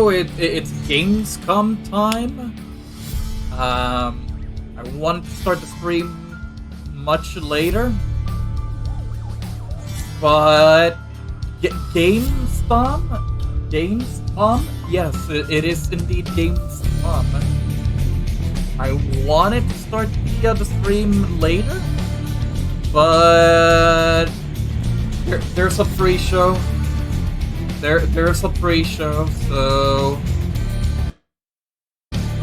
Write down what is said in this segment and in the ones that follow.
know it's Gamescom time. I wanted to start the stream much later, but Gamescom? Yes, it is indeed Gamescom. I wanted to start the stream later, but there's a pre-show. There's a pre-show, so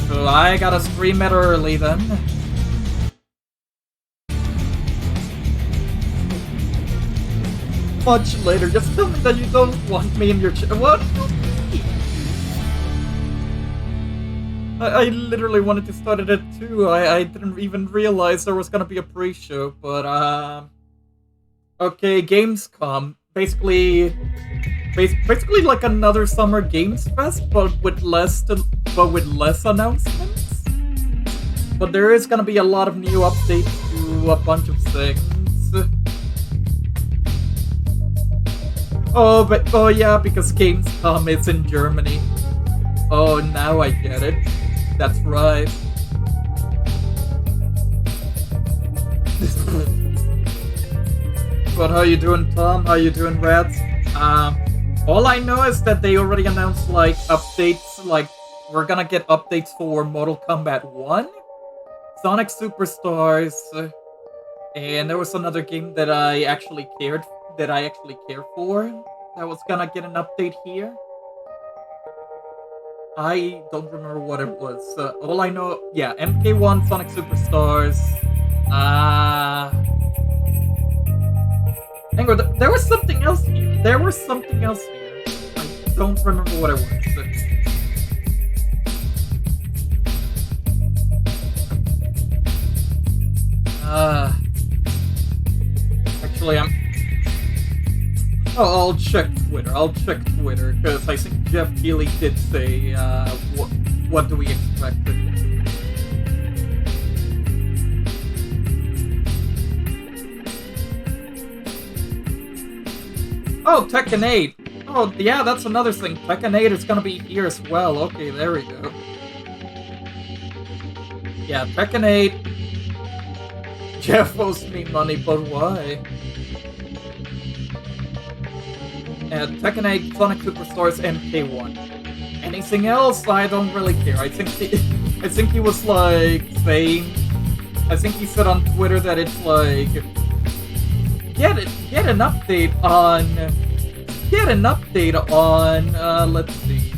I gotta stream it early then. Much later. Just tell me that you don't want me in your chat. What do you mean? I literally wanted to start it at 2. I didn't even realize there was gonna be a pre-show, but okay, Gamescom. Basically like another summer games fest, but with less announcements. But there is gonna be a lot of new updates to a bunch of things. Oh yeah, because Gamescom is in Germany. Oh, now I get it. That's right. But how you doing, Tom? How you doing, Rats? All I know is that they already announced, like, updates, like, we're gonna get updates for Mortal Kombat 1, Sonic Superstars, and there was another game that I actually care for that was gonna get an update here. I don't remember what it was. All I know, yeah, MK1, Sonic Superstars, hang on, there was something else here. I don't remember what it was. Actually, I'll check Twitter, because I think Jeff Keighley did say, what do we expect? Oh, Tekken 8! Oh, yeah, that's another thing. Tekken 8 is gonna be here as well. Okay, there we go. Yeah, Tekken 8. Jeff owes me money, but why? And Tekken 8, Sonic Superstars, MK1. Anything else? I don't really care. I think he was like saying. I think he said on Twitter that it's like get an update on. Let's see.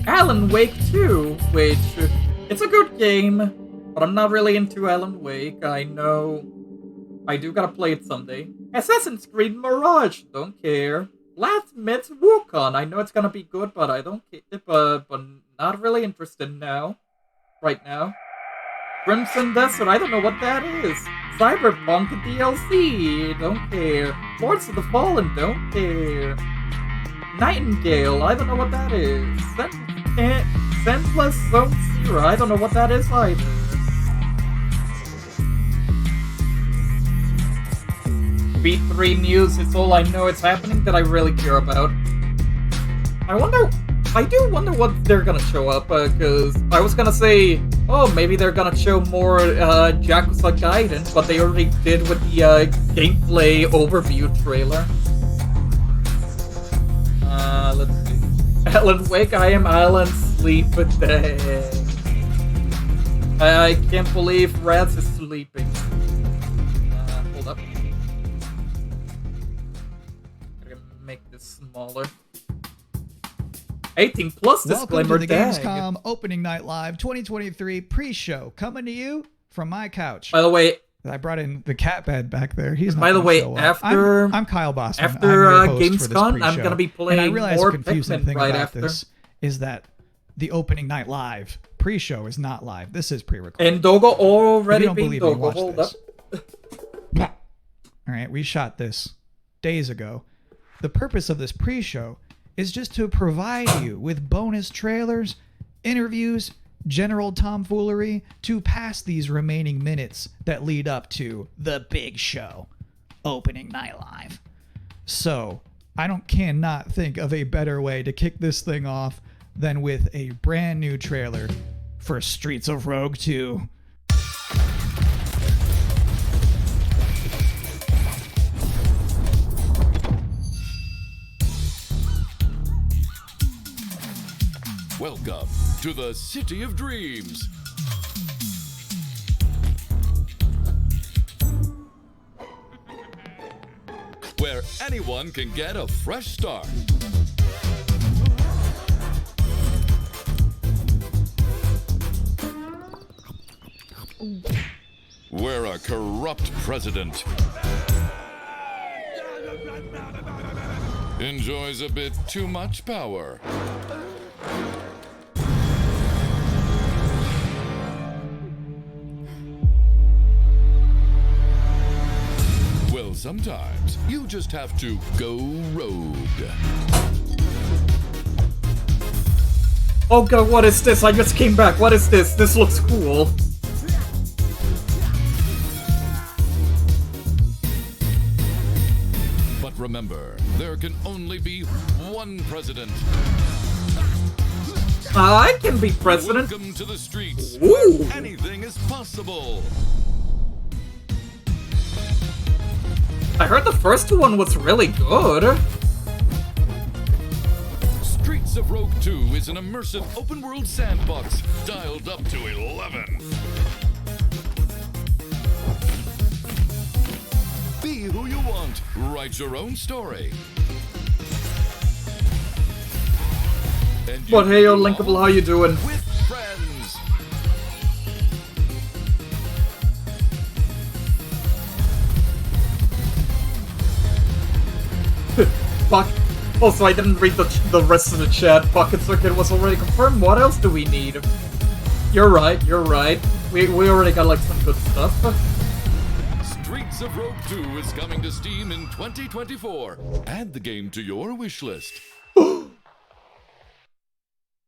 Alan Wake 2, which it's a good game, but I'm not really into Alan Wake. I know. I do gotta play it someday. Assassin's Creed Mirage, don't care. Last Myth Wukong, I know it's gonna be good, but I don't care. But not really interested now. Right now. Crimson Desert, I don't know what that is. Cyberpunk DLC, don't care. Force of the Fallen, don't care. Nightingale, I don't know what that is. Senseless Zone Zero, I don't know what that is either. B3 news is all I know it's happening that I really care about. I do wonder what they're gonna show up, because I was gonna say, oh, maybe they're gonna show more Yakuza Gaiden, but they already did with the gameplay overview trailer. Let's see. Alan Wake, I am Alan Sleep Day. I can't believe Rats is sleeping. Hold up. Gotta make this smaller. 18 plus disclaimer. Welcome to the Gamescom Opening Night Live 2023 pre-show, coming to you from my couch. By the way, I brought in the cat bed back there. He's not. By the way, after I'm Kyle Bossman. After Gamescom, I'm gonna be playing and I realize more the confusing Pikmin thing right about after. this is that the Opening Night Live pre-show is not live. This is pre-recorded. And Dogo already being being Dogo. Hold up. All right, we shot this days ago. The purpose of this pre-show is just to provide you with bonus trailers, interviews, general tomfoolery to pass these remaining minutes that lead up to the big show, Opening Night Live. So, cannot think of a better way to kick this thing off than with a brand new trailer for Streets of Rogue 2. Welcome to the City of Dreams. Where anyone can get a fresh start. Where a corrupt president enjoys a bit too much power. Well, sometimes you just have to go rogue. Oh god, what is this? I just came back. What is this? This looks cool. But remember, there can only be one president. I can be president. Welcome to the streets, Ooh. where anything is possible. I heard the first one was really good. Streets of Rogue 2 is an immersive open-world sandbox dialed up to 11. Be who you want. Write your own story. And But you hey, yo, can Linkable, belong how you doing? with friends. Fuck. Also, I didn't read the rest of the chat. Pocket Circuit was already confirmed. What else do we need? You're right, you're right. We already got, like, some good stuff. Streets of Rogue 2 is coming to Steam in 2024. Add the game to your wish list. One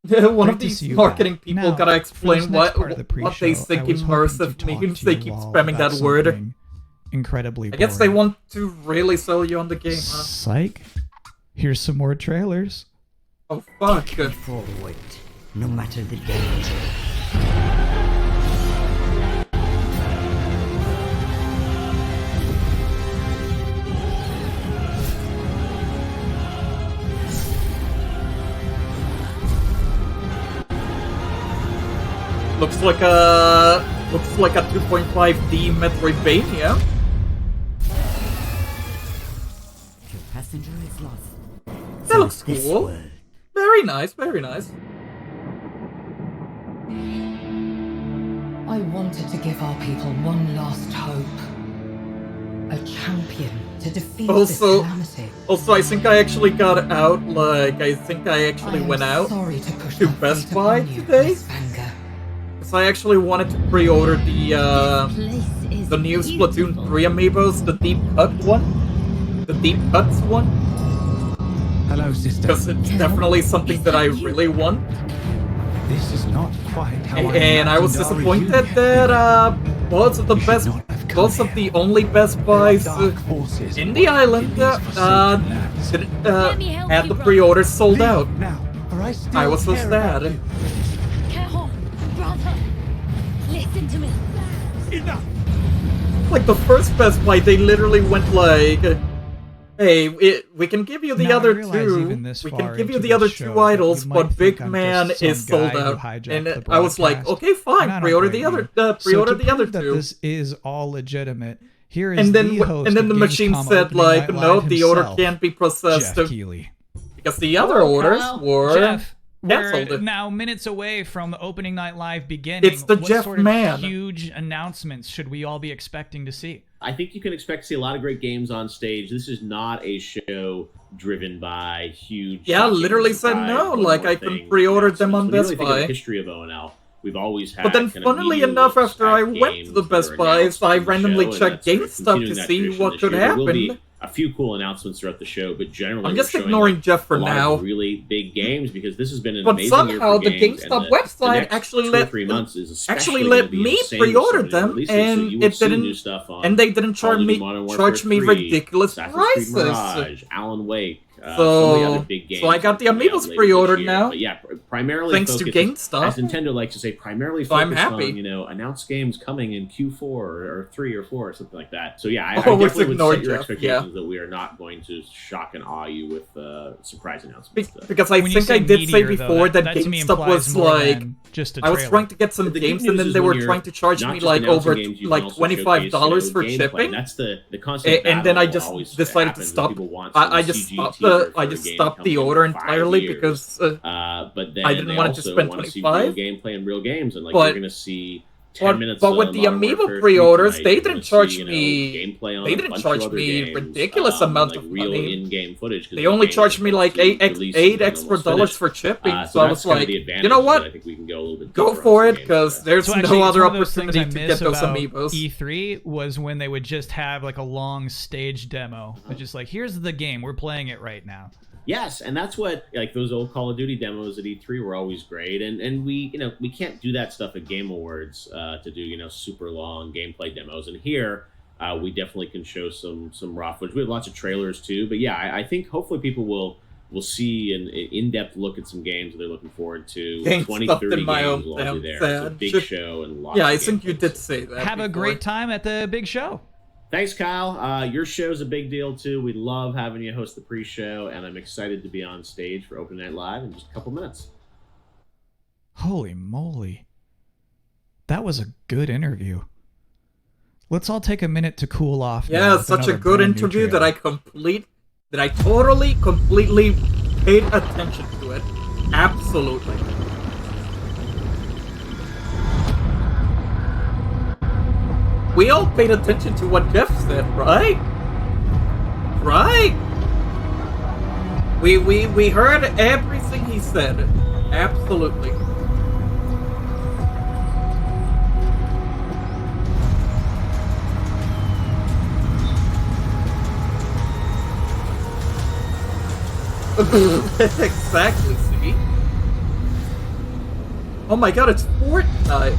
Great of to these see you marketing back. people Now, gotta for explain this next part of the what they pre-show, think I was hoping immersive to talk means. to They you keep all spamming about that word. something incredibly I boring. guess they want to really sell you on the game, huh? Psych. Here's some more trailers. Oh fuck. Forward, no matter the danger. Looks like a 2.5D Metroidvania. Your passenger is lost. That looks This cool. world. Very nice, very nice. I wanted to give our people one last hope. A champion to defeat this calamity. Also, I think I actually got out. Like, I think I actually went out Sorry to push to my Best fate Buy upon you, today. Miss Vanger. Because I actually wanted to pre-order the new Splatoon 3 amiibos, the Deep Cut one, the Deep Cuts one. Hello, sister. Because it's definitely something that I really want. This is not quite how And I was disappointed that most of the best, most of the only Best Buys in the island had the pre-orders sold out. Now, or I still I was so care about sad. you. Carol, brother, listen to me. Enough. Like the first Best Buy, they literally went like, "Hey, we can give you the Now, I other realize two. even this We far can give you into the other this show two that idols, you might but think Big I'm Man just is some sold guy who out." hijacked And the I was like, broadcast. "Okay, fine. And I don't Pre-order blame the other, you. pre-order So to the other prove that two." this is all legitimate. Here is And then the host and then of the machine Gamescom said Opening like, Night "No, Live the order himself, can't be processed Jeff Keighley. because the other orders were Jeff, we're canceled." now minutes away from the opening night live beginning. It's the what Jeff sort of Man. huge announcements should we all be expecting to see? I think you can expect to see a lot of great games on stage. This is not a show driven by huge. Yeah, shocking literally said surprise, no, one like, more I can thing pre-order them on announcements. When you Best really think of Buy. the history of ONL, we've always had. But then, kind of funnily media enough, looks after at I went games to the that Best are Buys, announced I in the randomly show, and checked that's sort of GameStop to continuing that see tradition what this could year. There will happen. be a few cool announcements throughout the show, but generally I'm we're just showing, ignoring like, Jeff for a lot now. of really big games because this has been an But amazing somehow year for the games, and GameStop the website next actually 2 or let 3 months is especially actually gonna let be me insane with pre-order some of the them, releases. So and you will it see new didn't, stuff on and they didn't Call of charge Duty me Modern Warfare 3, ridiculous Assassin's Creed prices. Mirage, Alan Wake, Some of the other So, big games so I got the coming out Amiibos later pre-ordered this year. now. But yeah, primarily Thanks to focused, GameStop. as Nintendo likes to say, primarily So I'm focused happy. on announced games coming in Q4 or 3 or 4 or something like that. So yeah, I Always definitely would ignore set your Jeff, expectations that we are not going to shock and awe you with surprise announcements. Because I When you think say I did say meteor, though, before that to me GameStop implies was more like, than just a I was trailer. trying to get some The good games news and then is they when were you're trying to charge not me just like announcing over games, you can like also showcase, $25 for gameplay. shipping. That's the constant And then I battle just always decided to happens when stop. people want some I just CG stopped teaser the for I a just game stopped coming the in order 5 entirely years. because But then I didn't they want to also spend want to see real 25. gameplay and real games, and like But- you're going to see 10 minutes. But with the Modern Amiibo Warfare 3 pre-orders, tonight. they You're didn't gonna charge see, me. gameplay on They a didn't bunch charge of other me games, ridiculous amount like of real money. in-game footage. They only charged me like eight extra dollars for shipping, so I was like, you know what? I think we can go a little bit Go deeper for on it, some because games. there's So actually, no it's other one of those things opportunity I to miss get those about amiibos. E3 was when they would just have like a long stage demo. They're just like, here's the game, we're playing it right now. Yes, and that's what like those old Call of Duty demos at E3 were always great, and we we can't do that stuff at Game Awards to do super long gameplay demos, and here we definitely can show some raw footage. We have lots of trailers too, but yeah, I think hopefully people will see an in-depth look at some games that they're looking forward to. GameStop 20, 30 in my games will all be hometown, there. It's a sad. big show and lots. Yeah, of I think you gameplay. did say that. Have a before. great time at the big show. Thanks, Kyle. Your show's a big deal, too. We love having you host the pre-show, and I'm excited to be on stage for Open Night Live in just a couple minutes. Holy moly. That was a good interview. Let's all take a minute to cool off. now Yeah, with such a another good brand new interview that trailer. I totally, completely paid attention to it. Absolutely. We all paid attention to what Jeff said, right? Right? We heard everything he said. Absolutely. Exactly, see? Oh my god, it's Fortnite!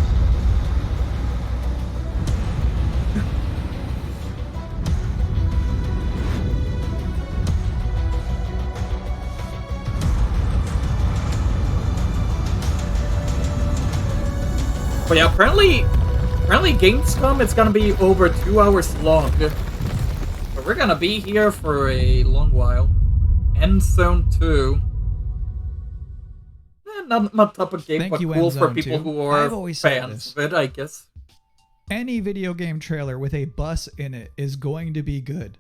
But yeah, apparently Gamescom is gonna be over 2 hours long. But we're gonna be here for a long while. End Zone 2. Not type of game, Thank but you, cool End for Zone people 2. who are I've always said fans this. of it, I guess. Any video game trailer with a bus in it is going to be good.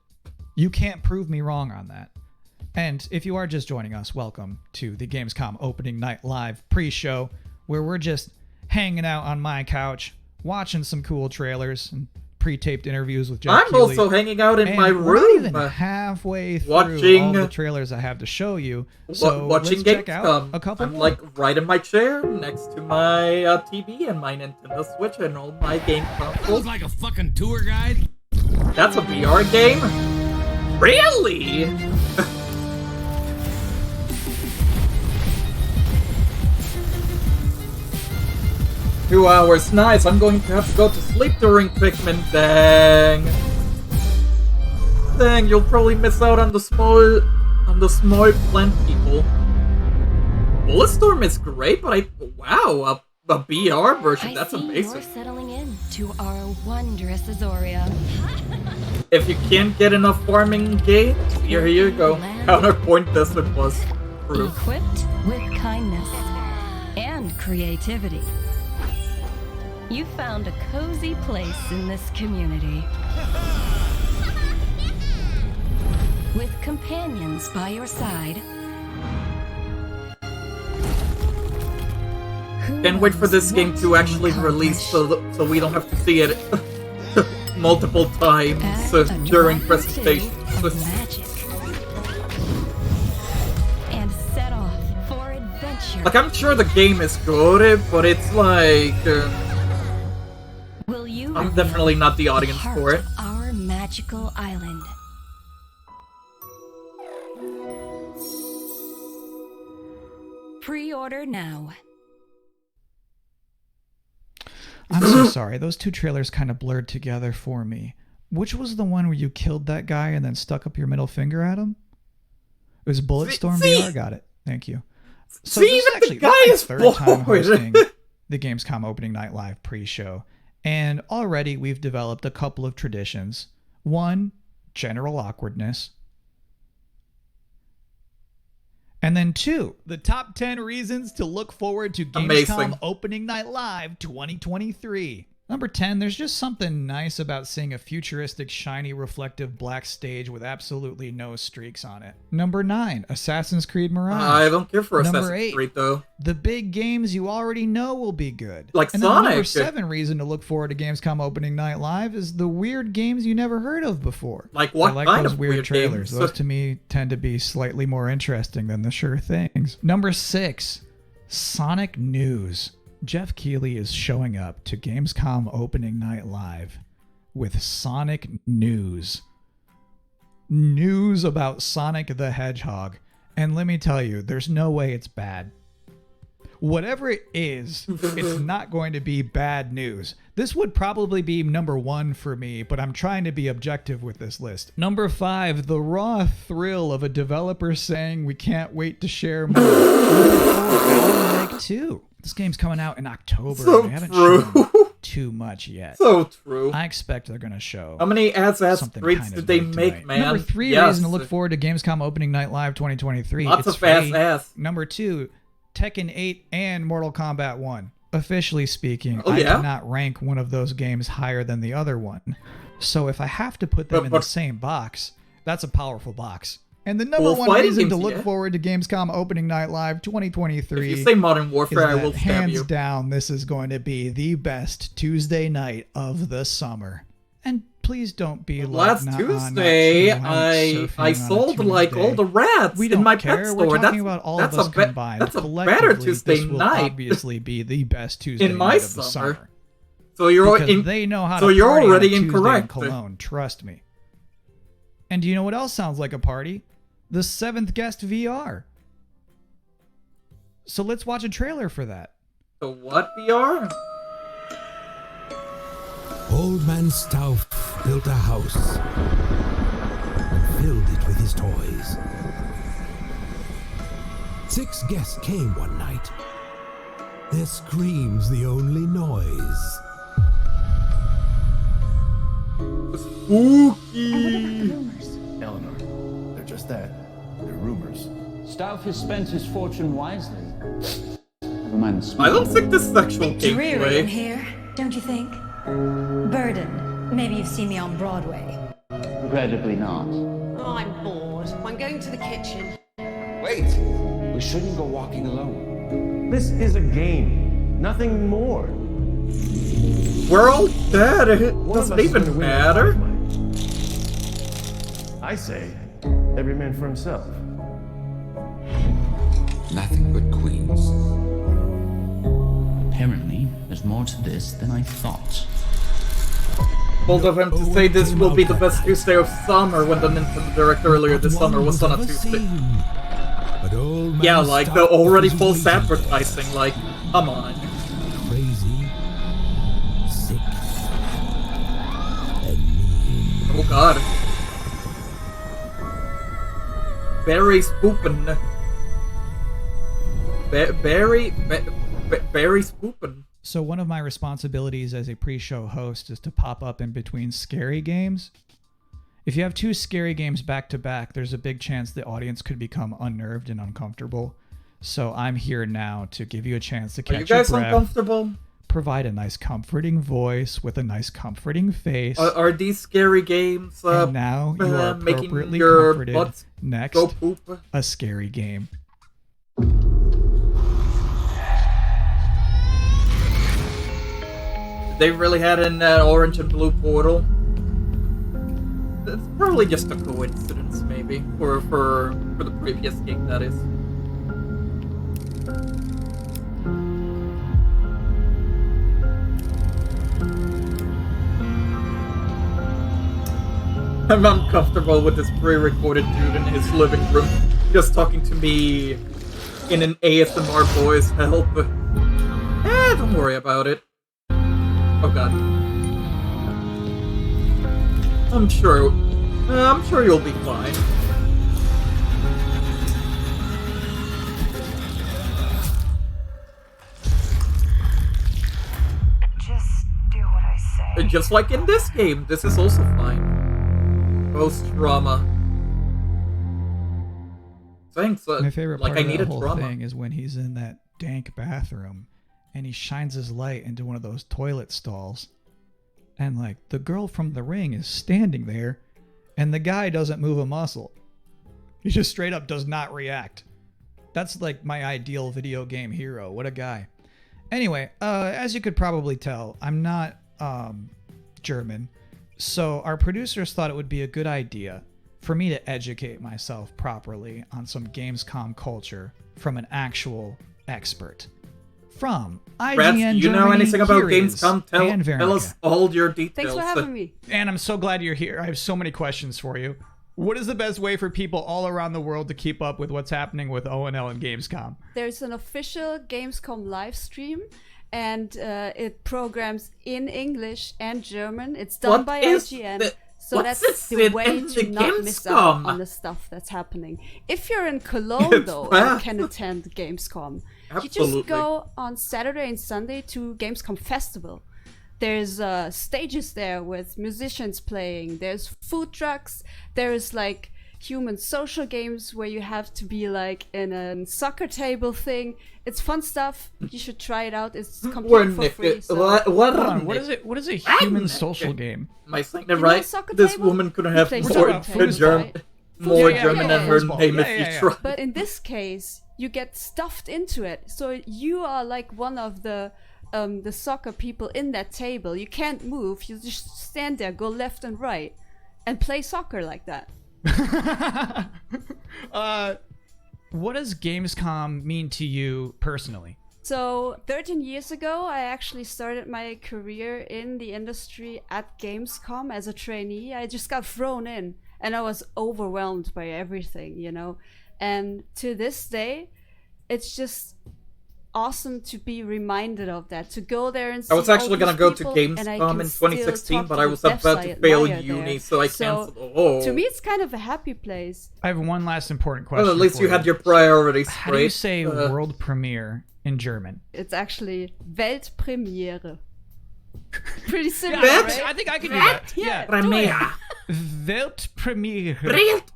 You can't prove me wrong on that. And if you are just joining us, welcome to the Gamescom Opening Night Live pre-show, where we're just hanging out on my couch, watching some cool trailers and pre-taped interviews with Jeff I'm Keighley. also hanging out in And my we're room. not even halfway through watching- all the trailers I have to show you. So Watching let's check out Gamescom. a couple I'm more. like right in my chair next to my TV and my Nintendo Switch and all my game consoles. like a fucking tour guide. That's a VR game? Really? 2 hours, nice. I'm going to have to go to sleep during Pikmin. Dang. Dang, you'll probably miss out on the small plant people. Bulletstorm is great, but wow, a BR version, that's I see amazing. you're settling in to our wondrous Azoria. If you can't get enough farming games, here you go. Counterpoint this it was. True. Equipped with kindness and creativity. You found a cozy place in this community. With companions by your side. Can't wait for this game to actually release so we don't have to see it multiple times during presentations. Magic. And set off for adventure. Like, I'm sure the game is good, but it's like... Will you I'm reveal definitely not the the audience heart for it. of our magical island? Pre-order now. I'm so sorry. Those two trailers kind of blurred together for me. Which was the one where you killed that guy and then stuck up your middle finger at him? It was Bulletstorm See- VR. Got it. Thank you. So See, this even the actually guy this is my third time bored. hosting the Gamescom opening night live pre-show, and already we've developed a couple of traditions. One, general awkwardness. And then two, the top 10 reasons to look forward to Gamescom Amazing. Opening Night Live 2023. Number 10, there's just something nice about seeing a futuristic, shiny, reflective black stage with absolutely no streaks on it. Number 9, Assassin's Creed Mirage. I don't care for Number Assassin's 8, Creed, though. the big games you already know will be good. Like and then number Sonic. 7 reason to look forward to Gamescom Opening Night Live is the weird games you never heard of before. Like what I like kind those of weird weird trailers. games? Those to me tend to be slightly more interesting than the sure things. Number 6, Sonic news. Jeff Keighley is showing up to Gamescom Opening Night Live with Sonic news. News about Sonic the Hedgehog. And let me tell you, there's no way it's bad. Whatever it is, it's not going to be bad news. This would probably be number 1 for me, but I'm trying to be objective with this list. Number 5, the raw thrill of a developer saying we can't wait to share more. Number 4, Make 2. This game's coming out in October. So They haven't true. shown too much yet. So true. I expect they're going to show. How many ass something streets kind did of they big make, tonight. man? Number 3 Yes. reason to look forward to Gamescom Opening Night Live 2023. Lots It's of fast free. ass. Number 2, Tekken 8 and Mortal Kombat 1. Officially speaking, Oh, I yeah? cannot rank one of those games higher than the other one. So if I have to put them in the But- same box, that's a powerful box. And the number Well, 1 fighting reason to games, look yeah. forward to Gamescom Opening Night Live 2023 If you say Modern is Warfare, I that will stab hands you. down, this is going to be the best Tuesday night of the summer. And please don't be like Last "Nah, Tuesday, not too late, I surfing on a sold like Tuesday." all the rats We in don't my care. pet We're store. talking about all that's of us a combined. That's a better Collectively, Tuesday this will night. obviously be the best Tuesday In my night of the summer. summer. So you're Because in. they know how so to you're party on a already Tuesday incorrect. in Cologne. Trust me. And do you know what else sounds like a party? The 7th Guest VR. So let's watch a trailer for that. So what VR? Old Man Stauff built a house and filled it with his toys. 6 guests came one night. Their screams the only noise. Spooky. Eleanor, they're just that. They're rumors. Stauff has spent his fortune wisely. Never mind the small I don't think this is actual Dreary in gameplay. here, don't you think? Burden. Maybe you've seen me on Broadway. Regrettably not. Oh, I'm bored. I'm going to the kitchen. Wait! We shouldn't go walking alone. This is a game, nothing more. We're all dead. It One of doesn't us is gonna even win the matter. fight. I say, every man for himself. Nothing but queens. Apparently, there's more to this than I thought. Bold of him to say this will be the best Tuesday of summer when the Nintendo Direct earlier this summer was on a Tuesday. Yeah, like the already false advertising, like, come on. Crazy, sick, and Oh god. Very spoopin'. Very spoopin'. So one of my responsibilities as a pre-show host is to pop up in between scary games. If you have 2 scary games back to back, there's a big chance the audience could become unnerved and uncomfortable. So I'm here now to give you a chance to Are catch you guys your breath, uncomfortable? provide a nice comforting voice with a nice comforting face. Are these scary games and now you are making appropriately your comforted. butts Next, go poop? a scary game. They really had an orange and blue portal. It's probably just a coincidence, maybe, for the previous game, that is. I'm uncomfortable with this pre-recorded dude in his living room, just talking to me in an ASMR voice. Help! Don't worry about it. Oh god. I'm sure you'll be fine. Just like in this game, this is also fine. Post-trauma. Thanks, My favorite part like I of the needed whole trauma. thing is when he's in that dank bathroom and he shines his light into one of those toilet stalls. And like the girl from The Ring is standing there and the guy doesn't move a muscle. He just straight up does not react. That's like my ideal video game hero. What a guy. Anyway, as you could probably tell, I'm not German. So our producers thought it would be a good idea for me to educate myself properly on some Gamescom culture from an actual expert. From IGN Rats, do you know Germany, anything about here is Gamescom? Ann Tell us Veronica. all your details. Thanks for having me. And I'm so glad you're here. I have so many questions for you. What is the best way for people all around the world to keep up with what's happening with ONL and Gamescom? There's an official Gamescom live stream, and it programs in English and German. It's done What by is IGN. the- So what's that's this the in way the to not miss out Gamescom? on the stuff that's happening. If you're in Cologne, though, and can attend Gamescom, you Absolutely. just go on Saturday and Sunday to Gamescom Festival. There's stages there with musicians playing. There's food trucks. There's like human social games where you have to be like in a soccer table thing. It's fun stuff. You should try it out. It's completely for free. So. Hold on, what is a human social game? Am I saying You that know right? soccer This table? woman could You have play more soccer table, German, right? more Yeah, German yeah, than her football. name Yeah, if yeah, you yeah. try. But in this case, you get stuffed into it. So you are like one of the soccer people in that table. You can't move. You just stand there, go left and right, and play soccer like that. What does Gamescom mean to you personally? So 13 years ago, I actually started my career in the industry at Gamescom as a trainee. I just got thrown in and I was overwhelmed by everything, you know. And to this day, it's just awesome to be reminded of that, to go there and see I was actually all gonna these go to people, and I Gamescom can in still 2016, talk but to I the was devs about I to fail admire uni, there. so I canceled. Oh. To me, it's kind of a happy place. I have one last important question. Well, at least for you had your priorities How do you straight. say world premiere in German? It's actually Weltpremiere. Pretty simple, Yeah, right? I think I can do that. Yeah. Premiere. Weltpremiere.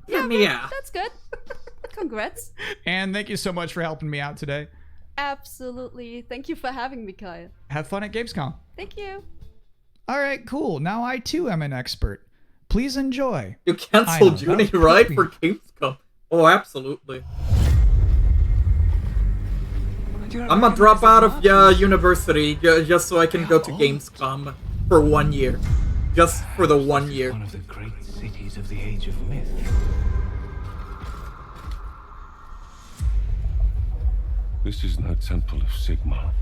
Premiere. That's good. Congrats. And thank you so much for helping me out today. Absolutely. Thank you for having me, Kyle. Have fun at Gamescom. Thank you. All right, cool. Now I too am an expert. Please enjoy. You canceled uni, right? For Gamescom. Oh, absolutely. I'm gonna drop out of university just so I can go to Gamescom for 1 year. Just for the 1 year. One of the great cities of the Age of Myth. This is no temple of Sigma.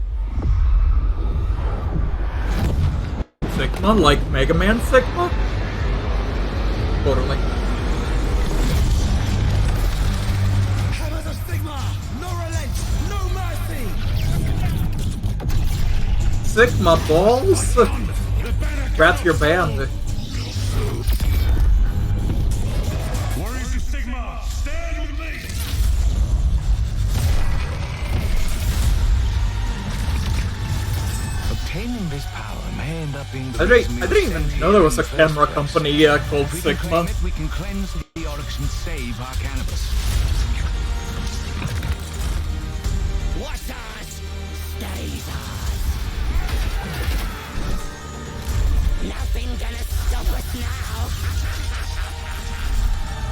Sigma? Like Mega Man Sigma? Totally. Hammers of Sigma! No relent! No mercy! Sigma balls? That's your band. Warriors of Sigma, stand with me! Obtaining this power may end up being the I didn't even know there was a camera company called Sigma. We can cleanse the Oryx and save our cannabis. What's us? Stays us. Nothing gonna stop us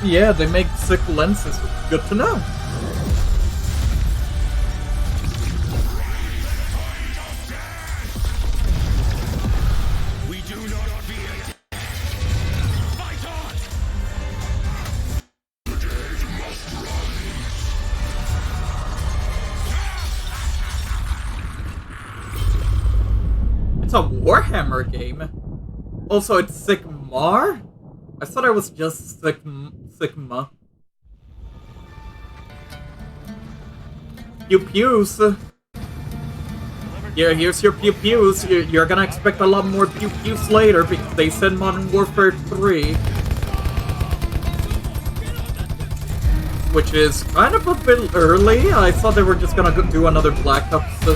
now. Yeah, they make sick lenses. Good to know. We do not fear death. Fight on! The dead must rise. It's a Warhammer game. Also, it's Sigmar? I thought it was just Sigma. Pew pews. Yeah, here's your pew pews. You're gonna expect a lot more pew pews later because they said Modern Warfare 3. Which is kind of a bit early. I thought they were just gonna do another Black Ops.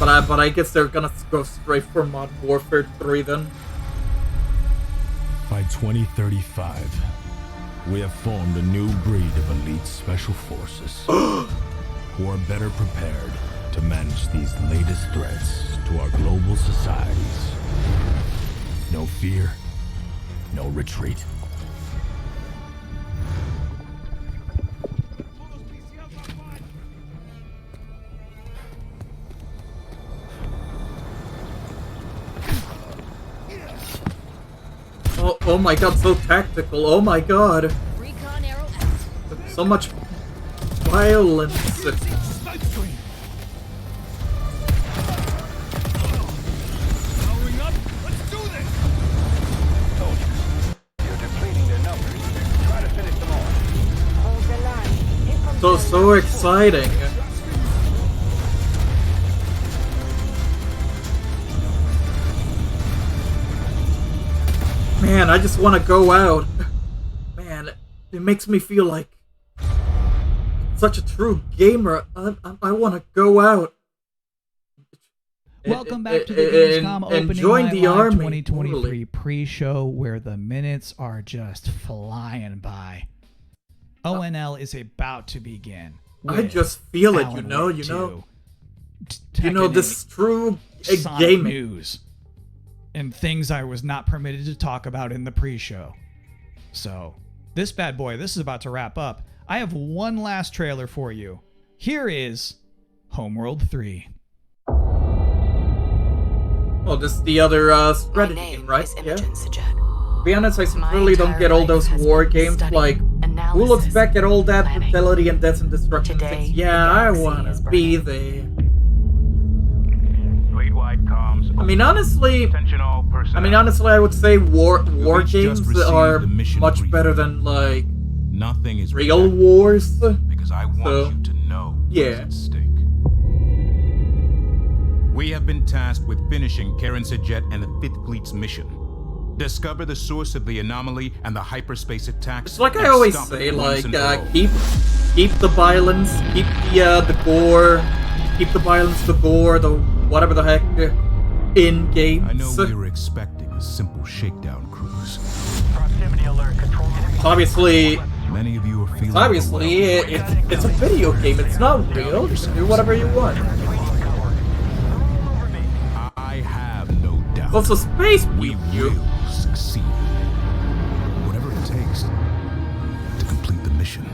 But I guess they're gonna go straight for Modern Warfare 3 then. By 2035, we have formed a new breed of elite special forces who are better prepared to manage these latest threats to our global societies. No fear, no retreat. Oh my god, so tactical. Oh my god. So much violence. So exciting. Man, I just want to go out. Man, it makes me feel like such a true gamer. I want to go out. Welcome back to the Gamescom Opening join Night the Live army. 2023 Totally. pre-show where the minutes are just flying by. ONL is about to begin. I just feel it, you know. This is true gaming news and things I was not permitted to talk about in the pre-show. So, this bad boy, this is about to wrap up. I have one last trailer for you. Here is Homeworld 3. Oh, this is the other strategy game, right? Yeah. To be honest, I really don't get all those war games. Like, who looks back at all that brutality and death and destruction and thinks, yeah, I wanna be there. I mean, honestly, I would say war games are much better than like Nothing is real wars. Because I want you to know yeah. what's at stake. We have been tasked with finishing Karen Sajet and the 5th Fleet's mission. Discover the source of the anomaly and the hyperspace attacks. It's like I always say, like, keep the violence, keep the gore, keep the violence, the gore, the whatever the heck in games. I know we were expecting a simple shakedown cruise. Proximity alert, control. Obviously, many of you are feeling it's a video game. It's not real. You can do whatever you want. I have no doubt. Also, space we will succeed. Whatever it takes to complete the mission.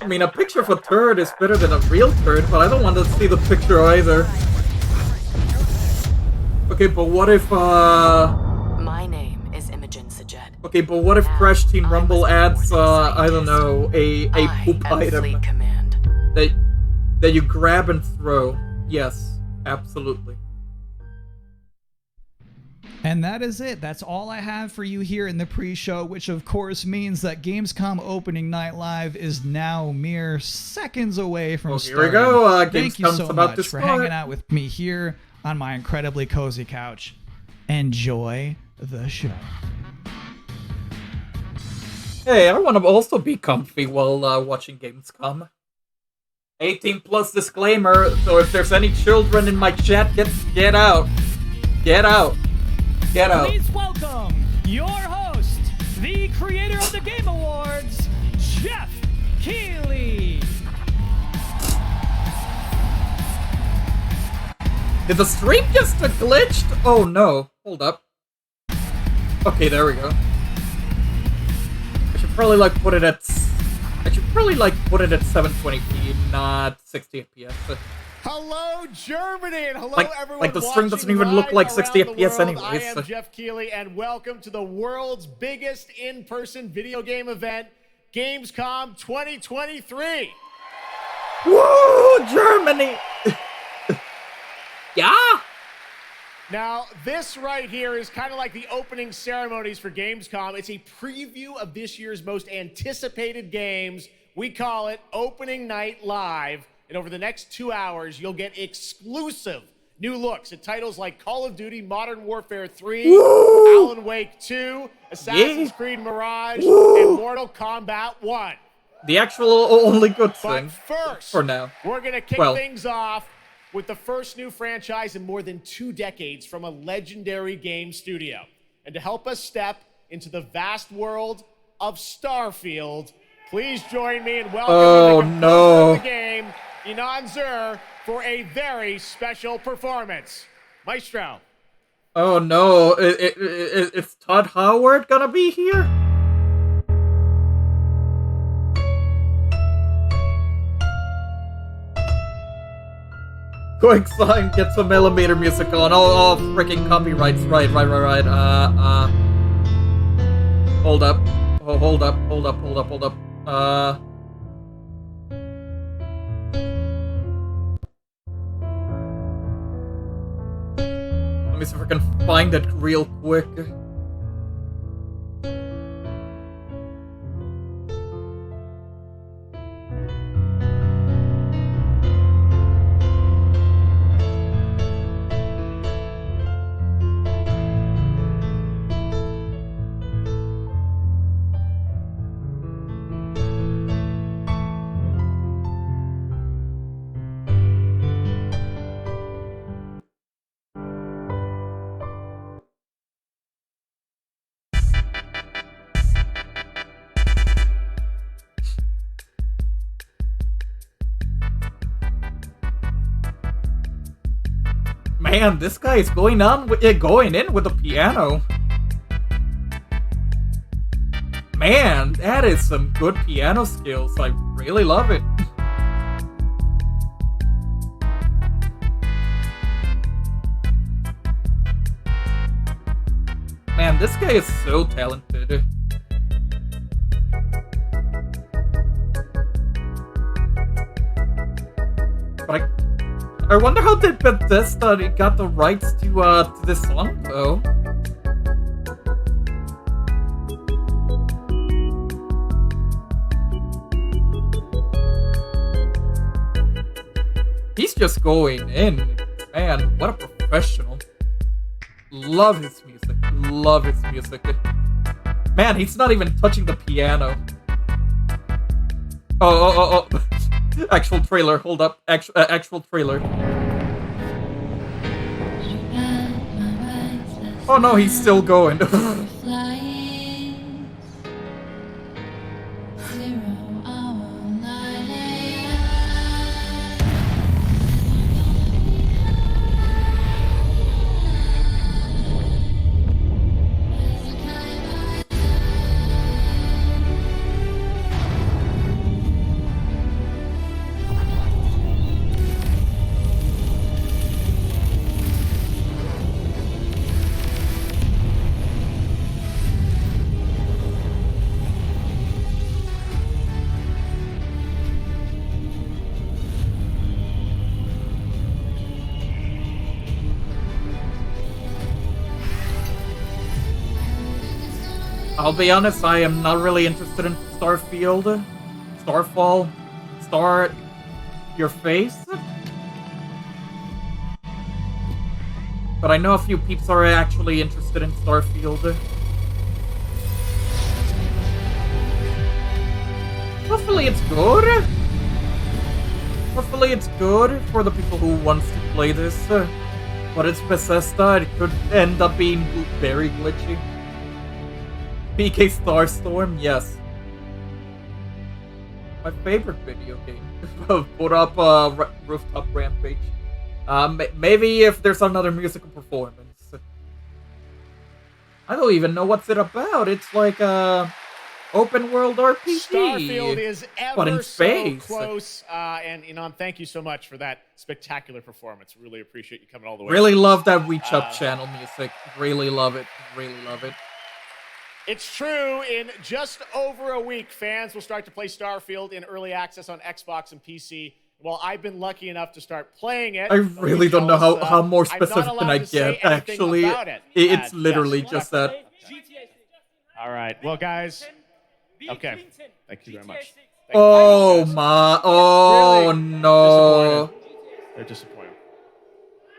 I mean, a picture of a turd is better than a real turd, but I don't want to see the picture either. Okay, but what if My name is Imogen Sajet. Okay, but what if Crash Team Rumble adds I don't know, a poop item that you grab and throw? Yes, absolutely. And that is it. That's all I have for you here in the pre-show, which of course means that Gamescom Opening Night Live is now mere seconds away from starting. Here we go. Thank you so about much for hanging out with me here on my incredibly cozy couch. Enjoy the show. Hey, I want to also be comfy while watching Gamescom. 18 plus disclaimer, so if there's any children in my chat, get out. Get out. Get out. Please welcome your host, the creator of the Game Awards, Jeff Keighley. Did the stream just glitched? Oh no. Hold up. Okay, there we go. I should probably put it at 720p, not 60 FPS. Hello, Germany, and hello, everyone. Like the stream doesn't even look like 60 FPS anyways. I am Jeff Keighley, and welcome to the world's biggest in-person video game event, Gamescom 2023. Woo, Germany! Yeah. Now, this right here is kind of like the opening ceremonies for Gamescom. It's a preview of this year's most anticipated games. We call it Opening Night Live. And over the next 2 hours, you'll get exclusive new looks at titles like Call of Duty Modern Warfare 3, Woo! Alan Wake 2, Assassin's Creed Mirage, Woo! and Mortal Kombat 1. The actual only good thing. But first, for now. we're going to kick things off with the first new franchise in more than 2 decades from a legendary game studio. And to help us step into the vast world of Starfield, please join me in welcoming the composer of the game, Inan Zur, for a very special performance. Maestro. Oh no, is Todd Howard gonna be here? Quick sign, get some millimeter music on. Oh, freaking copyrights. Right. Hold up. Oh, hold up. Let me see if I can find it real quick. Man, this guy is going in with the piano. Man, that is some good piano skills. I really love it. Man, this guy is so talented. But I wonder how did Bethesda got the rights to this song though. He's just going in. Man, what a professional. Love his music. Man, he's not even touching the piano. Oh. Actual trailer, hold up. Actual trailer. Oh no, he's still going. I'll be honest, I am not really interested in Starfield, Starfall, Your Face. But I know a few peeps are actually interested in Starfield. Hopefully it's good. Hopefully it's good for the people who wants to play this. But it's Bethesda, it could end up being very glitchy. PK Starstorm, yes. My favorite video game. Put up Rooftop Rampage. Maybe if there's another musical performance. I don't even know what's it about. It's like a open world RPG. Starfield is but in ever space. so close. And Inan, thank you so much for that spectacular performance. Really appreciate you coming all the way. Really love that Reach Up channel music. Really love it. It's true. In just over a week, fans will start to play Starfield in early access on Xbox and PC. Well, I've been lucky enough to start playing it. I really don't know how more specific can I get. Actually, it's literally just that. All right. Well, guys. Okay. Thank you very much. Oh my! Oh really no! They're disappointed.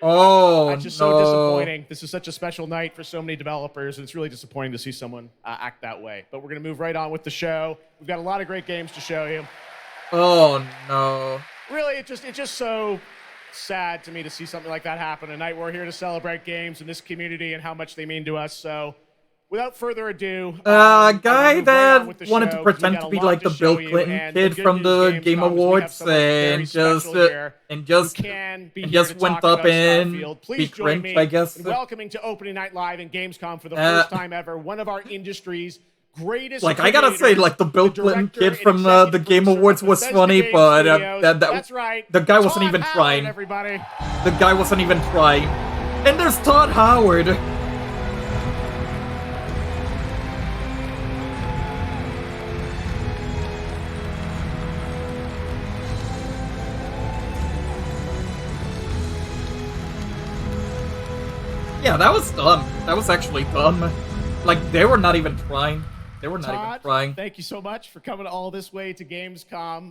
Oh, That's just no. so disappointing. This is such a special night for so many developers, and it's really disappointing to see someone act that way. But we're going to move right on with the show. We've got a lot of great games to show you. Oh, no. Really, it's just so sad to me to see something like that happen. A night we're here to celebrate games in this community and how much they mean to us. So, without further ado, guy that wanted to pretend to be like the Bill Clinton kid from the Game Awards and just went up and be cringe, I guess. And welcoming to Opening Night Live in Gamescom for the first time ever, one of our industry's greatest. Like, I gotta say, like, the Bill Clinton kid from the Game Awards was funny, but the guy wasn't even trying. The guy wasn't even trying. And there's Todd Howard. Yeah, that was dumb. That was actually dumb. Like, they were not even trying. They were not even trying. Thank you so much for coming all this way to Gamescom.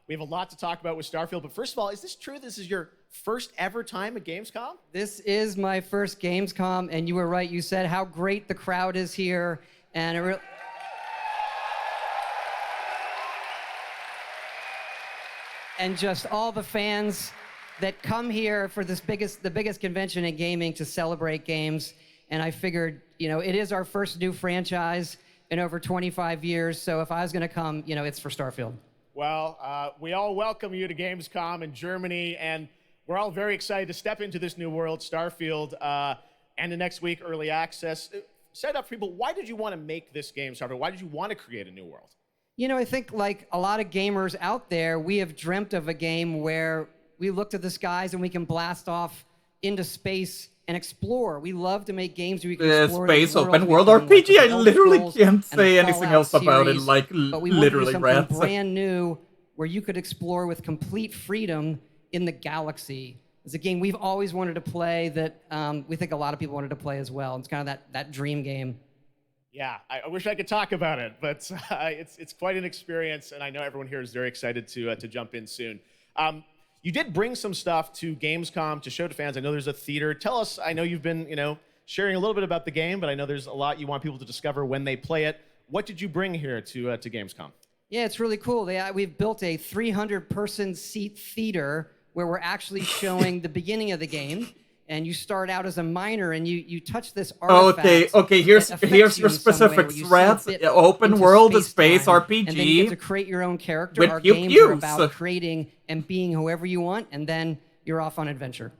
We have a lot to talk about with Starfield, but first of all, is this true? This is your first ever time at Gamescom? This is my first Gamescom, and you were right. You said how great the crowd is here, and it really... and just all the fans that come here for the biggest convention in gaming to celebrate games. And I figured, you know, it is our first new franchise in over 25 years. So if I was going to come, you know, it's for Starfield. Well, we all welcome you to Gamescom in Germany, and we're all very excited to step into this new world, Starfield, and the next week, early access. Set up for people, why did you want to make this game, Starfield? Why did you want to create a new world? You know, I think like a lot of gamers out there, we have dreamt of a game where we look to the skies and we can blast off into space and explore. We love to make games where we can explore space the open world RPG. I literally can't say anything else about it. Like, but we literally, want to do something brand new where you could explore with complete freedom in the galaxy. It's a game we've always wanted to play that we think a lot of people wanted to play as well. It's kind of that dream game. Yeah, I wish I could talk about it, but it's quite an experience, and I know everyone here is very excited to jump in soon. You did bring some stuff to Gamescom to show to fans. I know there's a theater. Tell us, I know you've been, you know, sharing a little bit about the game, but I know there's a lot you want people to discover when they play it. What did you bring here to Gamescom? Yeah, it's really cool. We've built a 300-person seat theater where we're actually showing the beginning of the game. And you start out as a miner, and you touch this artifact. Okay. Here's your specifics, Rats. Open world, space RPG. And then you get to create your own character. With Our games are about creating and being whoever you want, and then you're off on adventure.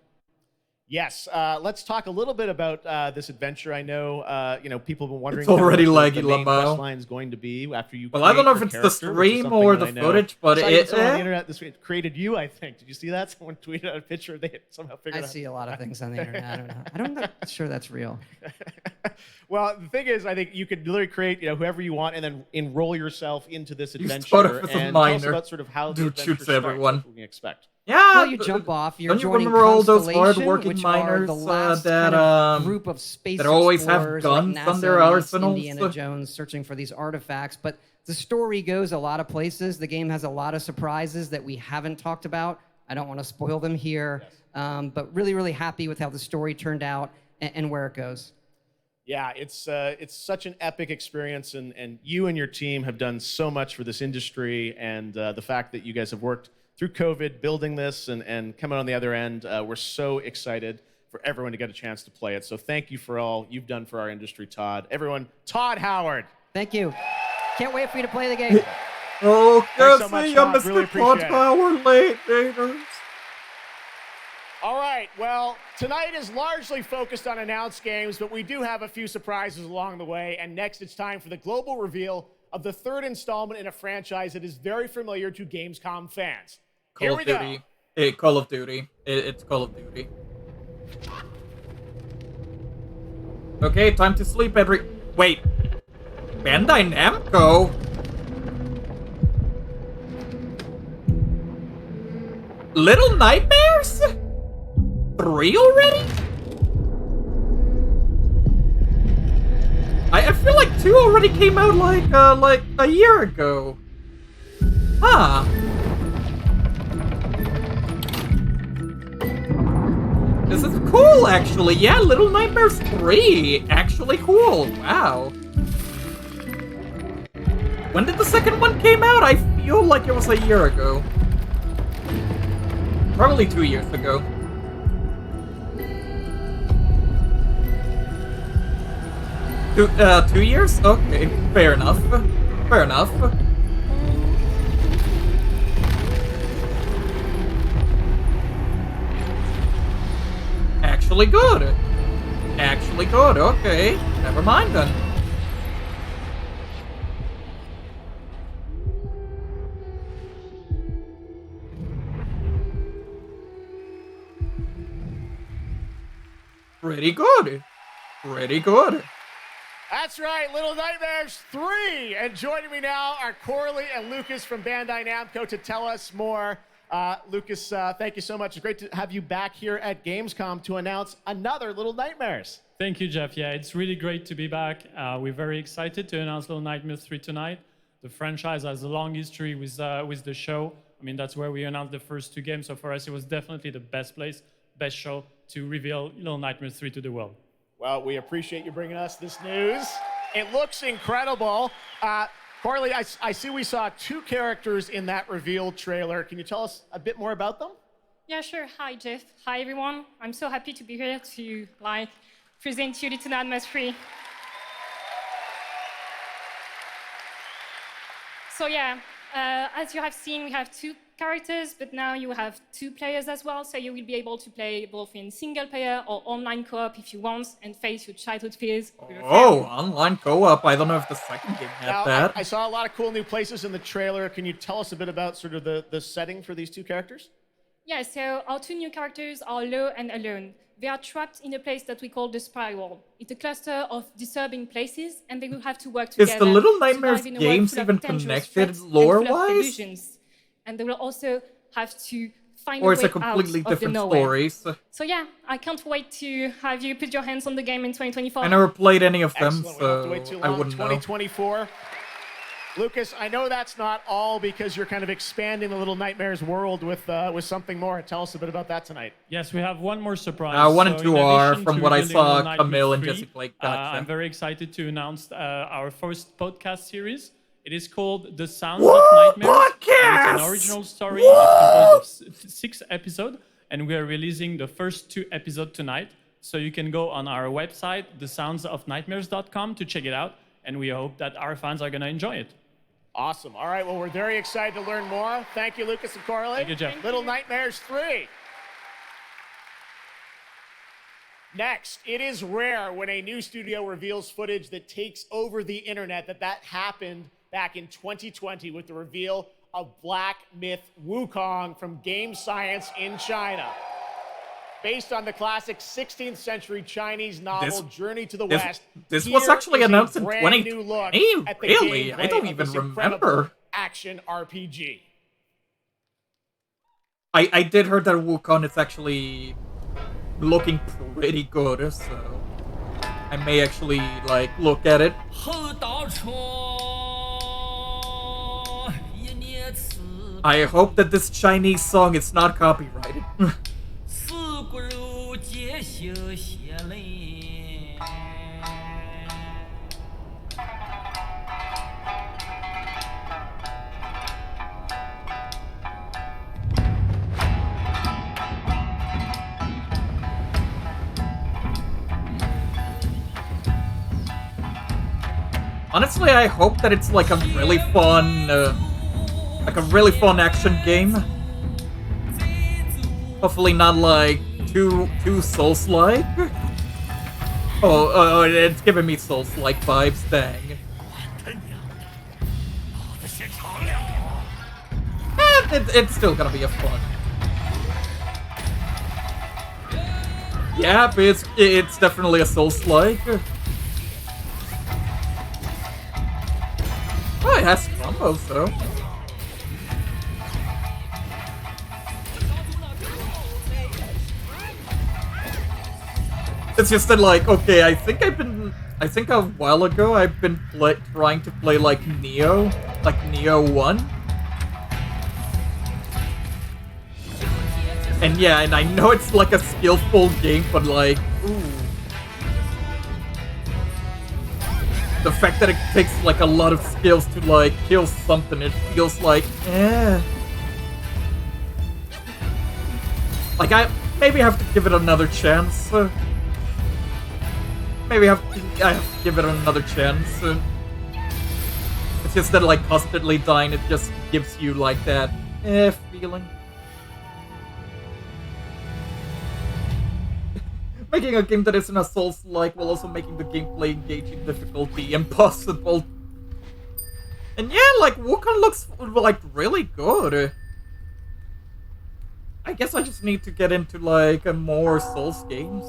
Yes. Let's talk a little bit about this adventure. I know, you know, people have been wondering. It's already what laggy, the main Lamau. quest line is going to be after you. Well, I don't know if it's the stream or the footage, but someone on the internet this week created you. I think. Did you see that? Someone tweeted out a picture. They somehow figured. I see a lot of things on the internet. I don't know. I'm not sure that's real. Well, the thing is, I think you could literally create, you know, whoever you want, and then enroll yourself into this adventure. And tell us about sort of how the adventure shoots everyone. What we can expect. Yeah, well, you jump off. You're don't you joining remember all those Constellation, hard-working which miners are the last that kind of group of space that always have explorers guns like on NASA their meets arsenals? Indiana Jones searching for these artifacts. But the story goes a lot of places. The game has a lot of surprises that we haven't talked about. I don't want to spoil them here, but really, really happy with how the story turned out and where it goes. Yeah, it's such an epic experience, and you and your team have done so much for this industry, and the fact that you guys have worked through COVID, building this and coming on the other end, we're so excited for everyone to get a chance to play it. So thank you for all you've done for our industry, Todd. Everyone, Todd Howard. Thank you. Can't wait for you to play the game. Oh, Thanks so good much, see you, Todd. Mr. Really appreciate it. Howard, late daters. All right, well, tonight is largely focused on announced games, but we do have a few surprises along the way. And next, it's time for the global reveal of the third installment in a franchise that is very familiar to Gamescom fans. Here we go. Hey, Call of Duty. It's Call of Duty. Okay, time to sleep, Wait. Bandai Namco? Little Nightmares? 3 already? I feel like 2 already came out like a year ago. Huh. This is cool, actually. Yeah, Little Nightmares 3. Actually cool. Wow. When did the second one came out? I feel like it was a year ago. Probably 2 years ago. Two years? Okay, fair enough. Fair enough. Actually good. Actually good, okay. Never mind then. Pretty good. Pretty good. That's right, Little Nightmares 3. And joining me now are Corley and Lucas from Bandai Namco to tell us more. Lucas, thank you so much. It's great to have you back here at Gamescom to announce another Little Nightmares. Thank you, Jeff. Yeah, it's really great to be back. We're very excited to announce Little Nightmares 3 tonight. The franchise has a long history with the show. I mean, that's where we announced the first 2 games. So for us, it was definitely the best place, best show to reveal Little Nightmares 3 to the world. Well, we appreciate you bringing us this news. It looks incredible. Corley, I see we saw 2 characters in that reveal trailer. Can you tell us a bit more about them? Yeah, sure. Hi, Jeff. Hi, everyone. I'm so happy to be here to present you Little Nightmares 3. So yeah, as you have seen, we have 2 characters, but now you have 2 players as well, so you will be able to play both in single player or online co-op if you want, and face your childhood fears. Oh, online co-op. I don't know if the second game had that. I saw a lot of cool new places in the trailer. Can you tell us a bit about sort of the setting for these 2 characters? Yeah, so our 2 new characters are Low and Alone. They are trapped in a place that we call the Spiral. It's a cluster of disturbing places, and they will have to work together. Is the Little Nightmares games even connected lore-wise? And they will also have to find or a it's way a completely out different of the nowhere. stories. So yeah, I can't wait to have you put your hands on the game in 2024. I never played any of them, Excellent. We don't have to so wait too I long. wouldn't 2024. Lucas, I know that's not all because you're kind of expanding the Little Nightmares world with something more. Tell us a bit about that tonight. Yes, we have one more surprise. 1 and 2 are, addition from to what I revealing saw, Little Nightmares Camille and 3, Jessica Blake. Gotcha. I'm very excited to announce our first podcast series. It is called The Sounds of Nightmares. Podcast! It's an original story. It's composed of 6 episodes, and we are releasing the first 2 episodes tonight. So you can go on our website, thesoundsofnightmares.com, to check it out, and we hope that our fans are going to enjoy it. Awesome. All right, well, we're very excited to learn more. Thank you, Lucas and Corley. Thank you, Jeff. Little Nightmares 3. Next, it is rare when a new studio reveals footage that takes over the internet. That happened back in 2020 with the reveal of Black Myth Wukong from Game Science in China. Based on the classic 16th century Chinese novel Journey to the West. This was actually announced in 2020. Really? I don't even remember. Action RPG. I did hear that Wukong is actually looking pretty good, so I may actually look at it. I hope that this Chinese song is not copyrighted. Honestly, I hope that it's like a really fun action game. Hopefully not like too Souls-like. Oh, it's giving me Souls-like vibes, dang. It's still gonna be a fun. Yeah, but it's definitely a Souls-like. Oh, it has combos though. It's just that, okay, I think a while ago I've been trying to play like Neo 1. And yeah, and I know it's like a skillful game, but like, ooh. The fact that it takes like a lot of skills to like kill something, it feels like, Like I maybe have to give it another chance. Maybe I have to give it another chance. It's just that like constantly dying, it just gives you like that feeling. Making a game that isn't a Souls-like while also making the gameplay engaging difficulty impossible. And yeah, like Wukong looks like really good. I guess I just need to get into like more Souls games.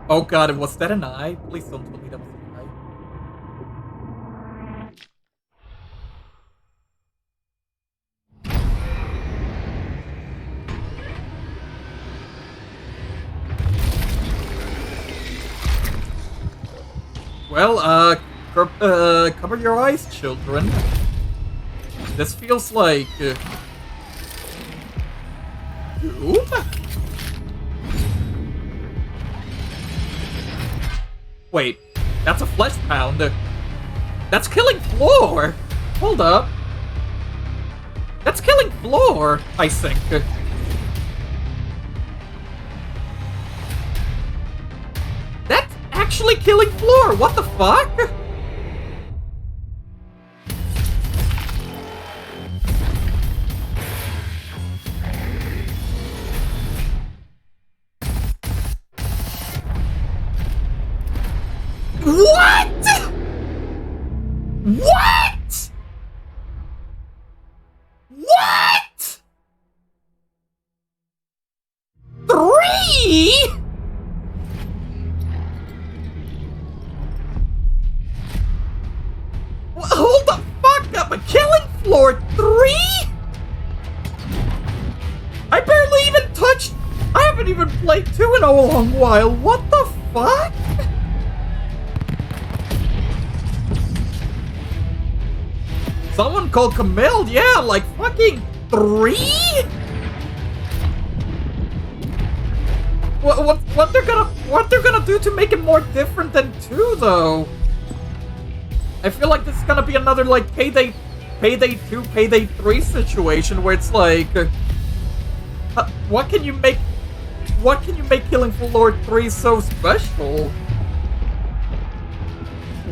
Oh god, was that an eye? Please don't tell me that was an eye. Well, cover your eyes, children. This feels like... Doom? Wait, that's a flesh pound. That's killing Floor! Hold up. That's killing Floor, I think. That's actually killing Floor! What the fuck? What? What? What? 3? Hold the fuck up! A killing Floor 3? I barely even touched... I haven't even played 2 in a long while. What the fuck? Someone called Camille, yeah, like fucking 3? What they're gonna do to make it more different than 2 though? I feel like this is gonna be another like Payday 2, Payday 3 situation where it's like, what can you make Killing Floor 3 so special?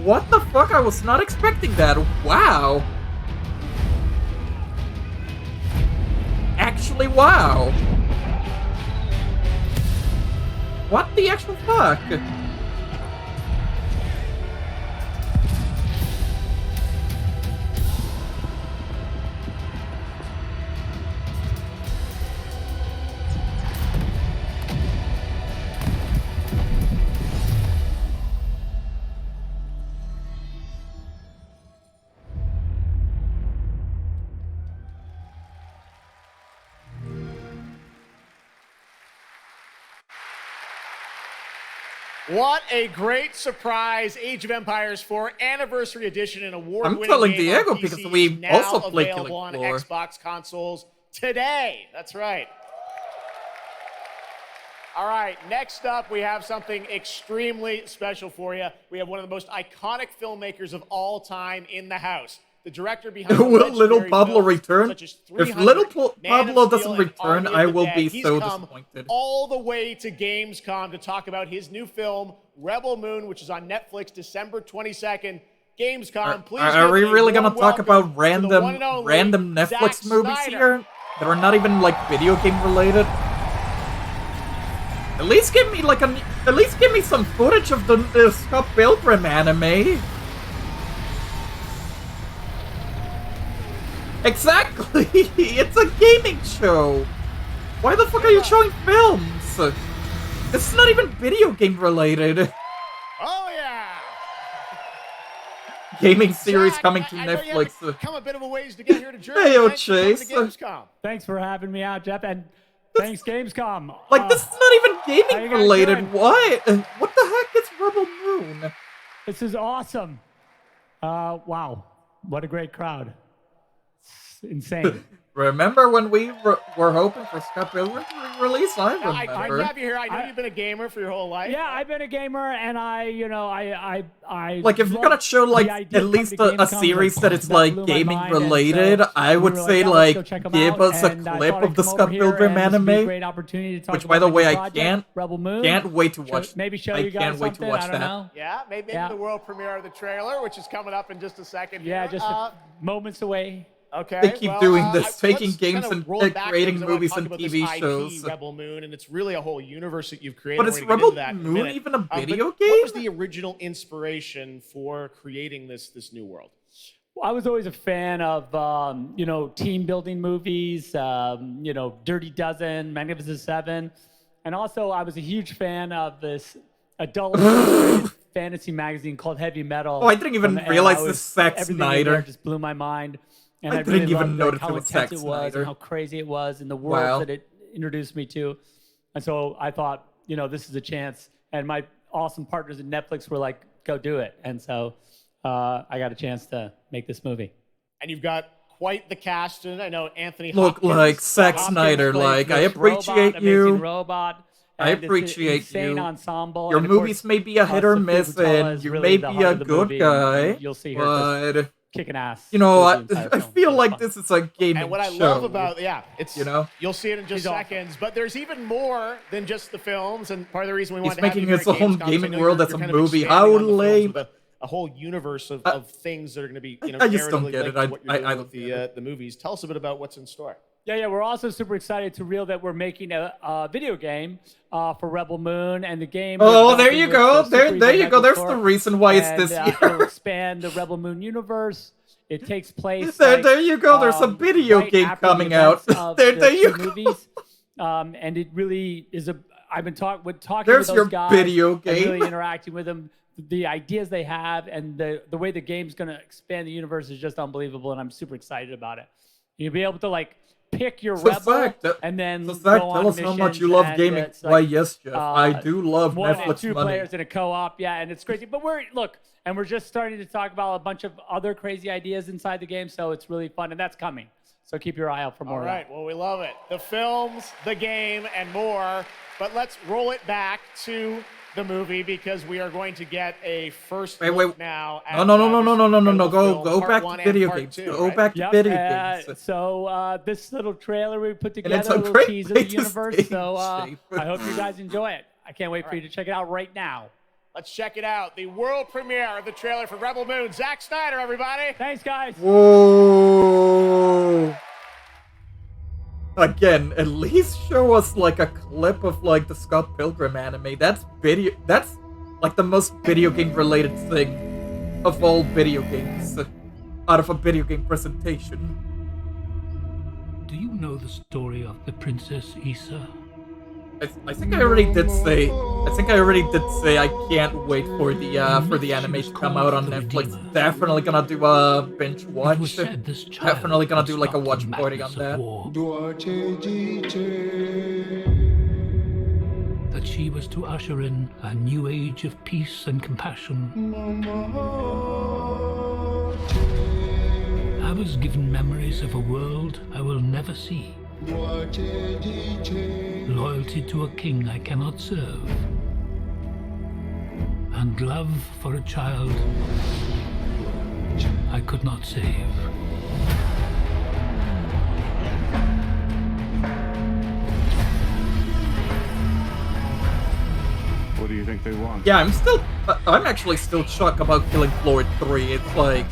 What the fuck? I was not expecting that. Wow. Actually, wow. What the actual fuck? What a great surprise! Age of Empires 4 Anniversary Edition, an award-winning I'm telling game Diego on PC, because we now also play Killing available on Floor. Xbox consoles today. That's right. All right, next up, we have something extremely special for you. We have one of the most iconic filmmakers of all time in the house. The director behind the Will Little legendary Pablo films return? such as If 300, Little Man of Pablo Steel, doesn't and return, Army of I the will Dead. be He's so come disappointed. all the way to Gamescom to talk about his new film, Rebel Moon, which is on Netflix December 22nd. Gamescom, please. Are we really gonna talk about random Netflix movies here that are not even like video game related? At least give me some footage of the Scott Pilgrim anime. Exactly! It's a gaming show! Why the fuck are you showing films? This is not even video game related. Oh yeah! Gaming series Zach, coming to I know you Netflix. have to come a bit of a ways to get here to Germany. Hey, Thanks for coming to Chase. Gamescom. Thanks for having me out, Jeff, and thanks Gamescom. Like, this is not even gaming related. What? What the heck is Rebel Moon. This is awesome. Wow. What a great crowd. It's insane. Remember when we were hoping for Scott Pilgrim to release? I remember. I have you here. I know you've been a gamer for your whole life. Yeah, I've been a gamer, and I like, if you're gonna show like at least a series that is like gaming related, I would say like give us a clip of the Scott Pilgrim anime. Great opportunity to talk which, by the way, I can't wait to watch. Maybe show you guys can't wait to watch that. Know. Yeah, maybe the world premiere of the trailer, which is coming up in just a second. Yeah, just moments away. Okay, they keep doing this, taking games and creating back movies and about TV this shows. IP, Rebel Moon, and it's really a whole universe that you've created. But is Rebel Moon even a video game? What was the original inspiration for creating this new world? Well, I was always a fan of team building movies, Dirty Dozen, Magnificent Seven, and also I was a huge fan of this adult fantasy magazine called Heavy Metal. Oh, I didn't even realize this Zack Snyder just blew my mind. And I didn't even notice how intense it was and how crazy it was and the worlds that it introduced me to. And so I thought, this is a chance. And my awesome partners at Netflix were like, go do it. And so I got a chance to make this movie. And you've got quite the cast in it. I know Anthony Look Hopkins, like Zack Snyder, like, I appreciate you. I appreciate you. Ensemble. Your movies may be a hit or miss, and you may be a good guy, You'll see her but kicking ass. I feel like this is a gaming show. And what I love about it's you'll see it in just He's seconds, but there's even more than just the films, and part of the reason we He's wanted to have making you his here at own Gamescom, gaming I know world you're as a kind of movie. expanding How on the films lame. with a whole universe of things that are going to be I just don't narratively get it. linked to what you're doing I with don't get the movies. Tell us a bit about what's in store. Yeah, we're also super excited to reveal that we're making a video game for Rebel Moon, and the game. Oh, there you go. There you go. There's the reason why it's this year. It'll expand the Rebel Moon universe. It takes place. There you go. There's a video game coming out. There you go. Movies. And it really is I've been talking with There's those your guys. video And game. really interacting with them. The ideas they have and the way the game's going to expand the universe is just unbelievable, and I'm super excited about it. You'll be able to pick your rebel and then go on tell us how much you love gaming. Why, yes, Jeff, I do love one Netflix and two money. players in a co-op, and it's crazy. But we're just starting to talk about a bunch of other crazy ideas inside the game, so it's really fun, and that's coming. So keep your eye out for more. All right, well, we love it. The films, the game, and more. But let's roll it back to the movie because we are going to get a first look now. No. Go back to video games. Go back to video games. So this little trailer we put together, it's a a little great tease of way the to universe. stay So in I hope you guys enjoy it. I can't wait for you to check it out right now. Let's check it out. The world premiere of the trailer for Rebel Moon. Zack Snyder, everybody. Thanks, guys. Whoa. Again, at least show us like a clip of like the Scott Pilgrim anime. That's like the most video game related thing of all video games out of a video game presentation. Do you know the story of the Princess Issa? I think I already did say I can't wait for the anime to come out on Netflix. Definitely gonna do a binge watch. Definitely gonna do like a watch party on that. That she was to usher in a new age of peace and compassion. I was given memories of a world I will never see. Loyalty to a king I cannot serve. And love for a child I could not save. What do you think they want? Yeah, I'm actually still shocked about Killing Floor 3. It's like,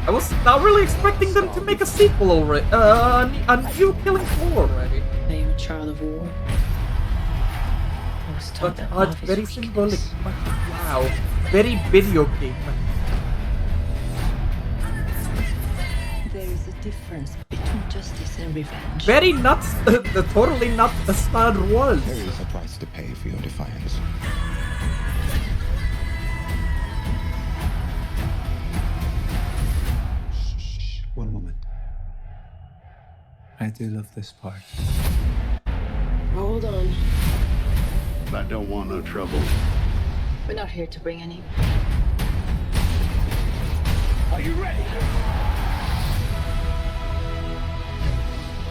I was not really expecting them to make a sequel already, a new Killing Floor already. I am a child of war. I was taught that love very is symbolic. Wow, very video game. There is a difference between justice and revenge. Very nuts, totally not a Star Wars. There is a price to pay for your defiance. One moment. I do love this part. Hold on. I don't want no trouble. We're not here to bring any. Are you ready?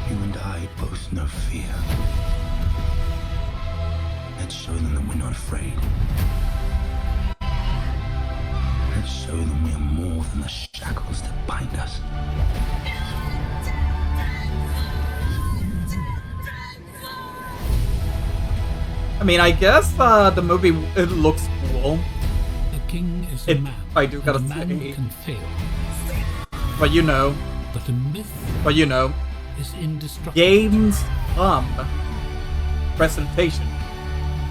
You and I both know fear. Let's show them that we're not afraid. Let's show them we are more than the shackles that bind us. I mean, I guess the movie, it looks cool. The king is a man. I do gotta and a man say. can fail. But you know. But a myth is indestructible. Gamescom presentation.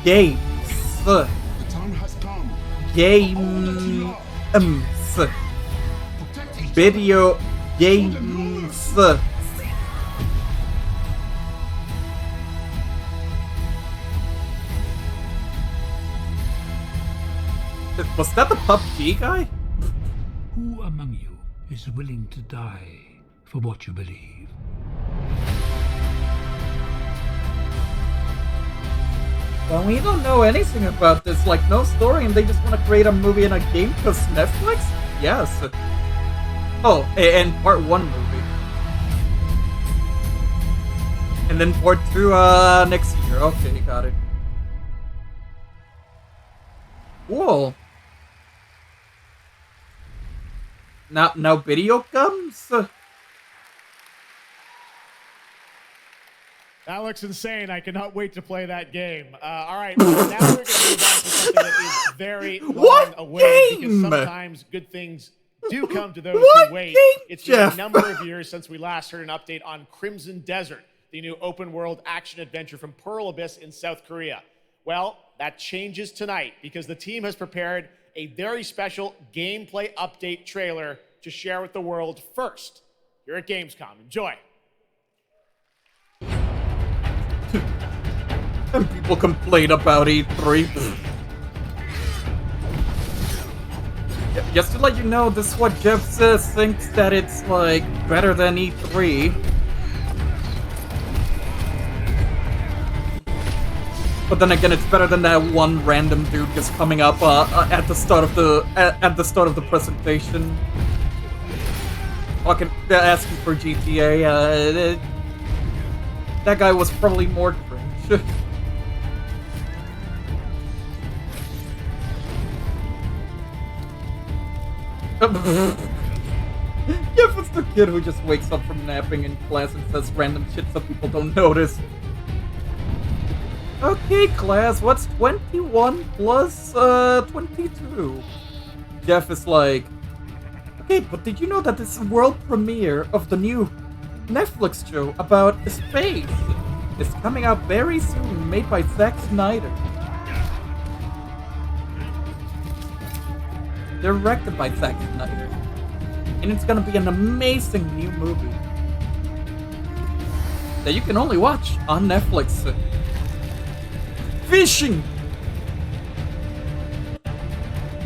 Games. The time has come. Games. Video games. Was that the PUBG guy? Who among you is willing to die for what you believe? Well, we don't know anything about this, like no story, and they just want to create a movie and a game because Netflix? Yes. Oh, and part 1 movie. And then part 2 next year. Okay, got it. Cool. Now video comes? That looks insane. I cannot wait to play that game. All right, now we're going to move on to something that is very long awaited because sometimes good things do come to those who wait. It's been a number of years since we last heard an update on Crimson Desert, the new open-world action-adventure from Pearl Abyss in South Korea. Well, that changes tonight because the team has prepared a very special gameplay update trailer to share with the world first here at Gamescom. Enjoy. And people complain about E3. Just to let you know, this is what Jeff says, thinks that it's like better than E3. But then again, it's better than that one random dude just coming up at the start of the presentation, asking for GTA. That guy was probably more cringe. If it's the kid who just wakes up from napping in class and says random shit so people don't notice. Okay, class, what's 21 plus 22? Jeff is like, okay, but did you know that this world premiere of the new Netflix show about space is coming out very soon, made by Zack Snyder. Directed by Zack Snyder. And it's gonna be an amazing new movie that you can only watch on Netflix. Fishing!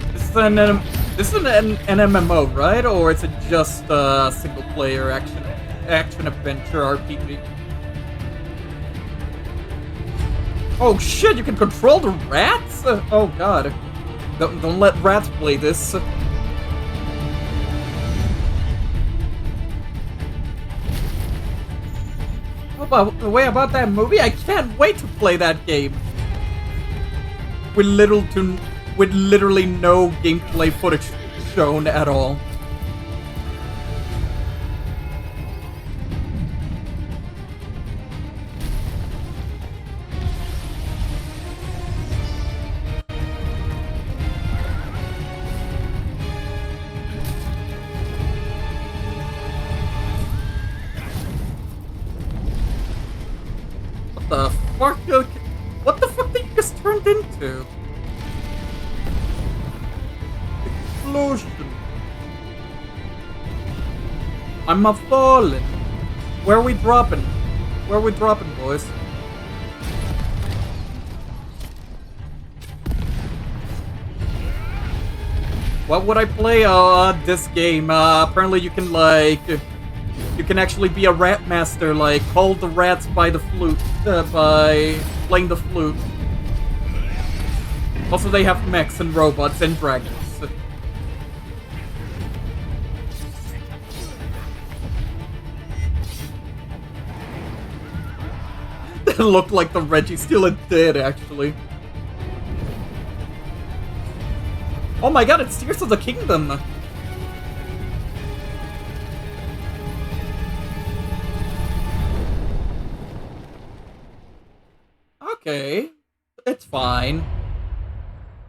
This is an MMO, right? Or is it just a single player action adventure RPG? Oh shit, you can control the rats? Oh god. Don't let rats play this. Oh, by the way, about that movie, I can't wait to play that game. With literally no gameplay footage shown at all. What the fuck did you just turned into? Explosion. I'm a fallen. Where are we dropping? Where are we dropping, boys? What would I play? This game. Apparently you can you can actually be a rat master, like hold the rats by the flute, by playing the flute. Also, they have mechs and robots and dragons. They look like the Reggie still dead, actually. Oh my god, it's Tears of the Kingdom! Okay. It's fine.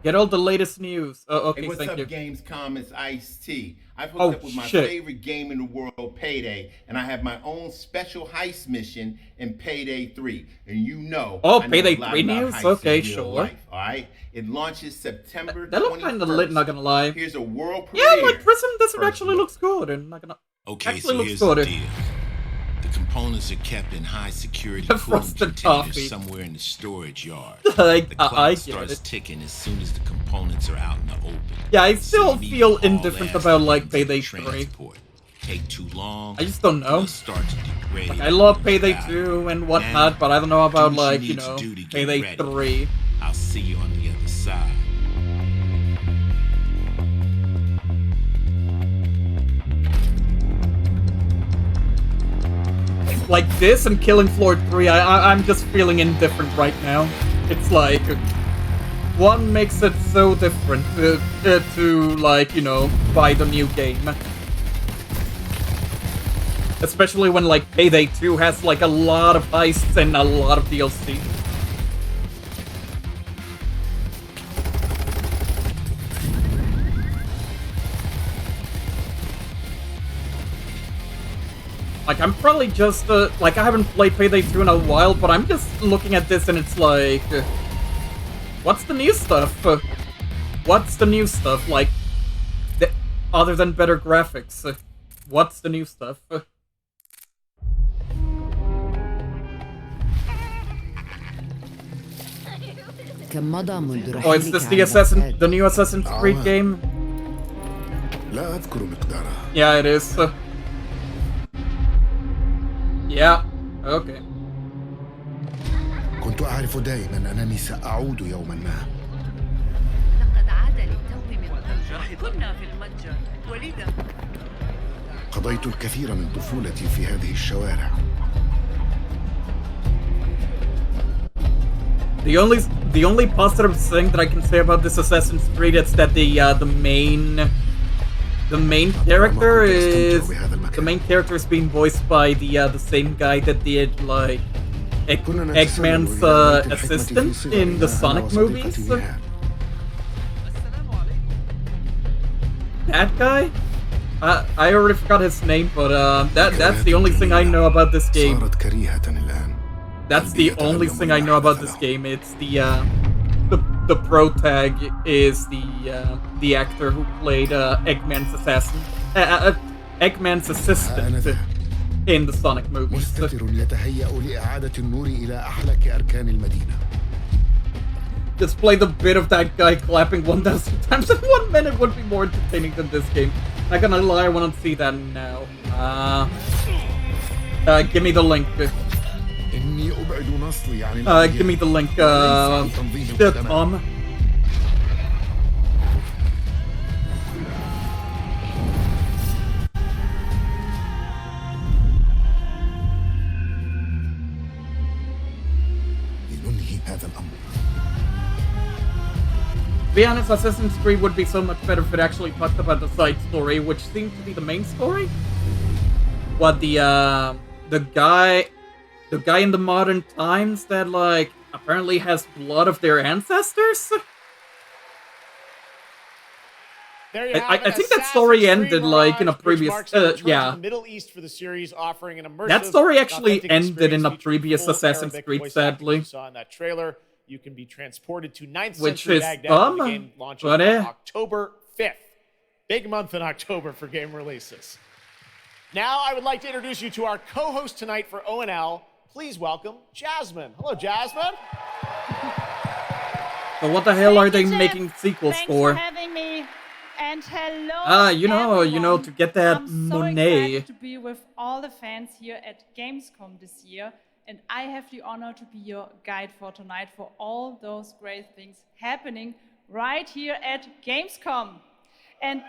Get all the latest news. Oh, okay, hey, what's thank up, you. Gamescom? It's Ice-T. I've hooked up with my favorite game in the world, Payday, and I have my own special heist mission in Payday 3. And you know, oh, I Payday know a lot 3 about news? heists Okay, in real sure. life, all right? It launches September 21st. That looks kind of lit, not gonna lie. Here's a world premiere. Yeah, like Prism Desert actually looks good, and not gonna. Okay, actually so looks here's good. the deal. The components are kept in high security The cooling frosted containers toffee. somewhere in the storage yard. Like, the clock I get starts it. ticking as soon as the components are out in the open. Yeah, I still So you need feel to haul indifferent ass about, to like, get into Payday the 3. transport. Take too long. I just don't know. They'll start to degrade. Like, I love and Payday value. 2 and whatnot, Man, but I don't know about, do what like, you you need to know, do to get Payday ready. 3. I'll see you on the other side. Like this and Killing Floor 3, I'm just feeling indifferent right now. It's like, one makes it so different to, like, you know, buy the new game. Especially when, like, Payday 2 has, like, a lot of heists and a lot of DLC. Like, I'm probably just, like, I haven't played Payday 2 in a while, but I'm just looking at this and it's like, what's the new stuff? What's the new stuff? Like, other than better graphics, what's the new stuff? Oh, it's this the new Assassin's Creed game? لا أذكر مقدارها. Yeah, it is. Yeah, okay. كنت أعرف دائما أنني سأعود يوما ما. لقد عاد للتو من المتجر. كنا في المتجر. وليدا. قضيت الكثير من طفولتي في هذه الشوارع. The only positive thing that I can say about this Assassin's Creed is that the main character is being voiced by the same guy that did like Eggman's assistant in the Sonic movies. That guy? I already forgot his name, but that's the only thing I know about this game. That's the only thing I know about this game. It's the pro tag is the actor who played Eggman's Eggman's assistant in the Sonic movies. Just play the bit of that guy clapping 1,000 times in 1 minute would be more entertaining than this game. Not gonna lie, I want to see that now. Give me the link. Give me the link, Tom. To be honest, Assassin's Creed would be so much better if it actually talked about the side story, which seems to be the main story. What the guy in the modern times that like apparently has blood of their ancestors. There you have it. I think that story ended like in a previous yeah. The Middle East for the series, offering an immersive. That story actually ended in a previous Assassin's Creed, sadly. You saw in that trailer. You can be transported to 9th Which century is Baghdad. The game launches on October 5th. Big month in October for game releases. Now I would like to introduce you to our co-host tonight for ONL. Please welcome Jasmine. Hello, Jasmine. So what the hell are they making sequels for? Thanks for having me. And hello, you know, to get that I'm so money. excited to be with all the fans here at Gamescom this year, and I have the honor to be your guide for tonight for all those great things happening right here at Gamescom. And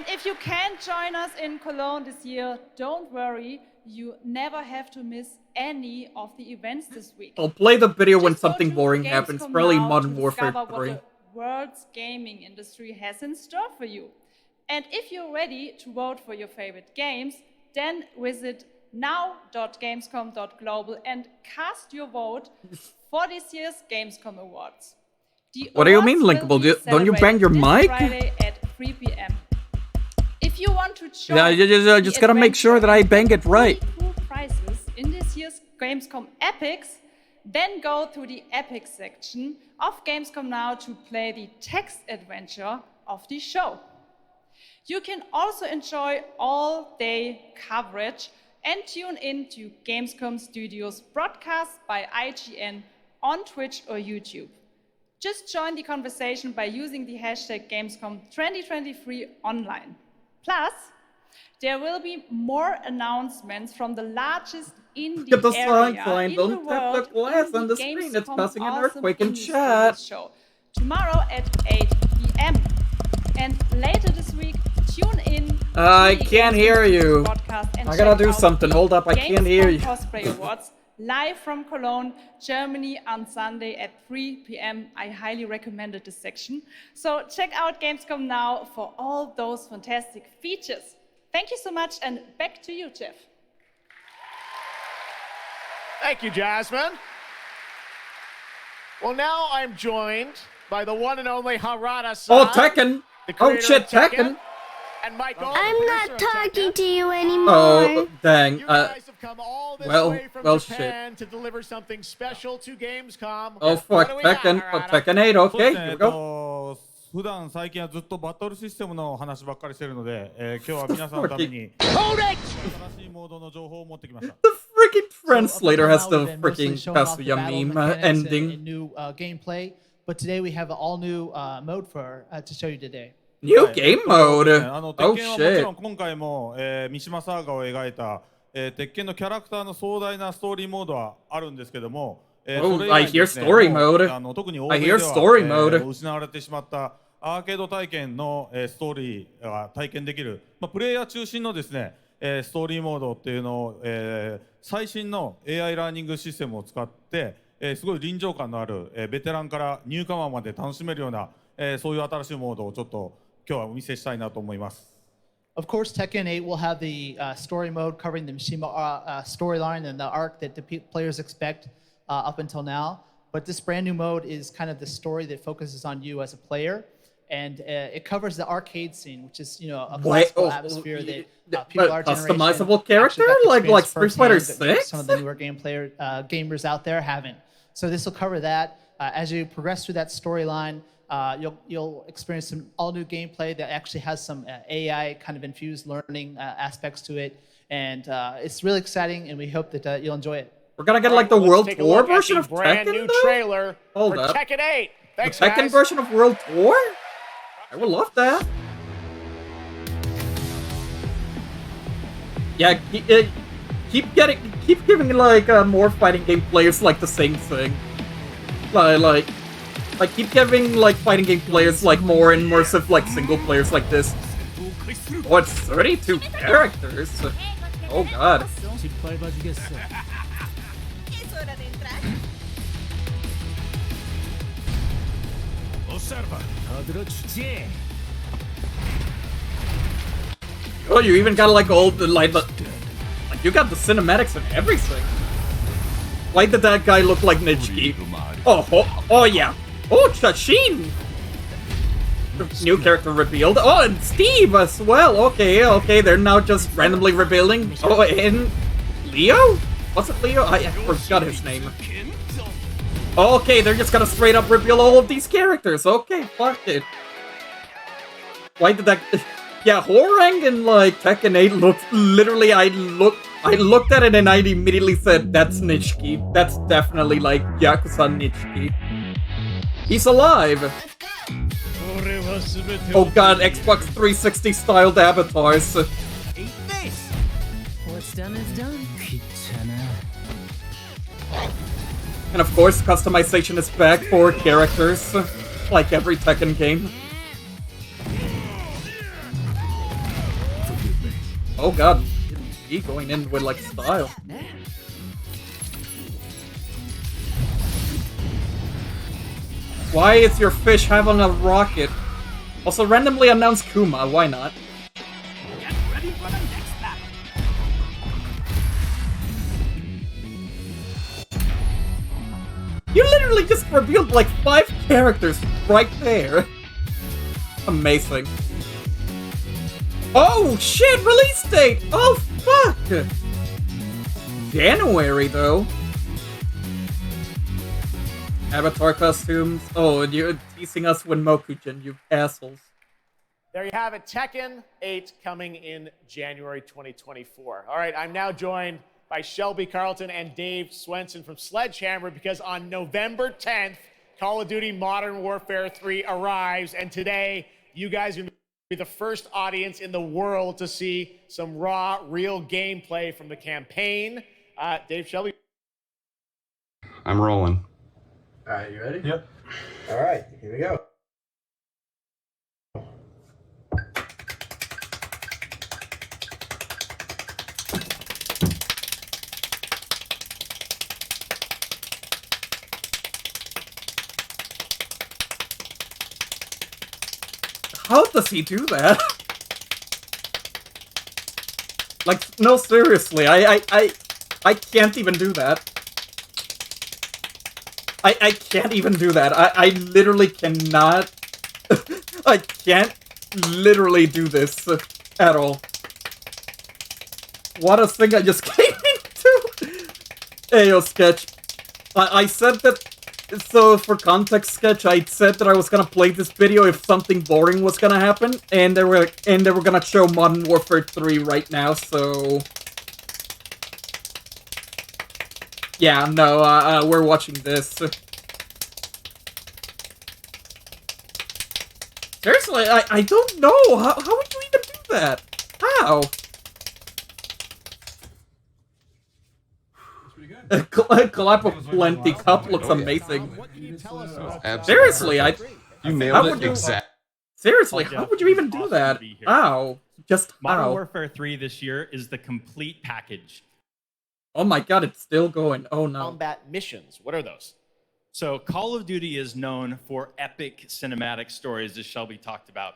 if you can't join us in Cologne this year, don't worry. You never have to miss any of the events this week. I'll play the video when Just go something to boring happens. Gamescom Probably now Modern to Warfare discover 3. what the world's gaming industry has in store for you. And if you're ready to vote for your favorite games, then visit now.gamescom.global and cast your vote for this year's Gamescom Awards. What do you mean linkable? Don't you bang your mic? Friday at 3 p.m. If you want to join, Yeah, you just gotta make sure that I bang it right. cool prizes in this year's Gamescom Epics, then go to the Epics section of Gamescom Now to play the text adventure of the show. You can also enjoy all-day coverage and tune in to Gamescom Studios broadcast by IGN on Twitch or YouTube. Just join the conversation by using the hashtag Gamescom 2023 online. Plus, there will be more announcements from the largest indie Get the sign area sign, in don't the tap the world glass in on the screen. It's Gamescom causing an Awesome earthquake in Indie chat. Studios show tomorrow at 8 p.m. And later this week, tune in. I to the can't Gamescom hear Studios you. broadcast and I gotta check do out something. the Hold up, I can't hear you. Gamescom Cosplay Awards live from Cologne, Germany on Sunday at 3 p.m. I highly recommended this section. So check out Gamescom Now for all those fantastic features. Thank you so much, and back to you, Jeff. Thank you, Jasmine. Well, now I'm joined by the one and only Harada-san. Oh, Tekken! Oh shit, Tekken! And Michael, I'm not talking to you anymore. Oh, dang. Well, shit. Japan to deliver something special to Gamescom. Oh, fuck, Tekken. Oh, Tekken 8, okay, here we go. 普段最近はずっとバトルシステムの話ばっかりしてるので、今日は皆さんのために新しいモードの情報を持ってきました。 The freaking translator has the freaking Kazuya meme ending. New gameplay, but today we have an all-new mode to show you today. New game mode. Oh 鉄拳はもちろん shit. 今回も、三島サーガを描いた、鉄拳のキャラクターの壮大なストーリーモードはあるんですけども、Oh, I hear story mode. 特に欧 I 米で hear は、story mode. 失われてしまったアーケード体験の、ストーリーが体験できる、プレイヤー中心のですね、ストーリーモードっていうのを、最新の AI ラーニングシステムを使って、すごい臨場感のある、ベテランからニューカマーまで楽しめるような、そういう新しいモードをちょっと今日はお見せしたいなと思います。Of course, Tekken 8 will have the story mode covering the Mishima storyline and the arc that the players expect up until now. But this brand new mode is kind of the story that focuses on you as a player, and it covers the arcade scene, which is a classical atmosphere that people our generation customizable character like Street Fighter 6. Some of the newer gamers out there haven't. So this will cover that. As you progress through that storyline, you'll experience some all new gameplay that actually has some AI kind of infused learning aspects to it, and it's really exciting, and we hope that you'll enjoy it. We're gonna get like the World Tour version of brand Tekken, new though? trailer Hold for up. Tekken 8. Thanks, the Tekken guys. version of World Tour? I would love that. Yeah, keep giving like more fighting game players like the same thing. Like keep giving like fighting game players like more immersive like single players like this. Oh, it's 32 characters. Oh god. Oh, you even got like all the like you got the cinematics and everything. Why did that guy look like Nijiki? Oh yeah. Oh, Chashin! New character revealed. Oh, and Steve as well. Okay, they're now just randomly revealing. Oh, and Leo? Was it Leo? I forgot his name. Okay, they're just gonna straight up reveal all of these characters. Okay, fuck it. Why did that... Yeah, Horang and like Tekken 8 looked... Literally, I looked at it and I immediately said, that's Nishiki. That's definitely like Yakuza Nishiki. He's alive! Oh god, Xbox 360 styled avatars. What's done is done. And of course, customization is back for characters, like every Tekken game. Oh god, he going in with like style. Why is your fish having a rocket? Also randomly announce Kuma, why not? Get ready for the next battle. You literally just revealed like 5 characters right there. Amazing. Oh shit, release date! Oh fuck! January though. Avatar costumes. Oh, and you're teasing us with Mokujin, you assholes. There you have it, Tekken 8 coming in January 2024. All right, I'm now joined by Shelby Carlton and Dave Swenson from Sledgehammer because on November 10th, Call of Duty Modern Warfare 3 arrives, and today you guys are going to be the first audience in the world to see some raw, real gameplay from the campaign. Dave, Shelby. I'm rolling. All right, you ready? Yep. All right, here we go. How does he do that? Like, no, seriously, I can't even do that. I can't even do that. I literally cannot. I can't literally do this at all. What a thing I just came into! Ayo, Sketch. I said that. So, for context, Sketch, I said that I was gonna play this video if something boring was gonna happen, and they were gonna show Modern Warfare 3 right now, so. Yeah, no, we're watching this. Seriously, I don't know. How would you even do that? How? Collab of Plenty Cup looks amazing. Seriously, You nailed it exactly. Seriously, how would you even do that? How? Just Modern how? Warfare 3 this year is the complete package. Oh my god, it's still going. Oh no. Combat missions. What are those? So Call of Duty is known for epic cinematic stories, as Shelby talked about.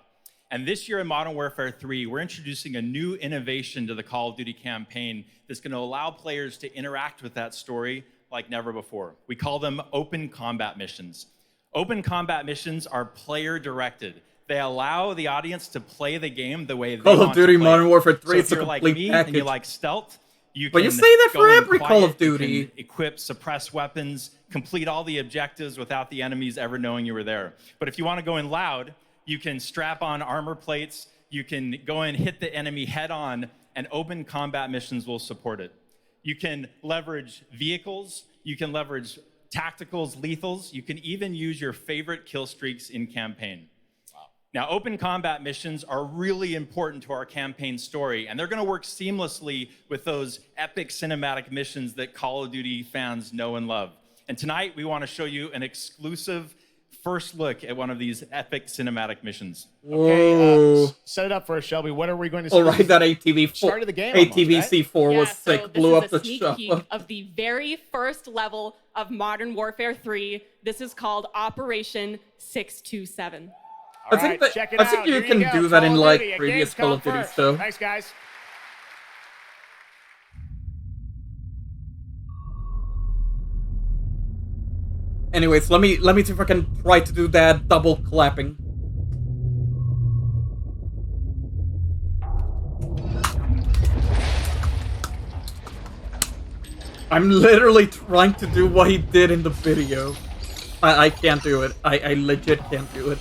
And this year in Modern Warfare 3, we're introducing a new innovation to the Call of Duty campaign that's going to allow players to interact with that story like never before. We call them open combat missions. Open combat missions are player-directed. They allow the audience to play the game the way they want to play. Call of Duty Modern Warfare 3 So is if a you're like complete me package. and you like stealth, you But can you say that go for in every Call of quiet, you Duty. can equip, suppress weapons, complete all the objectives without the enemies ever knowing you were there. But if you want to go in loud, you can strap on armor plates, you can go in, hit the enemy head on, and open combat missions will support it. You can leverage vehicles, you can leverage tacticals, lethals, you can even use your favorite kill streaks in campaign. Now, open combat missions are really important to our campaign story, and they're going to work seamlessly with those epic cinematic missions that Call of Duty fans know and love. And tonight, we want to show you an exclusive first look at one of these epic cinematic missions. Okay, set it up for us, Shelby. What are we going to see? Oh, right, that ATV4. Started the game ATVC4 was sick, blew up the sneak shop. peek of the very first level of Modern Warfare 3. This is called Operation 627. I think that, I think you can do that in like previous Call of Duty stuff. Thanks, guys. Anyways, let me see if I can try to do that double clapping. I'm literally trying to do what he did in the video. I can't do it. I legit can't do it.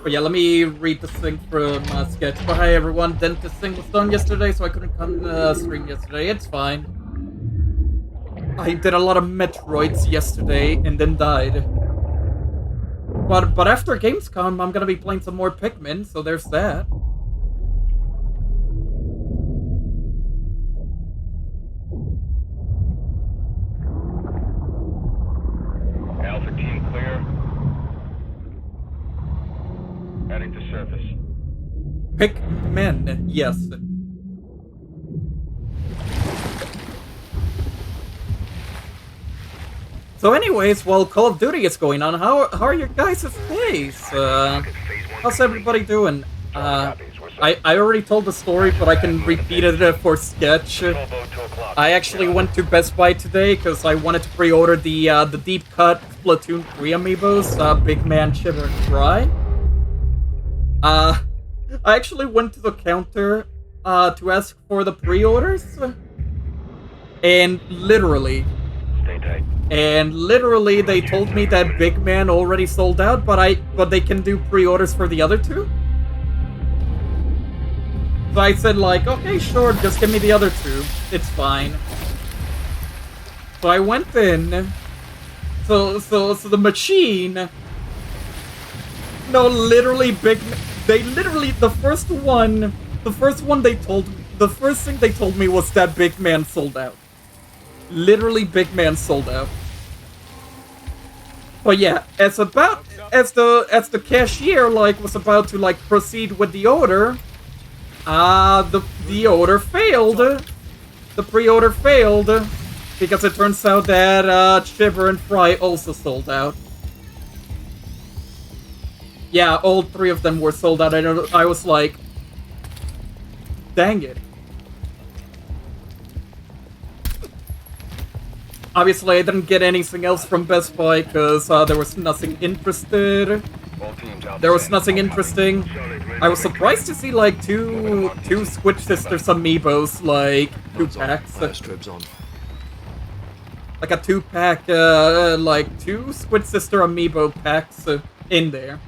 But yeah, let me read the thing from Sketch. But hi everyone, dentist thing was done yesterday, so I couldn't come stream yesterday. It's fine. I did a lot of Metroids yesterday and then died. But after Gamescom, I'm gonna be playing some more Pikmin, so there's that. Alpha team clear. Heading to surface. Pikmin, yes. So anyways, while Call of Duty is going on, how are your guys' days? How's everybody doing? I already told the story, but I can repeat it for sketch. I actually went to Best Buy today because I wanted to pre-order the deep cut Splatoon 3 amiibos, Big Man, Shiver, and Fry. I actually went to the counter to ask for the pre-orders, and literally they told me that Big Man already sold out, but they can do pre-orders for the other two. So I said like, okay, sure, just give me the other two. It's fine. So I went in. So the machine. No, literally the first thing they told me was that Big Man sold out. Literally, Big Man sold out. But yeah, as the cashier was about to proceed with the order, the order failed. The pre-order failed because it turns out that Shiver and Fry also sold out. Yeah, all three of them were sold out. I was like, dang it. Obviously, I didn't get anything else from Best Buy because there was nothing interesting. I was surprised to see two Squid Sisters amiibos, 2 packs. Like a 2-pack, 2 Squid Sister amiibo packs in there.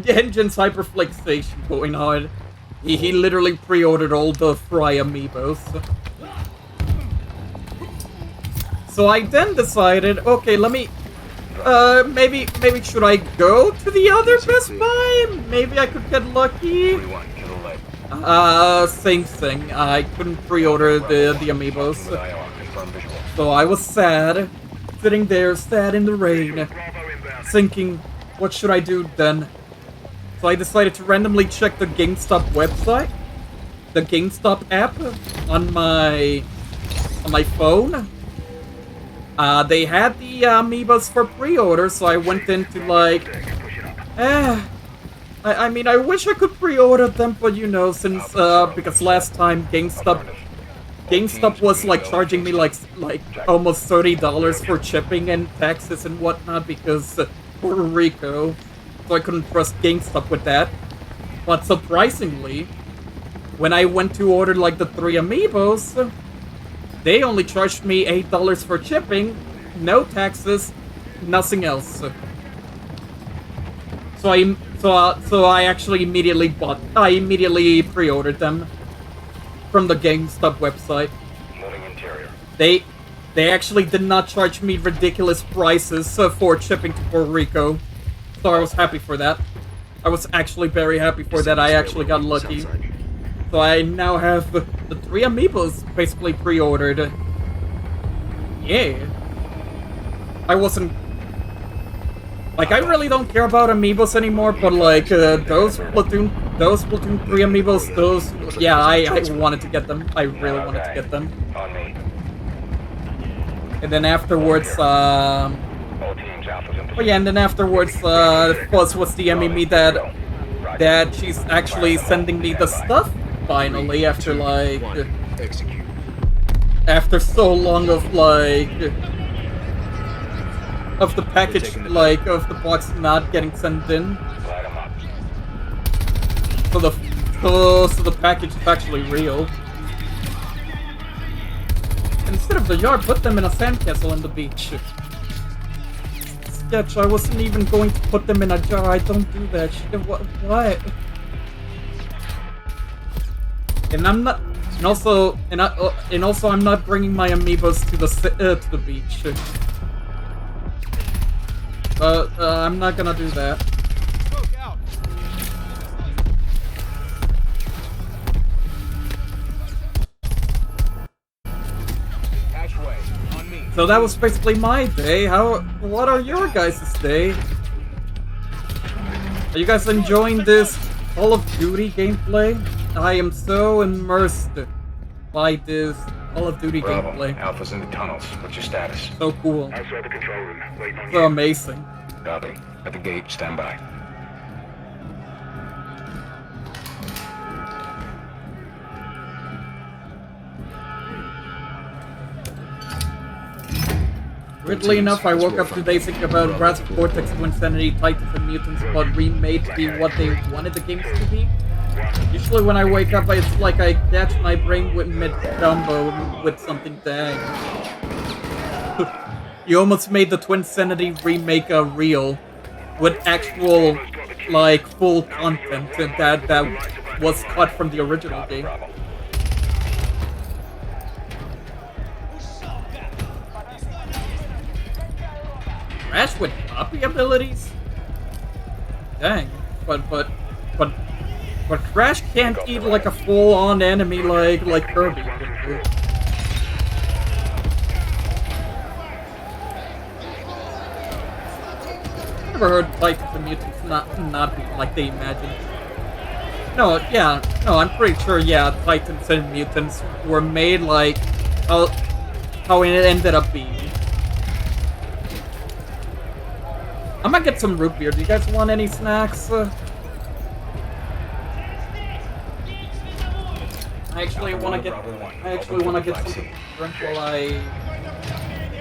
Engine's hyperfixation going on. He literally pre-ordered all the Fry amiibos. So I then decided, okay, let me, maybe should I go to the other Best Buy? Maybe I could get lucky. Same thing. I couldn't pre-order the amiibos. So I was sad, sitting there, sad in the rain, thinking, what should I do then? So I decided to randomly check the GameStop website, the GameStop app on my phone. They had the amiibos for pre-order, so I went into I mean, I wish I could pre-order them, but you know, since because last time GameStop was charging me almost $30 for shipping and taxes and whatnot because Puerto Rico, so I couldn't trust GameStop with that. But surprisingly, when I went to order the 3 amiibos, they only charged me $8 for shipping, no taxes, nothing else. So I actually immediately pre-ordered them from the GameStop website. They actually did not charge me ridiculous prices for shipping to Puerto Rico, so I was happy for that. I was actually very happy for that. I actually got lucky. So I now have the 3 amiibos basically pre-ordered. Yeah. I wasn't... I really don't care about amiibos anymore, but those Splatoon 3 amiibos, those... Yeah, I wanted to get them. I really wanted to get them. And then afterwards, oh yeah, and then afterwards, Fuzz was DMing me that she's actually sending me the stuff, finally, after after so long of the package, of the box not getting sent in. So the package is actually real. Instead of the yard, put them in a sandcastle on the beach. Sketch, I wasn't even going to put them in a jar. I don't do that shit. What? And I'm not. And also, I'm not bringing my amiibos to the beach. I'm not gonna do that. So that was basically my day. What are your guys' day? Are you guys enjoying this Call of Duty gameplay? I am so immersed by this Call of Duty Bravo. gameplay. Alpha's in the tunnels. What's your status? So cool. Outside the control room. Waiting on So amazing. Copy. At the gate. Stand by. Weirdly enough, I woke up today thinking about Rats of Cortex, Twinsanity, Titans, and Mutants, but remade to be what they wanted the games to be. Usually when I wake up, it's like I catch my brain with mid-combo with something dang. You almost made the Twinsanity remake a real, with actual, like, full content that was cut from the original game. Crash with copy abilities? Dang. But Crash can't eat like a full-on enemy like Kirby can do. Never heard Titans and Mutants not be like they imagined. No, I'm pretty sure, Titans and Mutants were made like how it ended up being. I'm gonna get some root beer. Do you guys want any snacks? I actually want to get some drink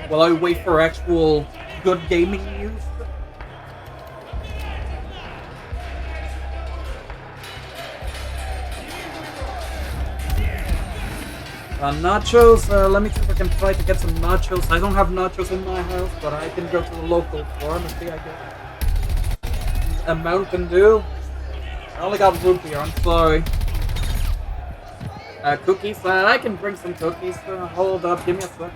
while I wait for actual good gaming news. Nachos, let me see if I can try to get some nachos. I don't have nachos in my house, but I can go to the local pharmacy, I guess. A Mountain Dew? I only got root beer, I'm sorry. Cookies? I can bring some cookies. Hold up, give me a sec.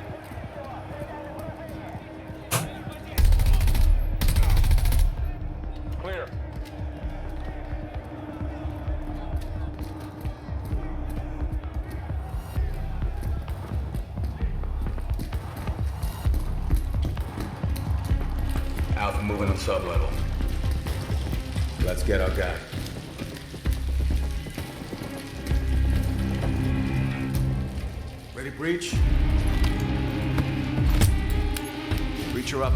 Clear. Alpha moving on sub-level. Let's get our guy. Ready, breach? Breacher up.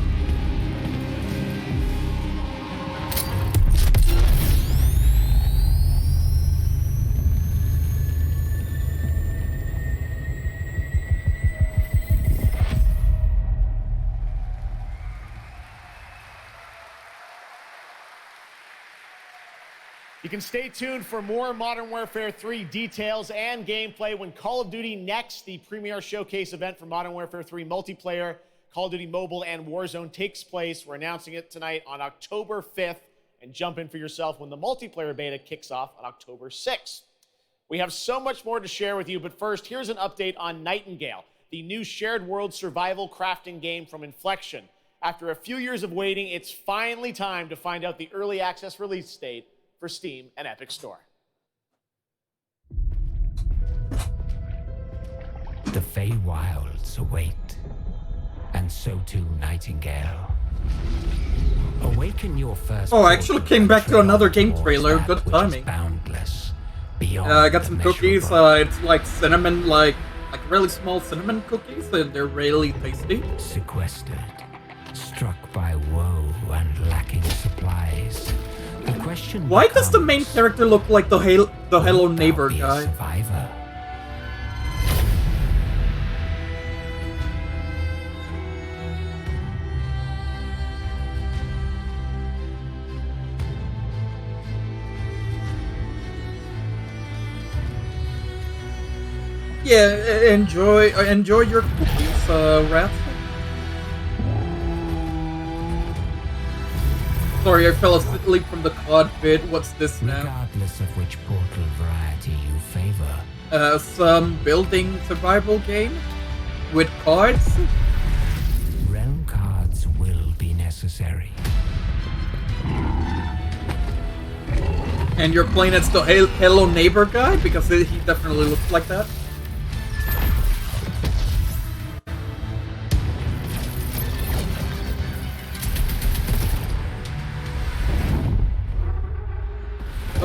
You can stay tuned for more Modern Warfare 3 details and gameplay when Call of Duty Next, the premier showcase event for Modern Warfare 3 multiplayer, Call of Duty Mobile, and Warzone takes place. We're announcing it tonight on October 5th, and jump in for yourself when the multiplayer beta kicks off on October 6th. We have so much more to share with you, but first, here's an update on Nightingale, the new shared world survival crafting game from Inflection. After a few years of waiting, it's finally time to find out the early access release date for Steam and Epic Store. The Feywilds await, and so too Nightingale. Awaken your first. Oh, I actually came back to another game trailer. Good timing. Boundless, beyond I got some cookies. It's like cinnamon, like really small cinnamon cookies, and they're really tasty. Sequestered, struck by woe and lacking supplies. The question Why does the main character look like the Hello Neighbor guy? Survivor? Yeah, enjoy your cookies, Rat. Sorry, I fell asleep from the COD bit. What's this now? Regardless of which portal variety you favor. Some building survival game with cards. Realm cards will be necessary. And you're playing as the Hello Neighbor guy because he definitely looks like that.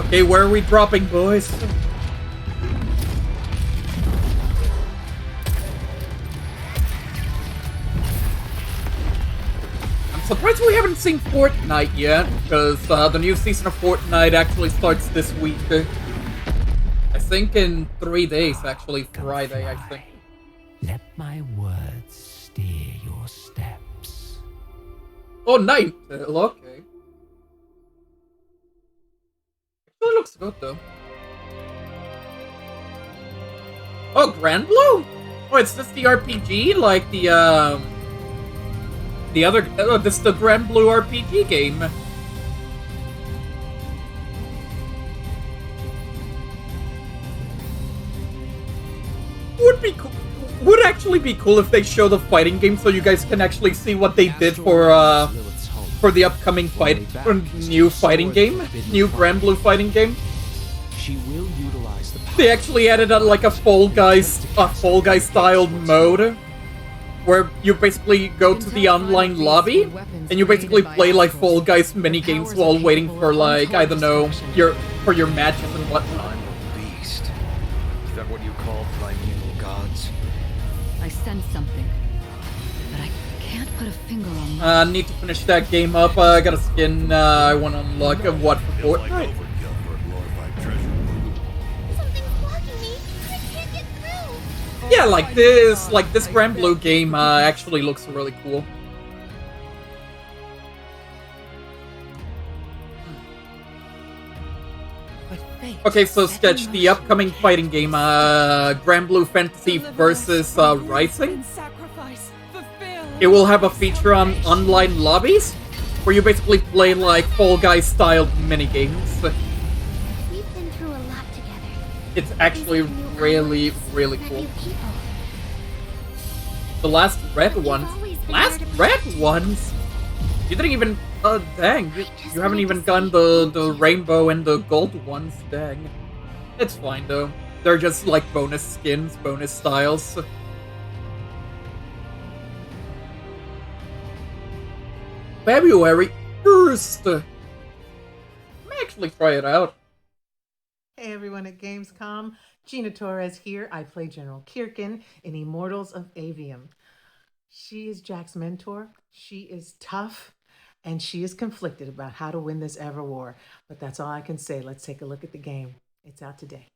Okay, where are we dropping, boys? I'm surprised we haven't seen Fortnite yet, because the new season of Fortnite actually starts this week. I think in 3 days, actually. Friday, I think. Let my words steer your steps. Oh, night! Okay. It looks good, though. Oh, Grand Blue? Oh, it's just the RPG? Like the other... Oh, this is the Grand Blue RPG game. Would be cool. Would actually be cool if they show the fighting game so you guys can actually see what they did for the upcoming new fighting game, new Grand Blue fighting game. She will utilize the power. They actually added like a Fall Guys styled mode where you basically go to the online lobby and you basically play like Fall Guys mini games while waiting for like, I don't know, your matches and whatnot. Beast. Is that what you call primeval gods? I sense something, but I can't put a finger on it. Need to finish that game up. I got a skin I want to unlock. What, for Fortnite? Yeah, like this Grand Blue game actually looks really cool. Okay, so Sketch, the upcoming fighting game, Grand Blue Fantasy versus Rising. It will have a feature on online lobbies, where you basically play like Fall Guys styled minigames. We've been through a lot together. It's actually really, really cool. The last red ones? You didn't even... dang. You haven't even gotten the rainbow and the gold ones. Dang. It's fine, though. They're just, like, bonus skins, bonus styles. February 1st! I may actually try it out. Hey everyone at Gamescom, Gina Torres here. I play General Kirkin in Immortals of Avium. She is Jack's mentor. She is tough, and she is conflicted about how to win this ever war. But that's all I can say. Let's take a look at the game. It's out today.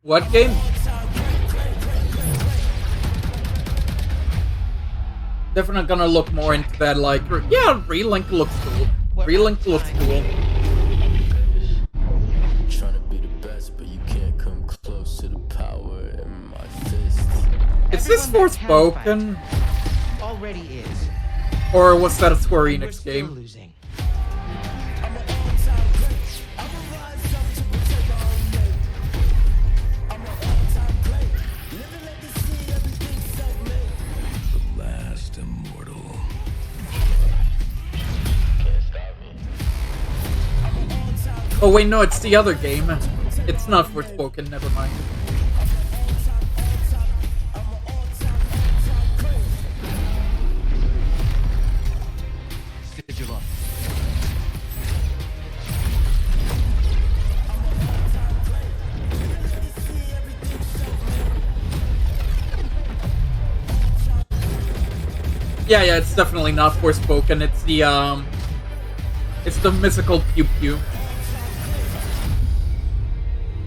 What game? Definitely gonna look more into that, like... Yeah, Relink looks cool. Relink looks cool. Is this Forspoken? Already is. Or was that a Square Enix game? Losing. The last immortal. Oh wait, no, it's the other game. It's not Forspoken, never mind. Yeah, it's definitely not Forspoken. It's the mythical Pew Pew.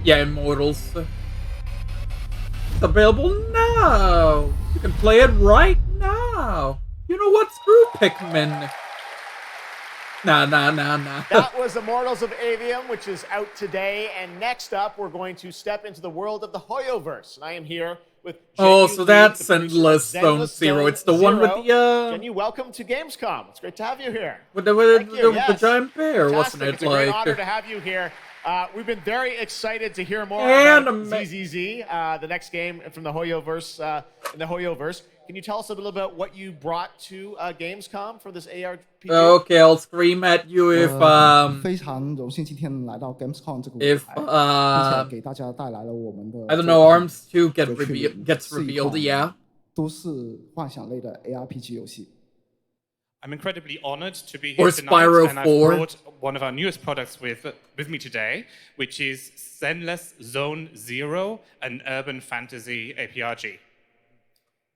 Yeah, Immortals. It's available now. You can play it right now. You know what? Screw Pikmin. Nah. That was Immortals of Avium, which is out today. And next up, we're going to step into the world of the Hoyoverse. And I am here with Oh, Jenny so Lee, that's the producer of Endless Zone Zero. It's the one with the Jenny, welcome to Gamescom. It's great to have you here. with the giant bear, wasn't Fantastic. it? It's a great honor Like to have you here. We've been very excited to hear more Anime. about ZZZ, the next game from the Hoyoverse. In the Hoyoverse, can you tell us a little bit about what you brought to Gamescom for this ARPG? Okay, I'll scream at you if 非常荣幸今天来到 Gamescom 这个舞 if 台，并且给大家带来了我们的 I don't know, Arms 2 gets revealed, yeah. 都是幻想类的 ARPG 游戏。I'm incredibly honored to be here Or tonight, Spyro and 4. I've brought one of our newest products with me today, which is Zenless Zone Zero, an urban fantasy APRG.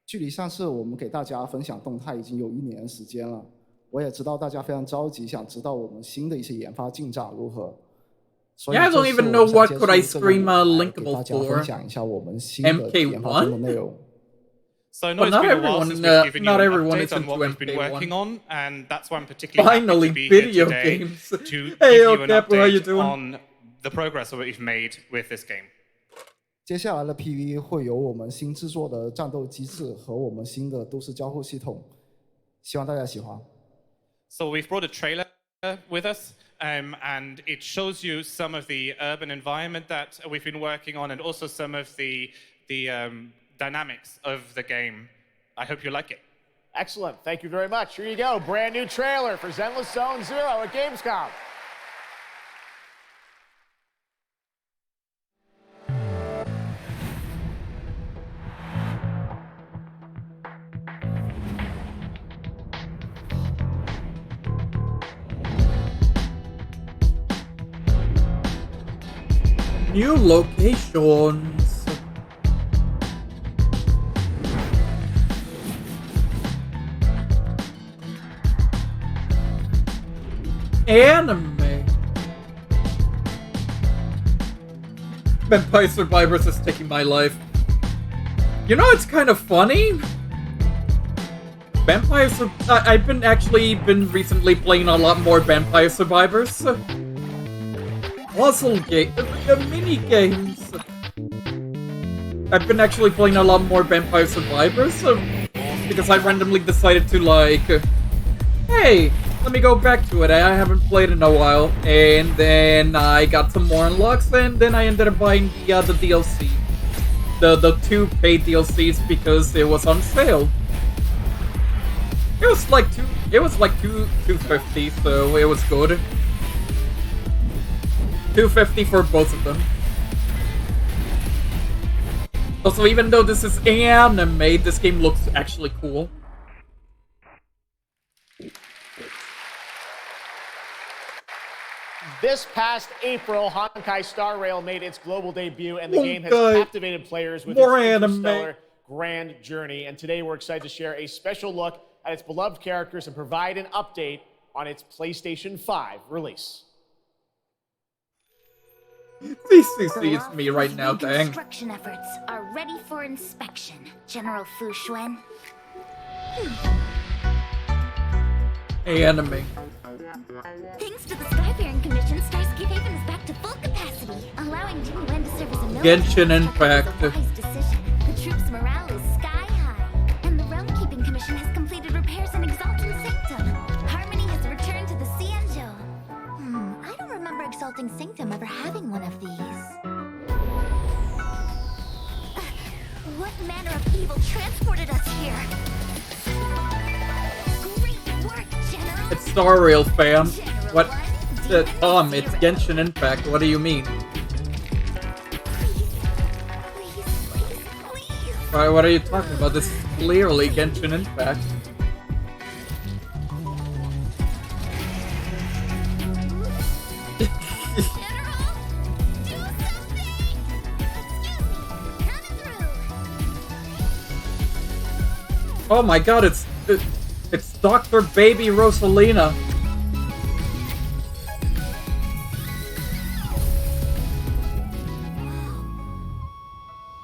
距离上次我们给大家分享动态已经有1年的时间了，我也知道大家非常着急，想知道我们新的一些研发进展如何。所以 Yeah, I 这 don't 次 even 我 know 们 what 想 could I 借助这个 scream 舞台给 linkable 大家 for. 分享一下我们新的研发中的内容。 So I know But it's not been a while everyone, since we've given you not an everyone update is on what into we've been MK1. working on, and that's why I'm particularly Finally, happy to be video here today games. to Hey, give you an Capo, how you update doing? on the progress that we've made with this game. 接下来的 PV 会有我们新制作的战斗机制和我们新的都市交互系统，希望大家喜欢。 So we've brought a trailer with us, and it shows you some of the urban environment that we've been working on, and also some of the dynamics of the game. I hope you like it. Excellent. Thank you very much. Here you go. Brand new trailer for Zenless Zone Zero at Gamescom. New locations. Anime. Vampire Survivors is taking my life. You know, it's kind of funny. I've been recently playing a lot more Vampire Survivors. Puzzle game, mini games. I've been actually playing a lot more Vampire Survivors because I randomly decided to hey, let me go back to it. I haven't played in a while, and then I got some more unlocks, and then I ended up buying the DLC, the 2 paid DLCs because it was on sale. It was like $250, so it was good. $250 for both of them. Also, even though this is anime, this game looks actually cool. This past April, Honkai Star Rail made its global debut, and the game has captivated players with its interstellar grand journey. And today we're excited to share a special look at its beloved characters and provide an update on its PlayStation 5 release. CCC is me right now, dang. Construction efforts are ready for inspection, General Fu Xuan. Anime. Thanks to the Skyfaring Commission, Starscape Haven is back to full capacity, allowing Jin Wen to serve as a military. Genshin Impact. Wise decision. The troops' morale is sky high, and the Realm Keeping Commission has completed repairs in Exalting Sanctum. Harmony has returned to the Xianzhou. I don't remember Exalting Sanctum ever having one of these. What manner of evil transported us here? Great work, General! It's Star Rail, fam. What? Tom, it's Genshin Impact. What do you mean? Alright, what are you talking about? This is clearly Genshin Impact. Oh my god, it's Dr. Baby Rosalina.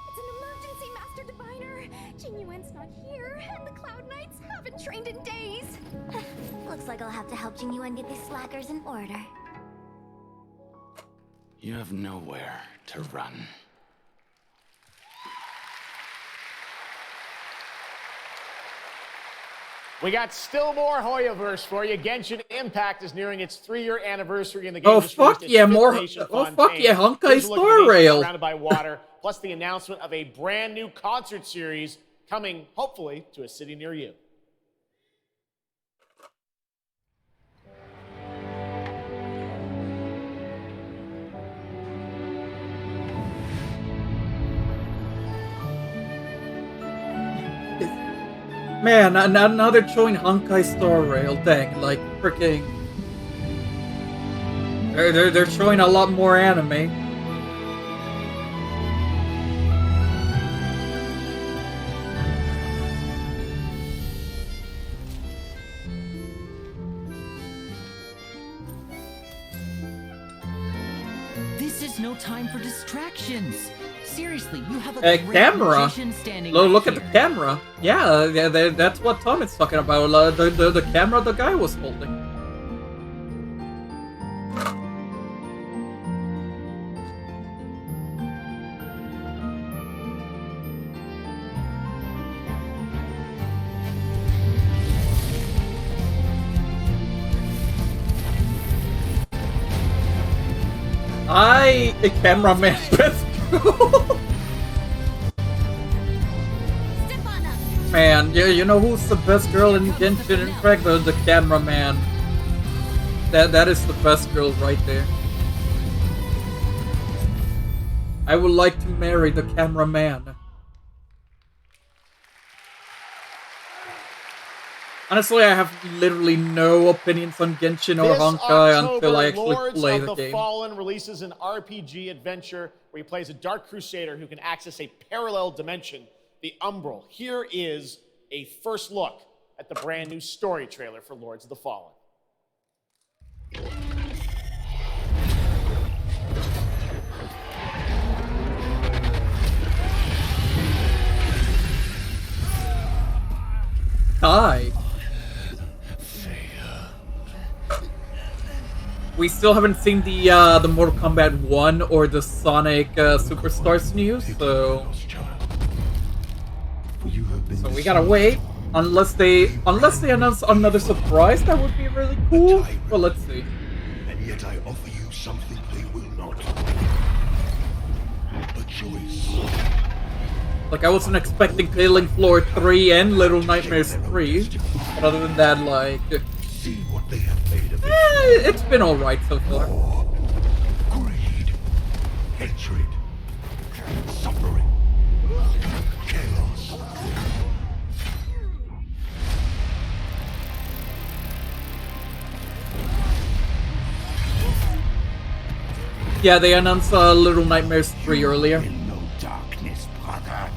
It's an emergency, Master Diviner! Jin Yuan's not here, and the Cloud Knights haven't trained in days! Looks like I'll have to help Jin Yuan get these slackers in order. You have nowhere to run. We got still more Hoyoverse for you. Genshin Impact is nearing its 3-year anniversary in the game. Oh fuck yeah, more! Oh fuck yeah, Honkai Star Rail. Surrounded by water, plus the announcement of a brand new concert series coming, hopefully, to a city near you. Man, now they're showing Honkai Star Rail. Dang, like freaking. They're showing a lot more anime. This is no time for distractions. Seriously, you have a great Camera. magician standing Look right at the here. camera. Yeah, that's what Tom is talking about. The camera the guy was holding. The cameraman best. Man, you know who's the best girl in Genshin Impact? The cameraman. That is the best girl right there. I would like to marry the cameraman. Honestly, I have literally no opinions on Genshin or Honkai until I actually play the game. Lords of the Fallen releases an RPG adventure where he plays a Dark Crusader who can access a parallel dimension, the Umbral. Here is a first look at the brand new story trailer for Lords of the Fallen. Hi. We still haven't seen the Mortal Kombat 1 or the Sonic Superstars news, so we gotta wait. Unless they announce another surprise, that would be really cool. Well, let's see. And yet I offer you something they will not. A choice. Like, I wasn't expecting Killing Floor 3 and Little Nightmares 3, but other than that, like, See what they have made of it. it's been alright so far. Greed, hatred, suffering, chaos. Yeah, they announced Little Nightmares 3 earlier. No darkness, brother.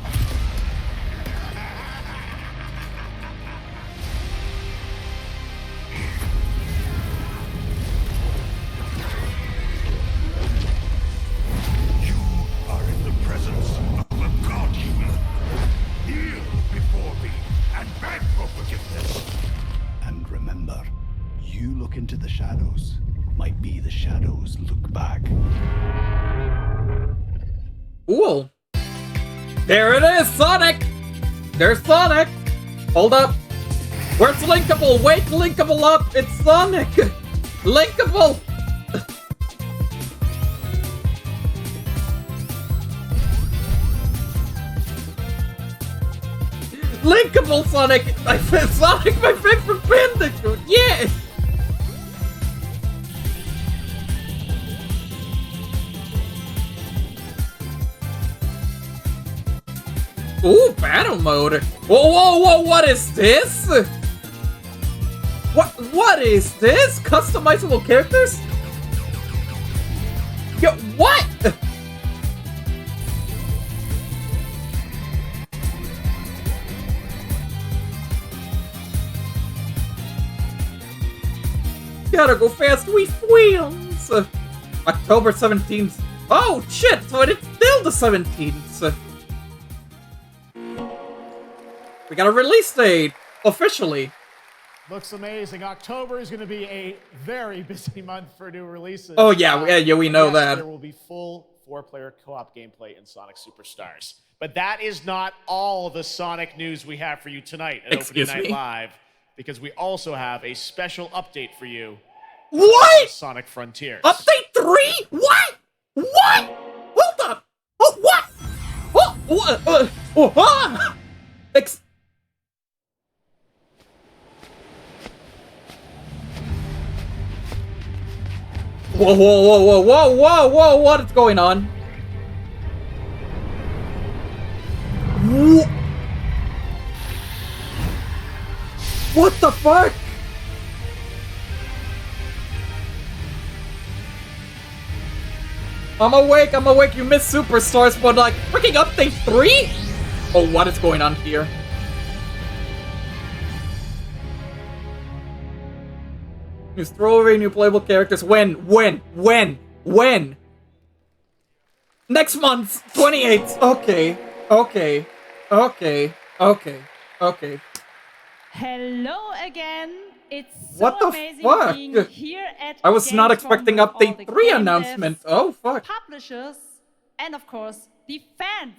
You are in the presence of a god human. Kneel before me and beg for forgiveness. And remember, you look into the shadows, might be the shadows look back. Cool. There it is, Sonic! There's Sonic! Hold up. Where's Linkable? Wake Linkable up! It's Sonic! Linkable! Linkable Sonic! Sonic, my favorite Bandicoot! Yeah! Ooh, battle mode! Whoa, what is this? What is this? Customizable characters? Yo, what? Gotta go fast, we squeals! October 17th. Oh, shit, so it's still the 17th. We got a release date, officially. Looks amazing. October is going to be a very busy month for new releases. Oh, yeah, we know that. There will be full 4-player co-op gameplay in Sonic Superstars. But that is not all the Sonic news we have for you tonight at Opening Night Live, because we also have a special update for you. What? Sonic Frontiers. Update 3? What? What? Hold up. Oh, what? Whoa, what is going on? What the fuck? I'm awake, you missed Superstars, but like, freaking update 3? Oh, what is going on here? New throwaway, new playable characters. When? Next month, 28th. Okay. Hello again. It's so What the amazing fuck? being here at I was not Gamescom expecting with all update the 3 game announcement. devs, Oh, fuck. publishers, and of course, the fans.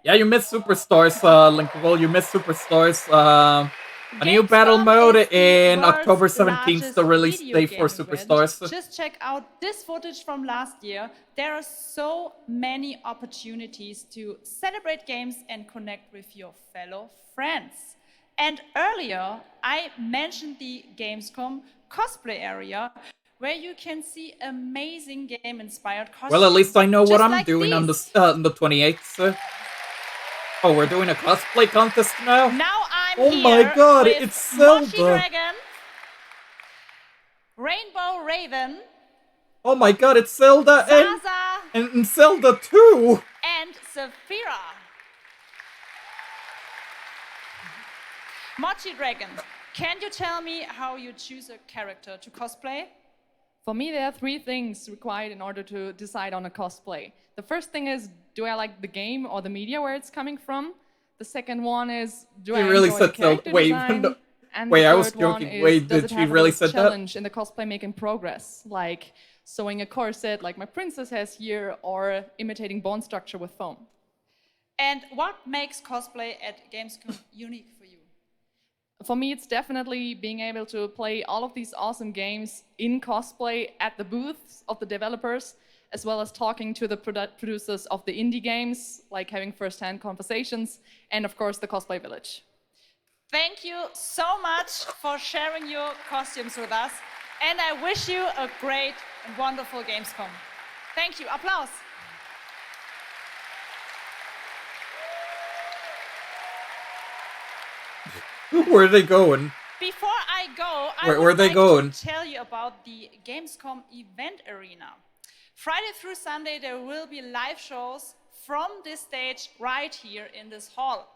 Yeah, you missed Superstars, Linkable. You missed Superstars. A new battle mode in October 17th, the release date for Superstars. Just check out this footage from last year. There are so many opportunities to celebrate games and connect with your fellow friends. And earlier, I mentioned the Gamescom cosplay area, where you can see amazing game-inspired costumes. Well, at least I know what just I'm like doing on these. the 28th. Oh, we're doing a cosplay contest now? Now I'm Oh here my god, with it's Zelda! Mochi Dragon, Rainbow Raven, Oh my god, it's Zelda Zaza, and Zelda 2! and Saphira. Mochi Dragon, can you tell me how you choose a character to cosplay? For me, there are 3 things required in order to decide on a cosplay. The first thing is, do I like the game or the media where it's coming from? The second one is, do I really enjoy the said character Wait, design? no. And Wait, the I was third one joking. is, Wait, does did it she have a really little said that? challenge in the cosplay making progress, like sewing a corset like my princess has here, or imitating bone structure with foam. And what makes cosplay at Gamescom unique for you? For me, it's definitely being able to play all of these awesome games in cosplay at the booths of the developers, as well as talking to the producers of the indie games, like having first-hand conversations, and of course, the cosplay village. Thank you so much for sharing your costumes with us, and I wish you a great and wonderful Gamescom. Thank you. Applause. Where are they going? Before I go, Where I are would they like going? to tell you about the Gamescom event arena. Friday through Sunday, there will be live shows from this stage right here in this hall.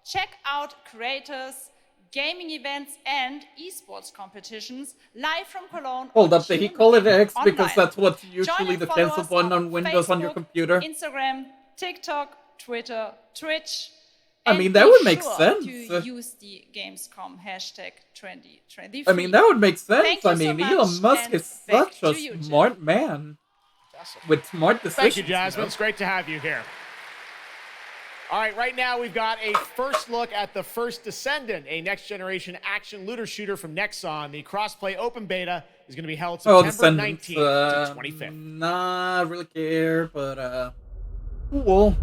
Check out creators, gaming events, and esports competitions live from Cologne. Hold on up, did he June call it 8th X because online. that's what's Join usually and the follow cancel us button on Windows on your Facebook, computer? Instagram, TikTok, Twitter, Twitch. I mean, and that be would make sure sense. to use the Gamescom hashtag 2023. I mean, that would make sense. Thank you I mean, so Elon much, Musk and is back such a to you, Jim. smart man with smart decisions. Thank you, Jasmine. know? It's great to have you here. All right, right now we've got a first look at the first Descendant, a next-generation action looter shooter from Nexon. The crossplay open beta is going to be held Oh, September Descendants. 19th to 25th. Not really care, but cool.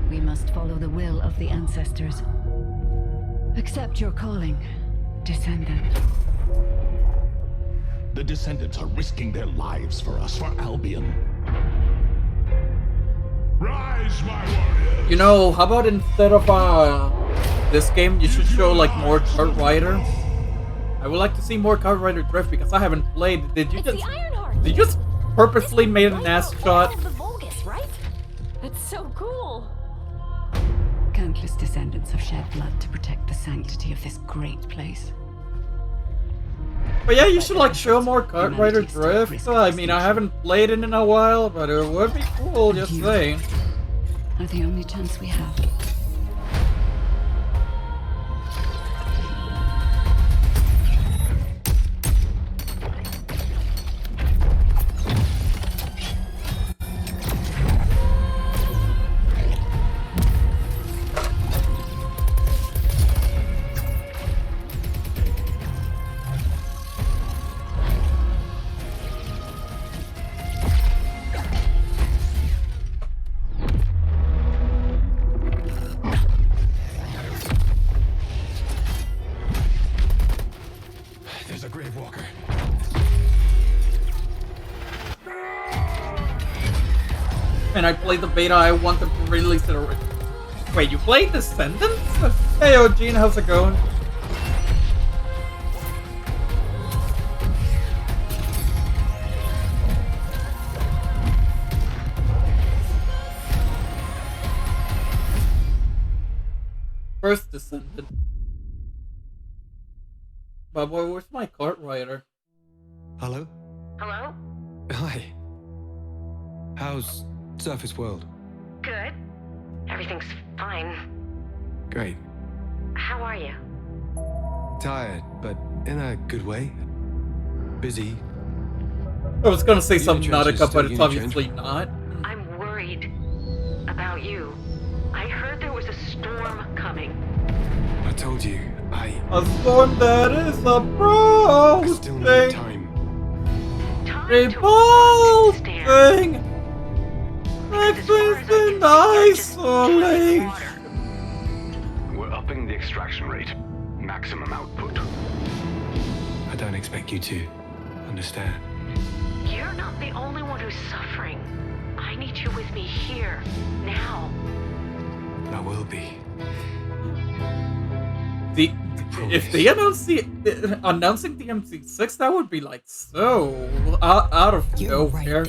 We must follow the will of the ancestors. Accept your calling, Descendant. The Descendants are risking their lives for us, for Albion. Rise, my warriors! You know, how about instead of this game, you should show like more Kart Rider? I would like to see more Kart Rider Drift because I haven't played. Did you just purposely made an ass shot? Right? That's so cool. Countless descendants have shed blood to protect the sanctity of this great place. But yeah, you should like show more Kart Rider Drift. I mean, I haven't played it in a while, but it would be cool, just saying. Are the only chance we have. There's a grave walker. And I played the beta, I want them to release it already. Wait, you played Descendants? Hey, Eugene, how's it going? First Descendant. But boy, where's my cart rider? Hello? Hello? Hi. How's Surface World? Good. Everything's fine. Great. How are you? Tired, but in a good way. Busy. I was gonna say Unit something trenches, Nautica, but still it's unit obviously not. I'm worried about you. I heard there was a storm coming. I told you, A storm that is approaching. still need time. Revolting. Exists in isolation. We're upping the extraction rate. Maximum output. I don't expect you to understand. You're not the only one who's suffering. I need you with me here, now. I will be. If they announce announcing the MC6, that would be like so out of nowhere.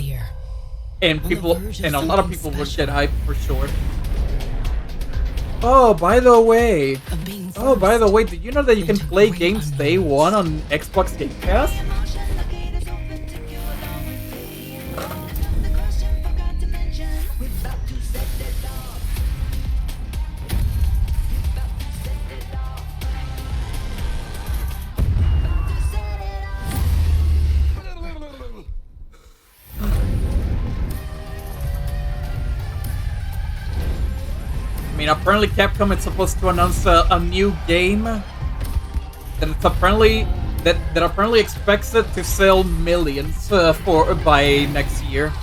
And a lot of people would get hyped for sure. Oh, by the way, did you know that you can play games day one on Xbox Game Pass? I mean, apparently Capcom is supposed to announce a new game that it's apparently that apparently expects it to sell millions by next year,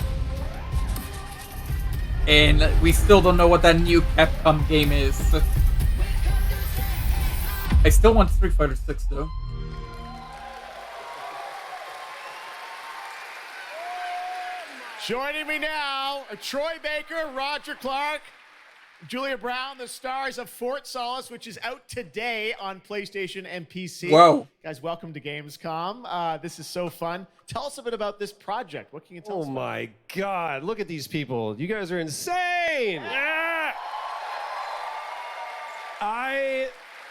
and we still don't know what that new Capcom game is. I still want Street Fighter 6 though. Joining me now, Troy Baker, Roger Clark, Julia Brown, the stars of Fort Solis, which is out today on PlayStation and PC. Wow. Guys, welcome to Gamescom. This is so fun. Tell us a bit about this project. What can you tell us about? Oh my God, look at these people. You guys are insane. Yeah.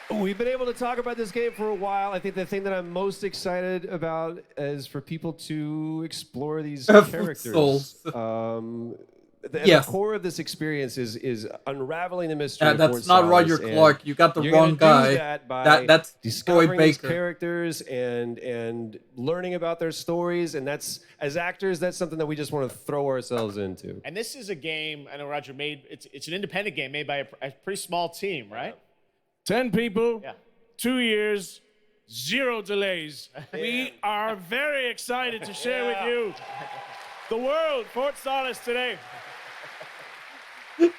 We've been able to talk about this game for a while. I think the thing that I'm most excited about is for people to explore these characters. The core of this experience is unraveling the mystery. That's not Roger Clark. You got the wrong guy. That's discovering Troy these Baker. characters and learning about their stories. And that's, as actors, that's something that we just want to throw ourselves into. And this is a game, I know Roger it's an independent game made by a pretty small team, right? 10 people, 2 years, 0 delays. We are very excited to share with you the world, Fort Solis today.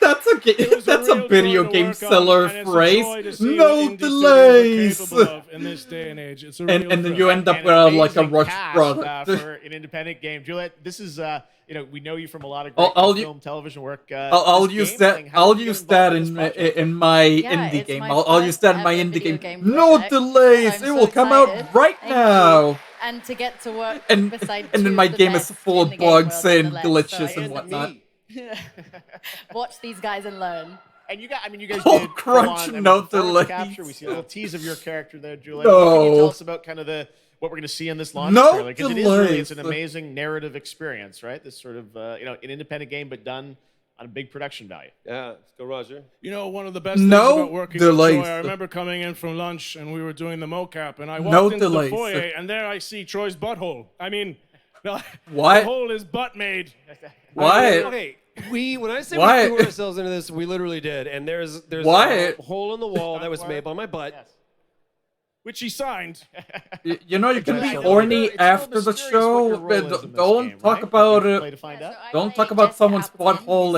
That's a video game seller phrase. No delays. In this day and age, it's a and then you end up with like a rush product for an independent game. Juliet, this is we know you from a lot of great film, television work. I'll use that in my indie game. I'll use that in my indie game. No delays. It will come out right now. And to get to work and then my game is full of bugs and glitches and whatnot. Watch these guys and learn. And you guys did crunch, no delays. Capture. We see a little tease of your character there, Juliet. No. What can you tell us about kind of what we're going to see in this launch trailer? Because it's an amazing narrative experience, right? This sort of an independent game, but done on a big production value. Yeah, let's go, Roger. You know, one of the best things about working with Troy, I remember coming in from lunch and we were doing the mocap, and I walked into the foyer, and there I see Troy's butthole. I mean, the hole is butt made. Why? Okay. When I say we threw ourselves into this, we literally did. And there's a hole in the wall that was made by my butt. Yes. Which he signed. You know, you can be horny after the show, but don't talk about it. Don't talk about someone's butthole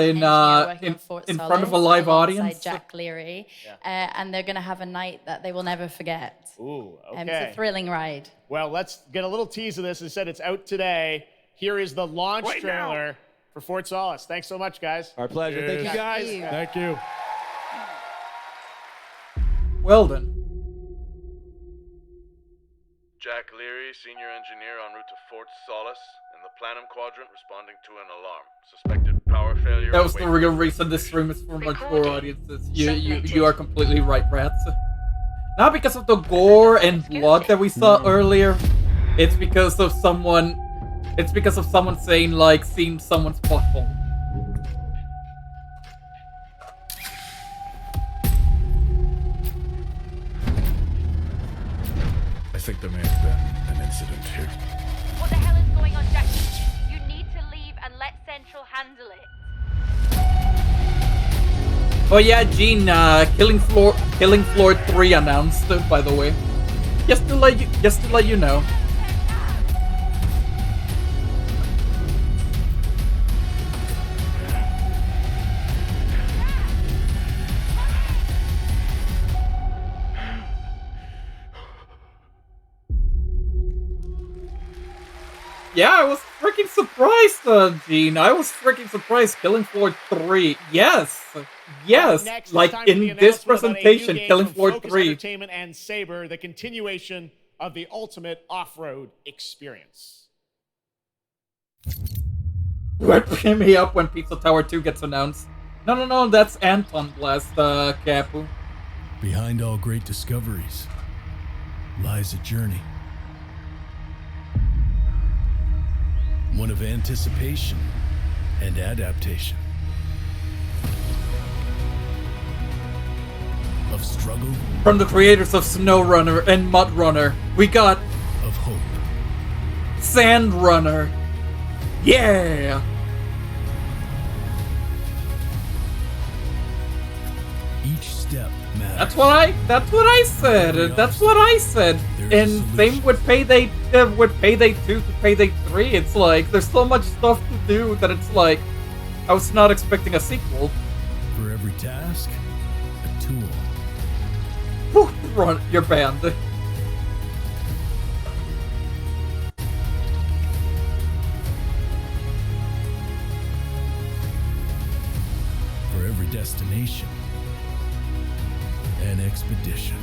in front of a live audience. Jack Leary, and they're going to have a night that they will never forget. Ooh, okay. It's a thrilling ride. Well, let's get a little tease of this. As I said, it's out today. Here is the launch trailer for Fort Solis. Thanks so much, guys. Our pleasure. Thank you, guys. Thank you. Well then. Jack Leary, senior engineer en route to Fort Solace, in the Planum Quadrant, responding to an alarm. Suspected power failure. That was the real reason this stream is for mature audiences. You are completely right, Rats. Not because of the gore and blood that we saw earlier. It's because of someone. It's because of someone saying like seeing someone's butthole. I think there may have been an incident here. What the hell is going on, Jack? You need to leave and let Central handle it. Oh yeah, Gene, Killing Floor 3 announced, by the way. Just to let you know. Yeah, I was freaking surprised, Gene. I was freaking surprised. Killing Floor 3. Yes. Yes. Next, like in this presentation, Killing Floor 3. Entertainment and Saber, the continuation of the ultimate off-road experience. Pick me up when Pizza Tower 2 gets announced. No, that's Anton Blast, Capu. Behind all great discoveries lies a journey. One of anticipation and adaptation. Of struggle. From the creators of SnowRunner and MudRunner, we got... of hope. Sandrunner. Yeah! Each step matters. That's what I said. That's what I said. And same with Payday 2 to Payday 3. It's like there's so much stuff to do that it's like I was not expecting a sequel. For every task, a tool. Run, you're banned. For every destination, an expedition.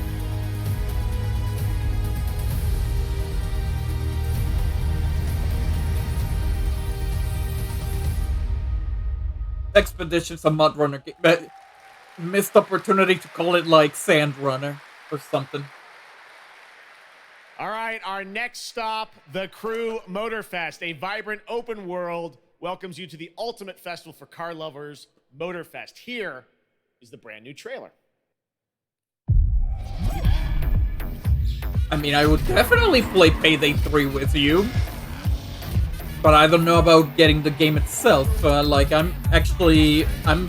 Expedition's a MudRunner game, but missed opportunity to call it like Sandrunner or something. All right, our next stop, the Crew Motorfest, a vibrant open world, welcomes you to the ultimate festival for car lovers, Motorfest. Here is the brand new trailer. I mean, I would definitely play Payday 3 with you. But I don't know about getting the game itself. Like, I'm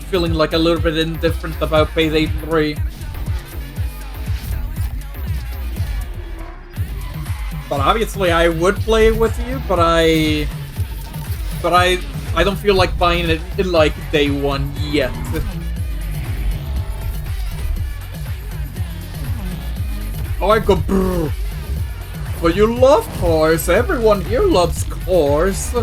feeling like a little bit indifferent about Payday 3. But obviously I would play it with you, but I don't feel like buying it in like day one yet. Oh, I go brrr. But you love cars. Everyone here loves cars.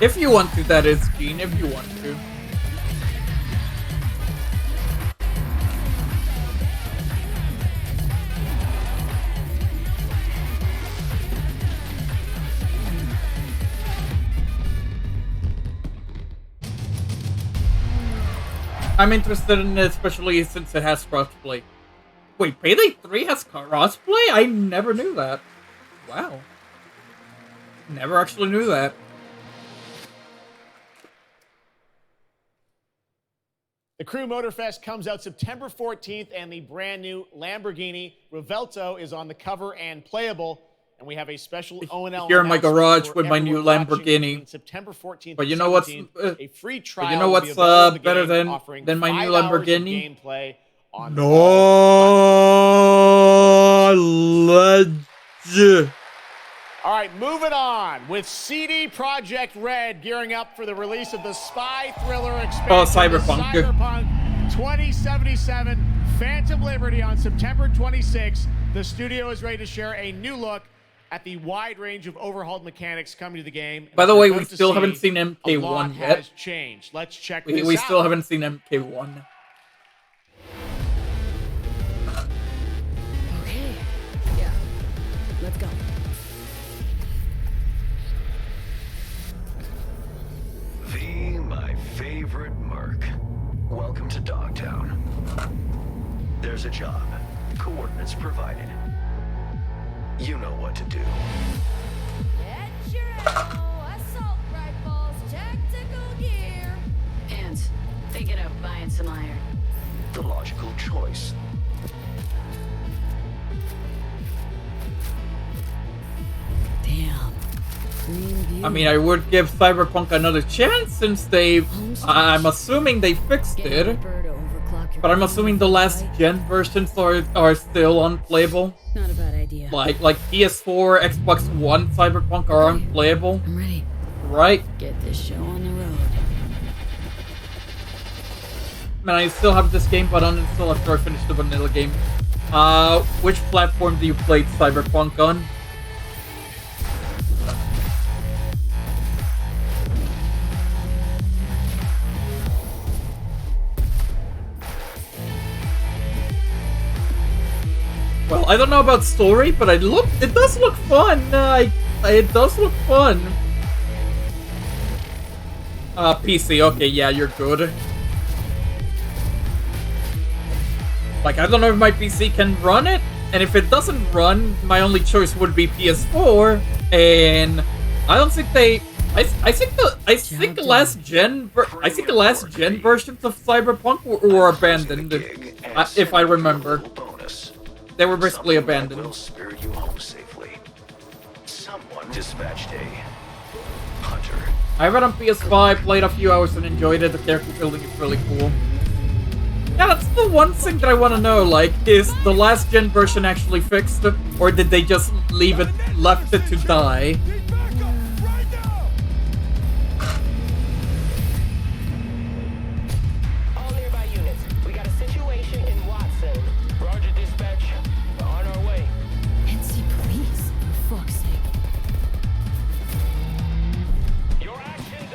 If you want to, that is, Gene, if you want to. I'm interested in it, especially since it has crossplay. Wait, Payday 3 has crossplay? I never knew that. Wow. Never actually knew that. The Crew Motorfest comes out September 14th, and the brand new Lamborghini Revelto is on the cover and playable. And we have a special O&L here in my garage with my new Lamborghini. September 14th. But you know what's a free trial. But you know what's better than my new Lamborghini? No, legend. All right, moving on with CD Projekt Red gearing up for the release of the spy thriller expansion. Oh, Cyberpunk. Cyberpunk 2077 Phantom Liberty on September 26th. The studio is ready to share a new look at the wide range of overhauled mechanics coming to the game. By the way, we still haven't seen MK1 yet. Has changed. Let's check this out. We still haven't seen MK1. Okay. Yeah. Let's go. V, my favorite merc. Welcome to Dogtown. There's a job. Coordinates provided. You know what to do. Get your ammo, assault rifles, tactical gear. Hands, thinking of buying some iron. The logical choice. Damn. I mean, I would give Cyberpunk another chance since they've... I'm assuming they fixed it. But I'm assuming the last gen versions are still unplayable. Not a bad idea. Like PS4, Xbox One Cyberpunk are unplayable. I'm ready. Right? Get this show on the road. Man, I still have this game, but uninstall after I finish the vanilla game. Which platform do you play Cyberpunk on? Well, I don't know about story, but it does look fun. It does look fun. PC, okay, yeah, you're good. Like, I don't know if my PC can run it, and if it doesn't run, my only choice would be PS4, and I don't think they... I think the last gen versions of Cyberpunk were abandoned, if I remember. They were basically abandoned. Will spirit you home safely. Someone dispatched a hunter. I have it on PS5, played a few hours and enjoyed it. The character building is really cool. Yeah, that's the one thing that I want to know. Like, is the last gen version actually fixed, or did they just left it to die? All nearby units, we got a situation in Watson. Roger, dispatch. We're on our way. NC police, for fuck's sake.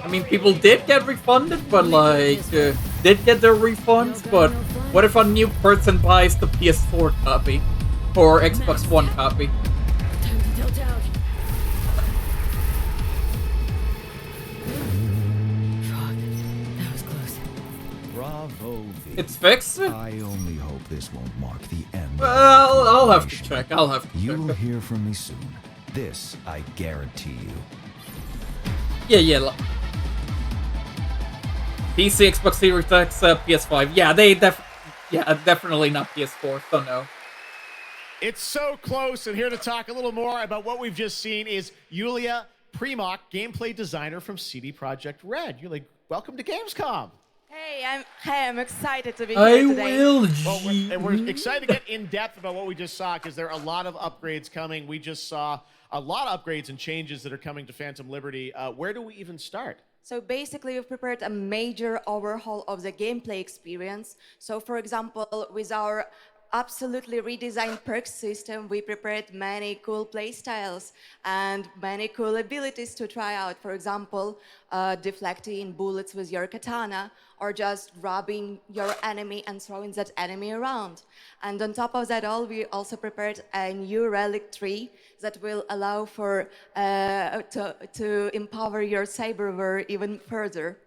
I mean, people did get refunded, but like, did get their refunds, but what if a new person buys the PS4 copy? Or Xbox One copy? Time to tilt out. Fuck, that was close. Bravo, V. It's fixed? I only hope this won't mark the end. Well, I'll have to check. You'll hear from me soon. This, I guarantee you. Yeah. PC, Xbox Series X, PS5. Yeah, definitely not PS4, so no. It's so close, and here to talk a little more about what we've just seen is Yulia Primok, gameplay designer from CD Projekt Red. Yulia, welcome to Gamescom. Hey, I'm excited to be here today. We're excited to get in depth about what we just saw because there are a lot of upgrades coming. We just saw a lot of upgrades and changes that are coming to Phantom Liberty. Where do we even start? So basically, we've prepared a major overhaul of the gameplay experience. So for example, with our absolutely redesigned perks system, we prepared many cool playstyles and many cool abilities to try out. For example, deflecting bullets with your katana, or just grabbing your enemy and throwing that enemy around. And on top of that all, we also prepared a new relic tree that will allow for to empower your cyberware even further.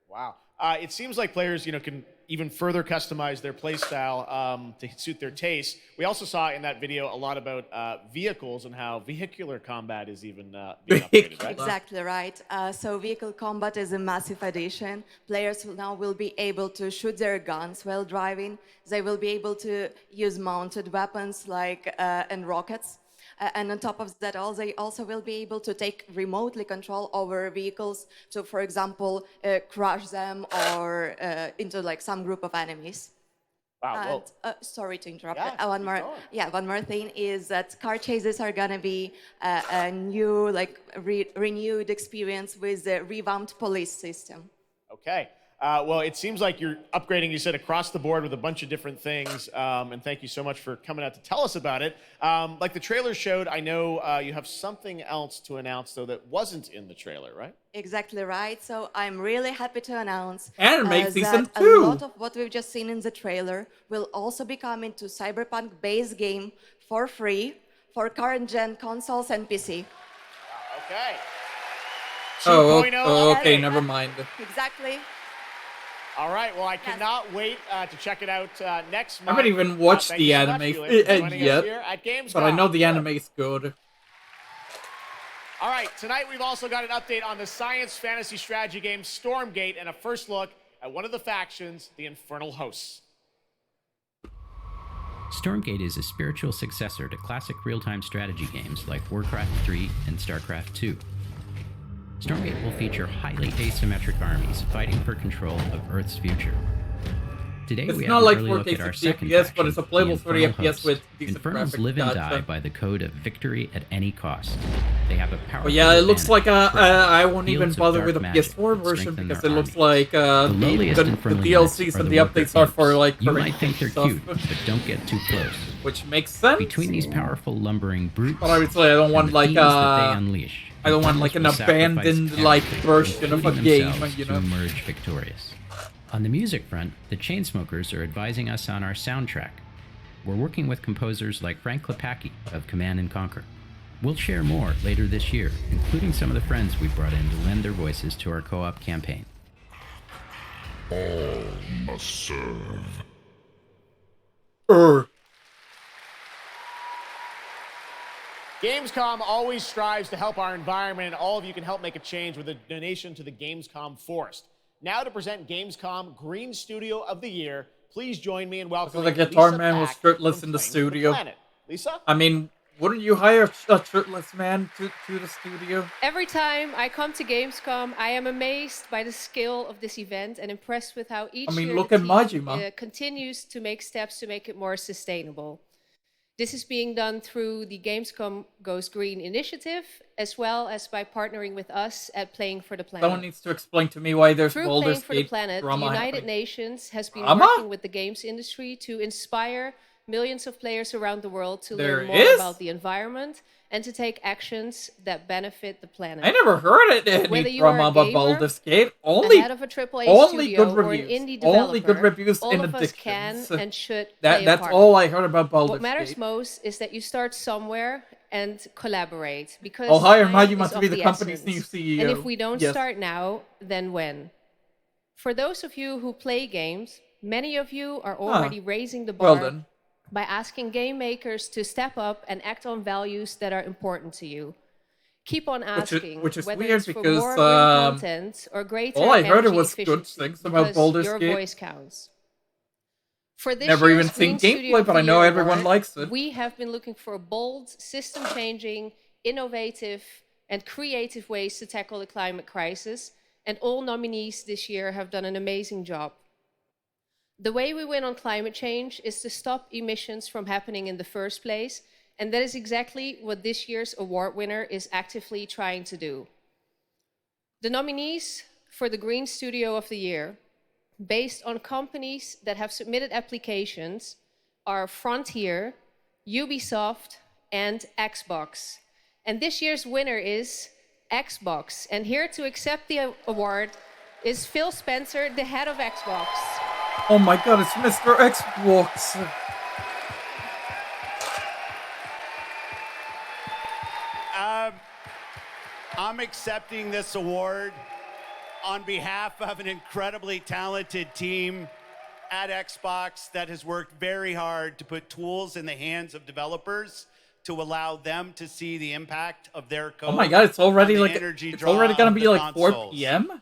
Wow. It seems like players, can even further customize their playstyle to suit their taste. We also saw in that video a lot about vehicles and how vehicular combat is even being upgraded, right? Exactly right. So vehicle combat is a massive addition. Players now will be able to shoot their guns while driving. They will be able to use mounted weapons like and rockets. And on top of that, they also will be able to take remotely control over vehicles to, for example, crush them or into like some group of enemies. Wow. Sorry to interrupt. Yeah, One more thing is that car chases are gonna be a new, renewed experience with the revamped police system. Okay. Well, it seems like you're upgrading, you said, across the board with a bunch of different things. And thank you so much for coming out to tell us about it. Like the trailer showed, I know you have something else to announce, though, that wasn't in the trailer, right? Exactly right. So I'm really happy to announce Anime Season that 2. a lot of what we've just seen in the trailer will also be coming to Cyberpunk base game for free for current-gen consoles and PC. Okay. Oh, 2.0 okay, update. never mind. Exactly. All right, well, I cannot wait to check it out next I month. haven't even watched Thank the you so much, anime Felix, for joining us yet, here at Gamescom. but I know the anime's good. All right, tonight we've also got an update on the science fantasy strategy game Stormgate and a first look at one of the factions, the Infernal Hosts. Stormgate is a spiritual successor to classic real-time strategy games like Warcraft 3 and StarCraft 2. Stormgate will feature highly asymmetric armies fighting for control of Earth's future. Today It's we not have like an early look 4K at our 60 second FPS, faction, but it's a the playable 30 Infernal FPS Hosts. with decent Infernals graphics. live and Gotcha. die by the code of victory at any cost. They have a powerful But yeah, it looks advantage, like I won't fields even of bother dark with the magic PS4 that version strengthen because their it looks armies. like The lowliest and the friendly DLCs units are and the the work of updates are for imps. like You current might think they're stuff. cute, but don't get too close. Which makes sense. Between these powerful lumbering brutes, But obviously I don't want and the like fiends that they unleash, I don't want like an Infernals will sacrifice abandoned like everything, version of a including game, themselves, you to know. emerge victorious. On the music front, the Chainsmokers are advising us on our soundtrack. We're working with composers like Frank Klepacki of Command & Conquer. We'll share more later this year, including some of the friends we brought in to lend their voices to our co-op campaign. All must serve. Gamescom always strives to help our environment, and all of you can help make a change with a donation to the Gamescom Forest. Now to present Gamescom Green Studio of the Year, please join me in So welcoming the guitar Lisa man was Pack shirtless from in the Playing for the studio. Planet. Lisa? I mean, wouldn't you hire a shirtless man to the studio? Every time I come to Gamescom, I am amazed by the scale of this event and impressed with how each year look the at team, Majima. continues to make steps to make it more sustainable. This is being done through the Gamescom Goes Green initiative, as well as by partnering with us at Playing for the Planet. Someone needs to explain to me why there's Through Baldur's Playing for the Gate Planet, the drama United happening. Nations has been Drama? working with the games industry to inspire millions of players around the world to There learn more is? about the environment and to take actions that benefit the planet. I never heard it any Whether you are drama a about gamer, Baldur's Gate. Only ahead of a AAA only studio good or an reviews. indie Only good developer, reviews all in of us can addictions. and should play a That's part. all I heard about Baldur's What matters Gate. most is that you start somewhere and collaborate, because I'll hire time Majima is to be of the company's new essence. CEO. And if we don't Yes. start now, then when? For those of you who play games, many of you are already raising the bar Well then. by asking game makers to step up and act on values that are important to you. Keep on asking, which is whether weird it's for because, more green content or greater all I heard energy was good efficiency, things about because Baldur's your Gate. voice counts. For this Never even year's seen Green Studio gameplay, of but the I know Year everyone award, likes it. We have been looking for bold, system-changing, innovative, and creative ways to tackle the climate crisis, and all nominees this year have done an amazing job. The way we win on climate change is to stop emissions from happening in the first place, and that is exactly what this year's award winner is actively trying to do. The nominees for the Green Studio of the Year, based on companies that have submitted applications, are Frontier, Ubisoft, and Xbox. And this year's winner is Xbox. And here to accept the award is Phil Spencer, the head of Xbox. Oh my god, it's Mr. Xbox. I'm accepting this award on behalf of an incredibly talented team at Xbox that has worked very hard to put tools in the hands of developers to allow them to see the impact of their code. Oh my god, it's already on the like energy it's draw already gonna of be the like 4 consoles. p.m.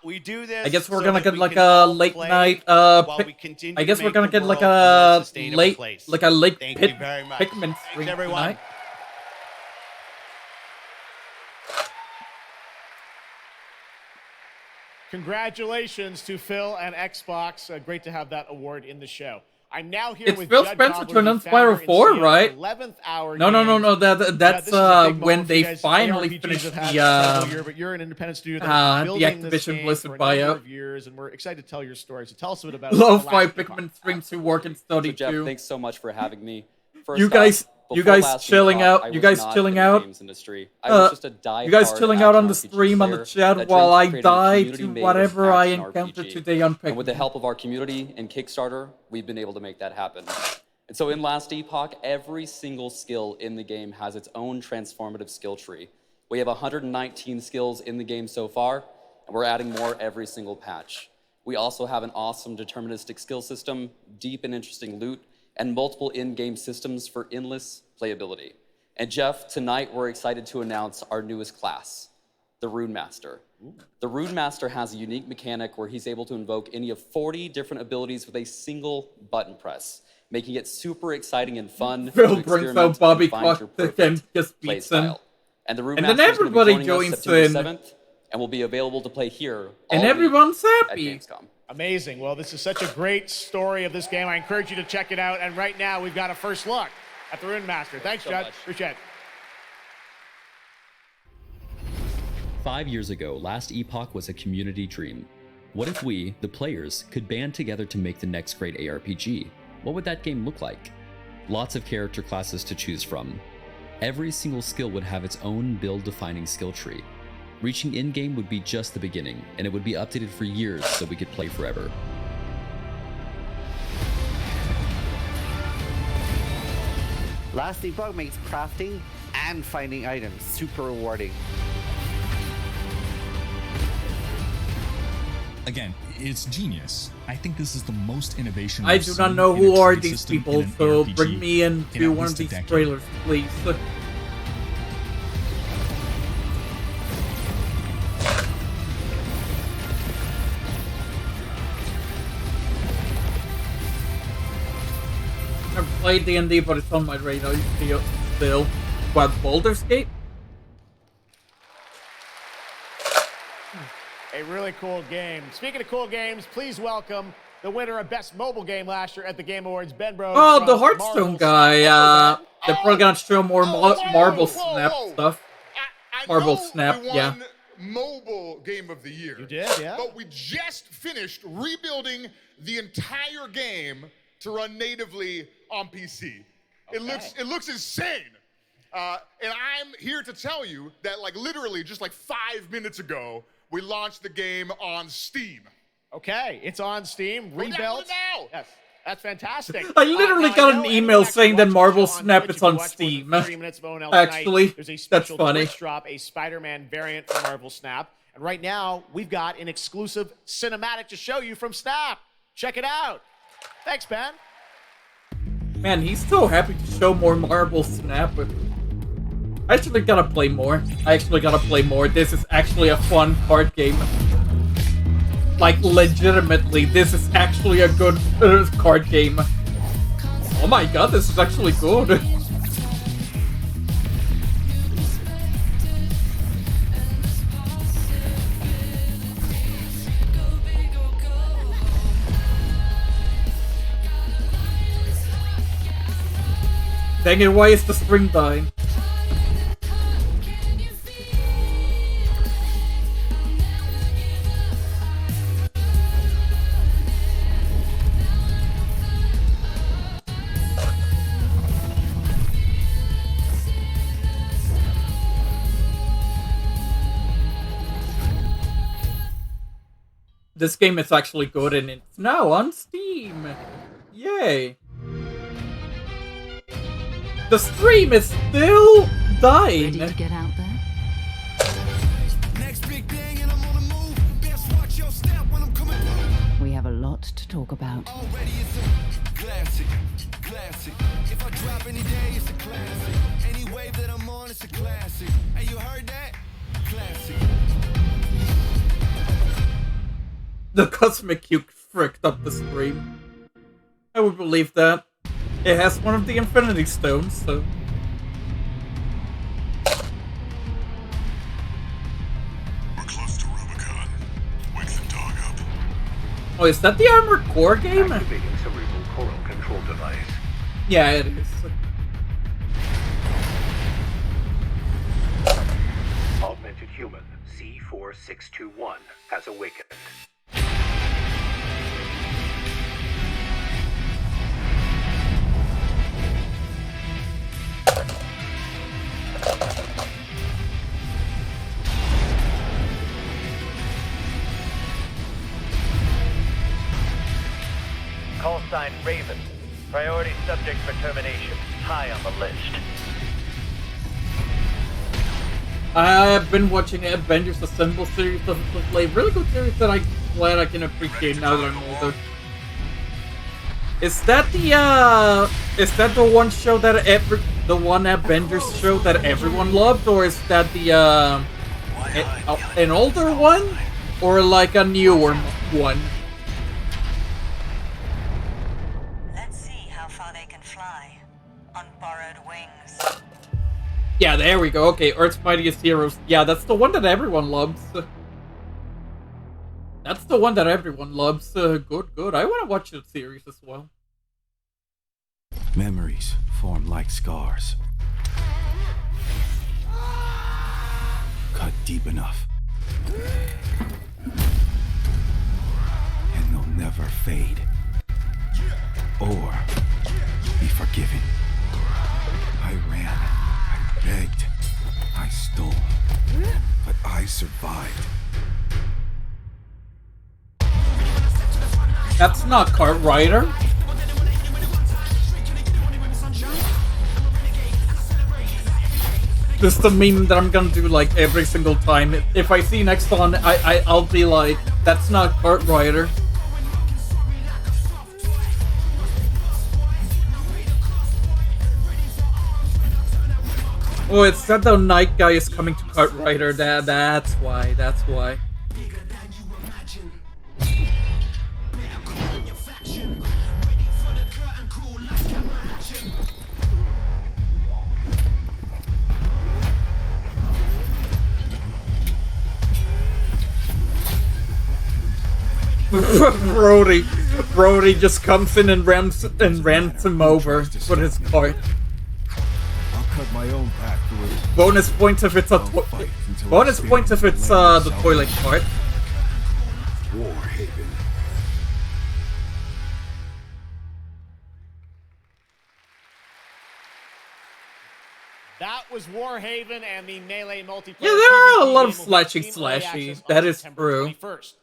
We do this. I guess we're so gonna that get we like can a all late play night while we pic- continue I guess to we're make gonna the get like world a more a sustainable late place. like a late Thank you very much. Pikmin Thanks, stream everyone. tonight. Congratulations to Phil and Xbox. Great to have that award in the show. I'm now here it's with Phil Judd Spencer Cobbler, turned the on Spyro founder and 4, CEO of right? 11th Hour No. Games. That's This is a big when moment for they you guys. finally ARPGs finished have had the an incredible year, but you're an independent studio that has been the building this Activision game Blizzard for a number buyout. of years, and we're excited to tell your story. So tell us a bit about Lo-fi The Last Pikmin streams who work in study So Jeff, too. thanks so much for having me. First You guys Last chilling Epoch, out? I You was guys not chilling in the out? games industry. I was just a diehard You guys chilling out on the action RPG stream on the player chat that while I dreamed of creating a die community to made of whatever I action encounter RPG. today on And with the Pikmin. help of our community and Kickstarter, we've been able to make that happen. And so in Last Epoch, every single skill in the game has its own transformative skill tree. We have 119 skills in the game so far, and we're adding more every single patch. We also have an awesome deterministic skill system, deep and interesting loot, and multiple in-game systems for endless playability. And Jeff, tonight we're excited to announce our newest class, the Rune Master. The Rune Master has a unique mechanic where he's able to invoke any of 40 different abilities with a single button press, making it super exciting and fun Phil to brings experiment out Bobby and find your Clock and perfect just play beats him. style. And the Rune And then Master is going to be everybody joining us joins September in. 7th, and will be available to play here And all week everyone's at happy. Gamescom. Amazing. Well, this is such a great story of this game. I encourage you to check it out. And right now, we've got a first look at the Rune Master. Thanks, so Judd. much. Appreciate it. 5 years ago, Last Epoch was a community dream. What if we, the players, could band together to make the next great ARPG? What would that game look like? Lots of character classes to choose from. Every single skill would have its own build-defining skill tree. Reaching in-game would be just the beginning, and it would be updated for years so we could play forever. Last Epoch makes crafting and finding items super rewarding. Again, it's genius. I think this is the most innovation I we've do not seen know in a who are trade these system people, in an so ARPG bring me in into at one least of these a decade. trailers, please. I've played D&D, but it's on my radar still. What, Baldur's Gate? A really cool game. Speaking of cool games, please welcome the winner of Best Mobile Game last year at the Game Awards, Ben Bros. Oh, from the Hearthstone Marvel guy. They're probably gonna show more Marble Snap stuff. Marble Snap, we yeah. won Mobile Game of the Year. You did, yeah. But we just finished rebuilding the entire game to run natively on PC. It looks insane. And I'm here to tell you that, like, literally just like 5 minutes ago, we launched the game on Steam. Okay, it's on Steam, rebuilt. now. Yes, that's fantastic. I literally got an email saying that Marble Snap is on Steam. 3 minutes of ONL Actually, tonight. There's a that's special funny. Twitch drop, a Spider-Man variant for Marvel Snap. And right now, we've got an exclusive cinematic to show you from Snap. Check it out. Thanks, Ben. Man, he's so happy to show more Marble Snap. I actually gotta play more. This is actually a fun card game. Like, legitimately, this is actually a good card game. Oh my god, this is actually good. Dang it, why is the string dying? This game is actually good and it's now on Steam. Yay. The stream is still dying. Ready to get out there? We have a lot to talk about. Classic. If I drop any day, it's a classic. Any wave that I'm on, it's a classic. Hey, you heard that? Classic. The Cosmic Cube fricked up the stream. I would believe that. It has one of the Infinity Stones, so... We're close to Rubicon. Wake the dog up. Oh, is that the Armored Core game? Activating cerebral coral control. Yeah, it is. Augmented human C4621 has awakened. Call sign Raven. Priority subject for termination. High on the list. I've been watching Avengers Assemble series. It's a really good series that I'm glad I can appreciate now that I'm older. Is that the one show that the one Avengers show that everyone loved, or is that the an older one, or like a newer one? Let's see how far they can fly on borrowed wings. Yeah, there we go. Okay, Earth's Mightiest Heroes. Yeah, that's the one that everyone loves. That's the one that everyone loves. Good. I want to watch the series as well. Memories form like scars. Cut deep enough. And they'll never fade. Or be forgiven. I ran. I begged. I stole. But I survived. That's not Cartwriter. This is the meme that I'm gonna do like every single time. If I see Nexon, I'll be like, that's not Cartwriter. Oh, it's that the night guy is coming to Cartwriter. That's why. Brody just comes in and rams him over with his cart. I'll cut my own path through it. Bonus points if it's the toilet cart. Warhaven. That was Warhaven and the Melee multiplayer. Yeah, there are a PvP lot of game will have Steam Early slashy. Access That on is September true. 21st.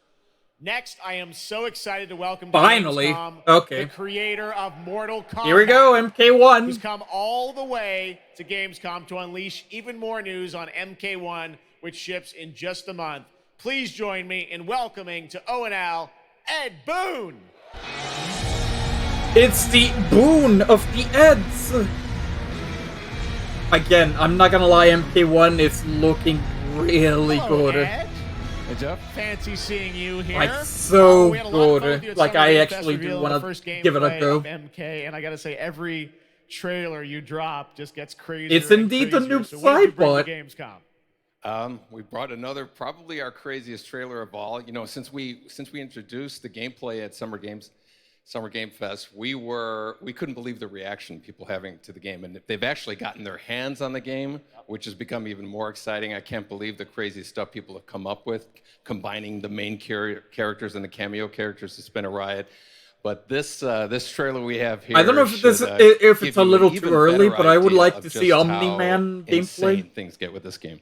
Next, I am so excited to welcome Finally. Gamescom, Okay. the creator of Mortal Kombat. Here we go, MK1. Who's come all the way to Gamescom to unleash even more news on MK1, which ships in just a month. Please join me in welcoming to ONL, Ed Boon. It's the boon of the Eds. Again, I'm not gonna lie, MK1 is looking really Hello, good. Ed. Hey, Jeff. Fancy seeing you here. Like, so we had a lot of fun with you good. at Like, Summer I Game actually Fest do reveal want the to first give it a gameplay go. of MK, and I gotta say, every trailer you drop just gets crazier. It's indeed the new Noob so what did you bring to Sidebot. Gamescom? We brought another, probably our craziest trailer of all. You know, since we introduced the gameplay at Summer Game Fest, we couldn't believe the reaction people having to the game, and they've actually gotten their hands on the game, which has become even more exciting. I can't believe the crazy stuff people have come up with, combining the main characters and the cameo characters. It's been a riot. But this trailer we have here, I don't know if if it's a little too early, but I would like to see Omni-Man gameplay. Things get with this game.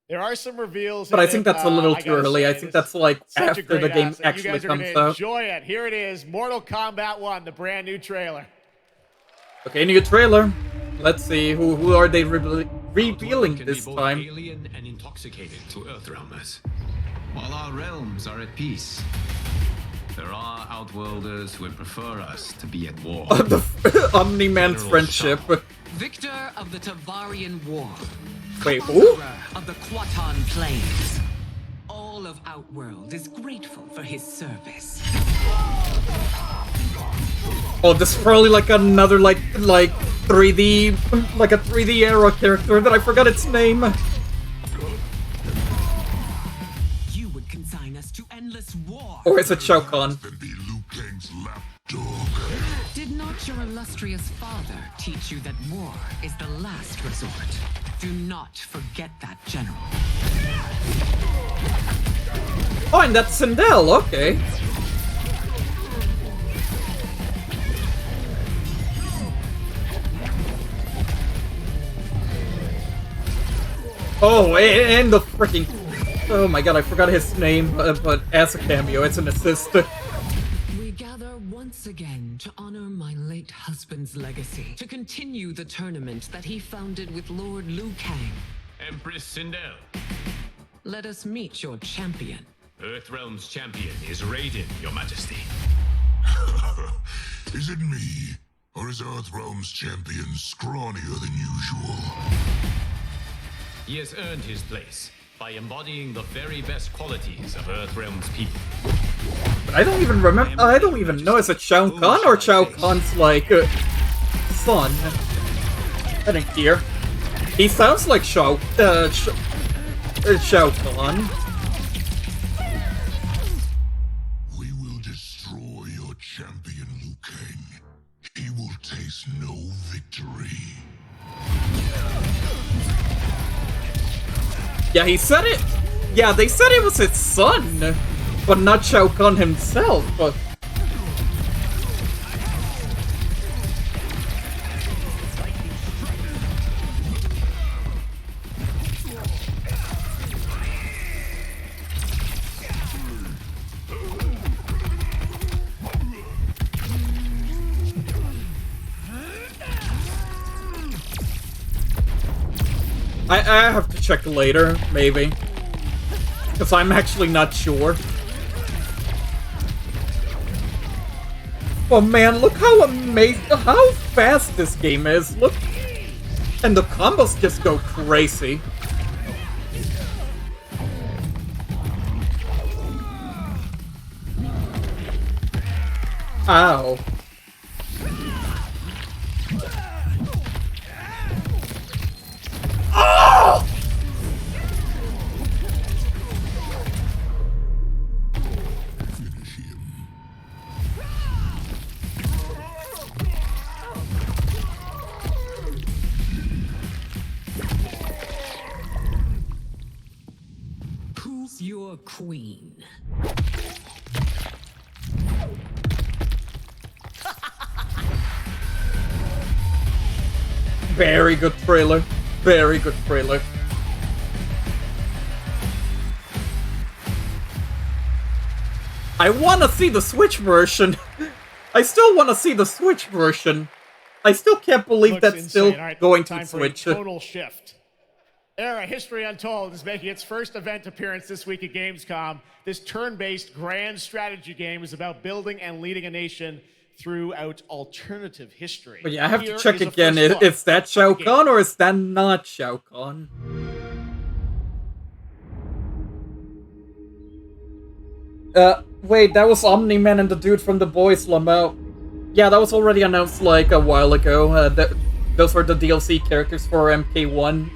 There are some reveals, But I think that's a little too early. I think that's like such a after great the game asset. actually you guys are comes gonna out. Enjoy it. Here it is, Mortal Kombat 1, the brand new trailer. Okay, new trailer. Let's see who are they revealing this time. Alien and intoxicated to Earthrealmers. While our realms are at peace, there are Outworlders who would prefer us to be at war. Omni-Man's General friendship. Victor of the Tavarian War. Wait, who? Conqueror of the Quatan Plains. All of Outworld is grateful for his service. Oh, this is probably like another like 3D, like a 3D era character that I forgot its name. You would consign us to endless war. Or is it Shao Kahn? Did Did not your illustrious father teach you that war is the last resort? Do not forget that, General. Fine, that's Sindel, okay. Oh, and the freaking... Oh my god, I forgot his name, but as a cameo, it's an assist. We gather once again to honor my late husband's legacy, to continue the tournament that he founded with Lord Liu Kang. Empress Sindel. Let us meet your champion. Earthrealm's champion is Raiden, Your Majesty. Is it me? Or is Earthrealm's champion scrawnier than usual? He has earned his place by embodying the very best qualities of Earthrealm's people. But I don't even remember. I don't even know. Is it Shao Kahn or Shao Kahn's like son? I didn't hear. He sounds like Shao Kahn. We will destroy your champion, Liu Kang. He will taste no victory. Yeah, he said it. Yeah, they said it was his son, but not Shao Kahn himself. But I have to check later, maybe. Because I'm actually not sure. Oh man, look how how fast this game is. Look. And the combos just go crazy. Ow. Oh! Who's your queen? Very good trailer. Very good trailer. I wanna see the Switch version. I still wanna see the Switch version. I still can't believe that's insane. still Right, going time to for Switch. A total shift. Era History Untold is making its first event appearance this week at Gamescom. This turn-based grand strategy game is about building and leading a nation throughout alternative history. But yeah, I have Here to check is a again. first look Is that Shao at the game. Kahn or is that not Shao Kahn? Wait, that was Omni-Man and the dude from The Boys Lamau. Yeah, that was already announced like a while ago. Those were the DLC characters for MK1.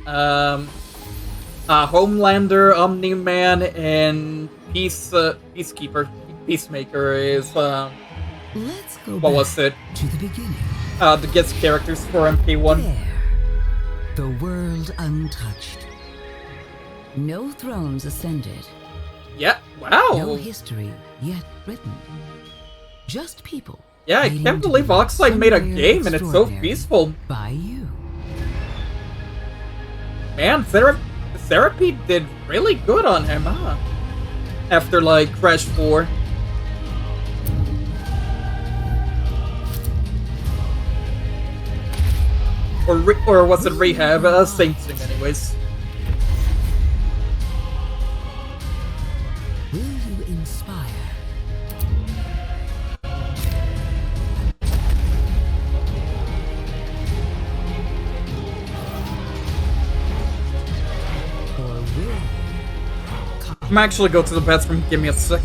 Homelander, Omni-Man, and Peacekeeper. Peacemaker is, Let's go what was it? to the beginning. The guest characters for MK1. There. The world untouched. No thrones ascended. Yeah, wow. No history yet written. Just people. Yeah, I can't believe Oxide made a game and it's so peaceful. By you. Man, Therapy did really good on him, huh? After, like, Crash 4. Or was it Rehab? Same thing anyways. Will you inspire? Or will I'm actually go to the bathroom. Give me a sec.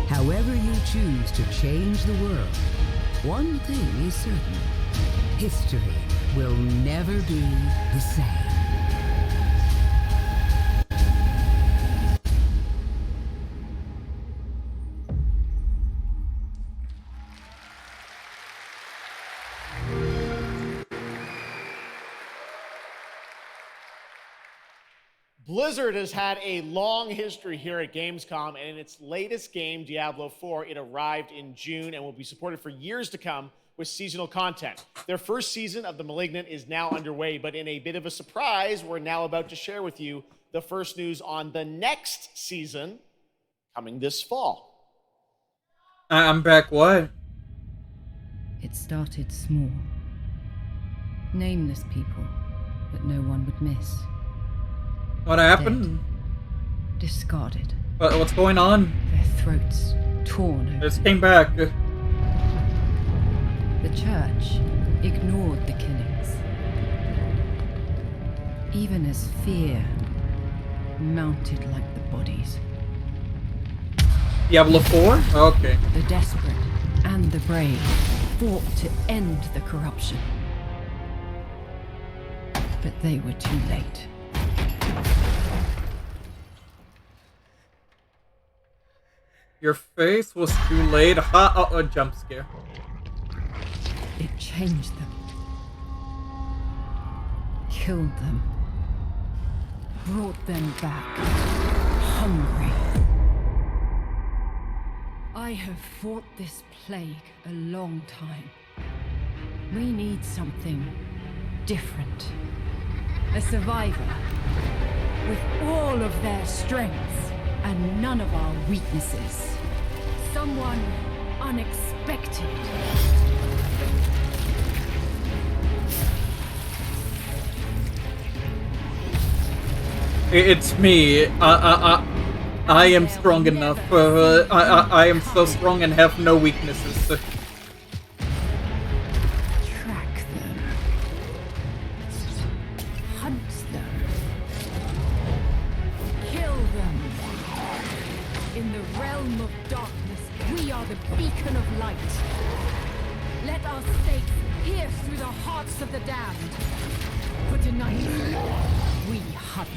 However you choose to change the world, one thing is certain. History will never be the same. Blizzard has had a long history here at Gamescom, and in its latest game, Diablo 4, it arrived in June and will be supported for years to come with seasonal content. Their first season of The Malignant is now underway, but in a bit of a surprise, we're now about to share with you the first news on the next season coming this fall. I'm back. What? It started small. Nameless people that no one would miss. What happened? Dead. Discarded. What's going on? Their throats torn open. Just came back. The church ignored the killings. Even as fear mounted like the bodies. Diablo 4? Okay. The desperate and the brave fought to end the corruption. But they were too late. Your face was too late. Ha! Jump scare. It changed them. Killed them. Brought them back. Hungry. I have fought this plague a long time. We need something different. A survivor with all of their strengths and none of our weaknesses. Someone unexpected. It's me. I am strong enough. I am so strong and have no weaknesses. Track them. Hunt them. Kill them. In the realm of darkness, we are the beacon of light. Let our stakes pierce through the hearts of the damned. For tonight, we hunt.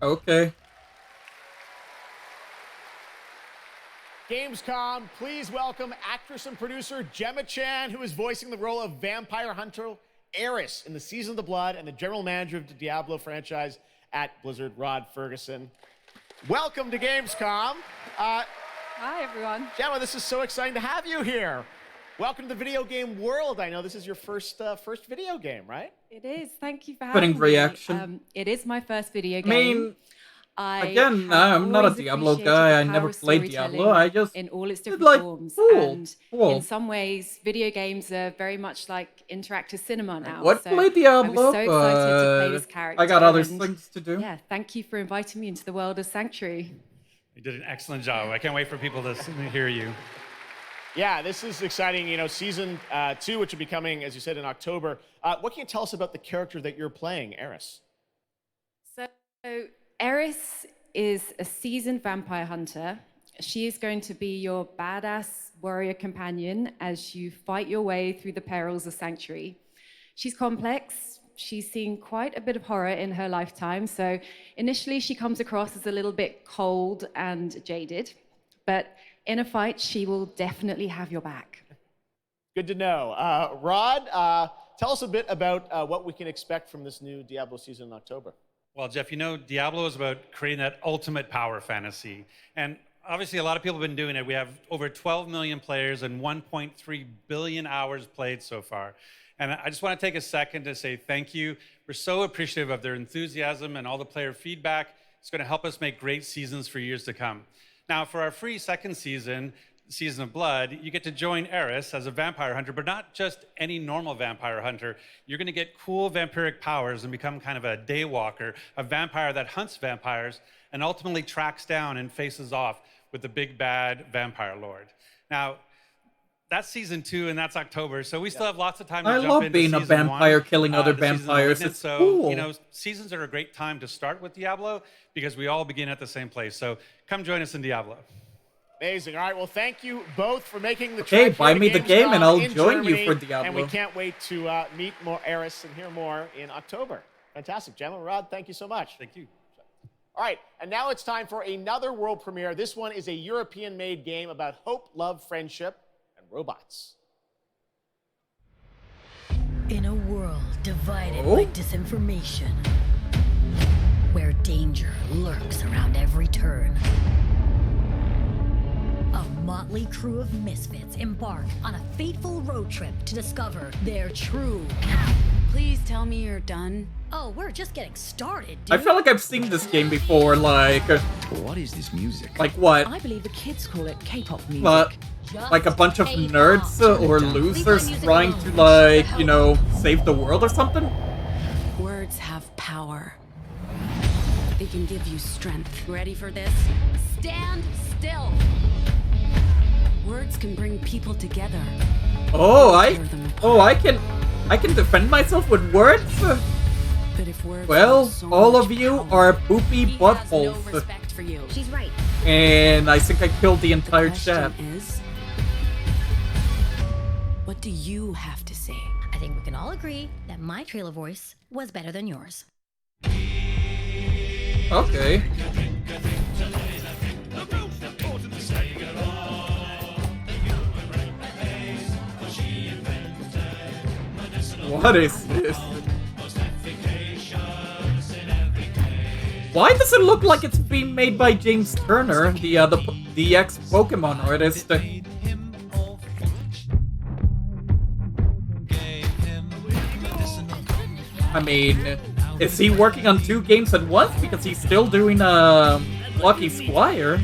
Okay. Gamescom, please welcome actress and producer Gemma Chan, who is voicing the role of vampire hunter Eris in the Season of the Blood, and the general manager of the Diablo franchise at Blizzard, Rod Ferguson. Welcome to Gamescom. Hi, everyone. Gemma, this is so exciting to have you here. Welcome to the video game world. I know this is your first video game, right? It is. Thank you for having Putting me. reaction. It is my first video I game. mean, again, I'm not a Diablo guy. I never played Diablo. I just in all its different like, forms. cool, And cool. in some ways, video games are very much like interactive cinema now. Would so play Diablo, I was so excited to play this but character. I got other and things to do. Yeah, thank you for inviting me into the world of Sanctuary. You did an excellent job. I can't wait for people to hear you. Yeah, this is exciting. You know, season 2, which will be coming, as you said, in October. What can you tell us about the character that you're playing, Eris? So Eris is a seasoned vampire hunter. She is going to be your badass warrior companion as you fight your way through the perils of Sanctuary. She's complex. She's seen quite a bit of horror in her lifetime. So initially she comes across as a little bit cold and jaded, but in a fight, she will definitely have your back. Good to know. Rod, tell us a bit about what we can expect from this new Diablo season in October. Well, Jeff, you know, Diablo is about creating that ultimate power fantasy. And obviously, a lot of people have been doing it. We have over 12 million players and 1.3 billion hours played so far. And I just want to take a second to say thank you. We're so appreciative of their enthusiasm and all the player feedback. It's going to help us make great seasons for years to come. Now, for our free second season, Season of Blood, you get to join Eris as a vampire hunter, but not just any normal vampire hunter. You're going to get cool vampiric powers and become kind of a daywalker, a vampire that hunts vampires and ultimately tracks down and faces off with the big bad vampire lord. Now, that's season 2, and that's October, so we still have lots of time to I jump love into being a season vampire 1, killing other the Season of vampires. Malignant. It's so, cool. you know, seasons are a great time to start with Diablo because we all begin at the same place. So come join us in Diablo. Amazing. All right, well, thank you both for making the Okay, trek buy here me to the game and Gamescom I'll in join you Germany, for Diablo. And we can't wait to meet more Eris and hear more in October. Fantastic. Gentlemen, Rod, thank you so much. Thank you. All right, and now it's time for another world premiere. This one is a European-made game about hope, love, friendship, and robots. In a world divided by disinformation, where danger lurks around every turn, a motley crew of misfits embark on a fateful road trip to discover their true path. Please tell me you're done. Oh, we're just getting started, I dude. feel like I've seen this game before, like... What is this music? Like what? I believe the kids call it K-pop music. Like a bunch of nerds or losers trying to, like, you know, save the world or something? Words have power. They can give you strength. Ready for this? Stand still. Words can bring people together. Oh, I can defend myself with words? But if words Well, all of you are poopy buttholes. no respect for you. She's right. And I think I killed the entire chat. Is, what do you have to say? I think we can all agree that my trailer voice was better than yours. Okay. What is this? Why does it look like it's being made by James Turner, the ex-Pokemon artist? I mean, is he working on 2 games at once? Because he's still doing Lucky Squire.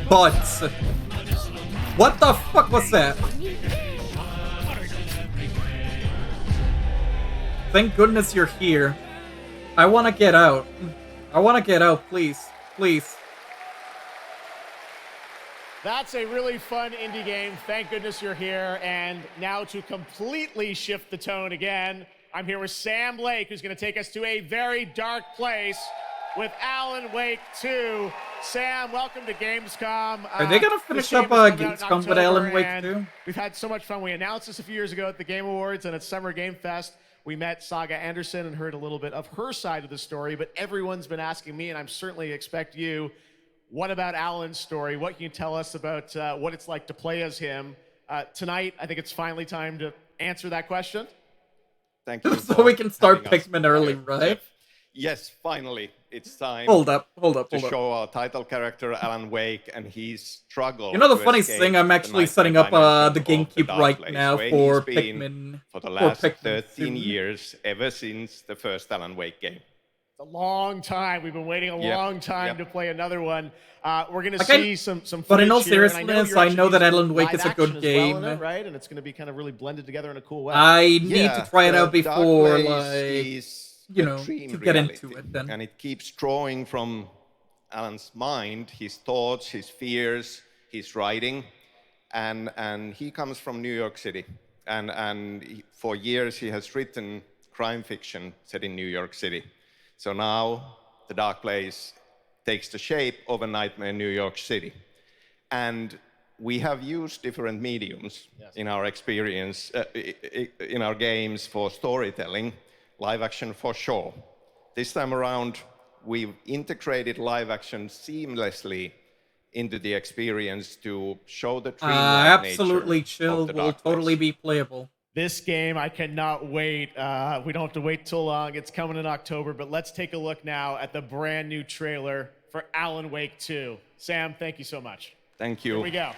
Butts. What the fuck was that? Thank goodness you're here. I wanna get out. I wanna get out, please. Please. That's a really fun indie game. Thank goodness you're here. And now to completely shift the tone again, I'm here with Sam Lake, who's going to take us to a very dark place with Alan Wake 2. Sam, welcome to Gamescom. Are they gonna finish up Gamescom with Alan Wake 2? We've had so much fun. We announced this a few years ago at the Game Awards and at Summer Game Fest. We met Saga Anderson and heard a little bit of her side of the story, but everyone's been asking me, and I'm certainly expect you, what about Alan's story? What can you tell us about what it's like to play as him? Tonight, I think it's finally time to answer that question. Thank you. So we can start Pikmin early, right? Yes, finally. It's time Hold up. to show our title character, Alan Wake, and his struggle. You know the to funniest escape thing? I'm the actually nightmare setting up dimension the of GameCube dark right place, now where for he's been Pikmin. for the last Pikmin 13 2. years, ever since the first Alan Wake game. It's a long time. We've been waiting a Yep, long time yep. to play another one. We're going to Like see some but in all footage here, and seriousness, you're I actually know that using Alan Wake live is a action good as well in game. it, right? And it's going to be kind of really blended together in a cool way. I need to try it out the Dark before, Place like, is you a know, dream to get reality, into it then. and it keeps drawing from Alan's mind, his thoughts, his fears, his writing, and he comes from New York City, and for years he has written crime fiction set in New York City. So now the Dark Place takes the shape of a nightmare in New York City, and we have used different mediums in our experience, in our games for storytelling, live action for sure. This time around, we've integrated live action seamlessly into the experience to show the dreamlike Absolutely nature chill. of the Will Dark totally be playable. This game, I cannot wait. We don't have to wait too long. It's coming in October, but let's take a look now at the brand new trailer for Alan Wake 2. Sam, thank you so much. Thank you. Here we go.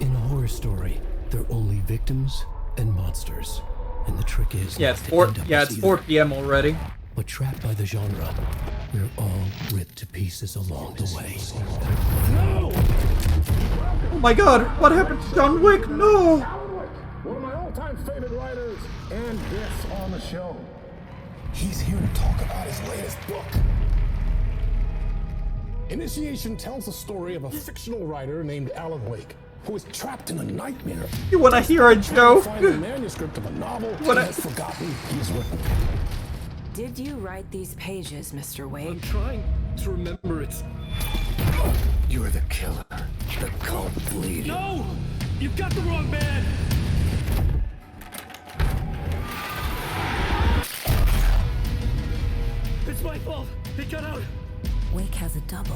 In a horror story, there are only victims and monsters. And the trick is Yeah, it's 4 p.m. already. But trapped by the genre, we're all ripped to pieces along the way. No! Oh my god, what happened to John Wick? No! One of my all-time favorite writers, and this on the show. He's here to talk about his latest book. Initiation tells the story of a fictional writer named Alan Wake, who is trapped in a nightmare. You wanna hear a joke? Find the manuscript of a novel he has forgotten he's written. Did you write these pages, Mr. Wake? I'm trying to remember it. You're the killer, the cult leader. No! You've got the wrong man! It's my fault. He got out. Wake has a double.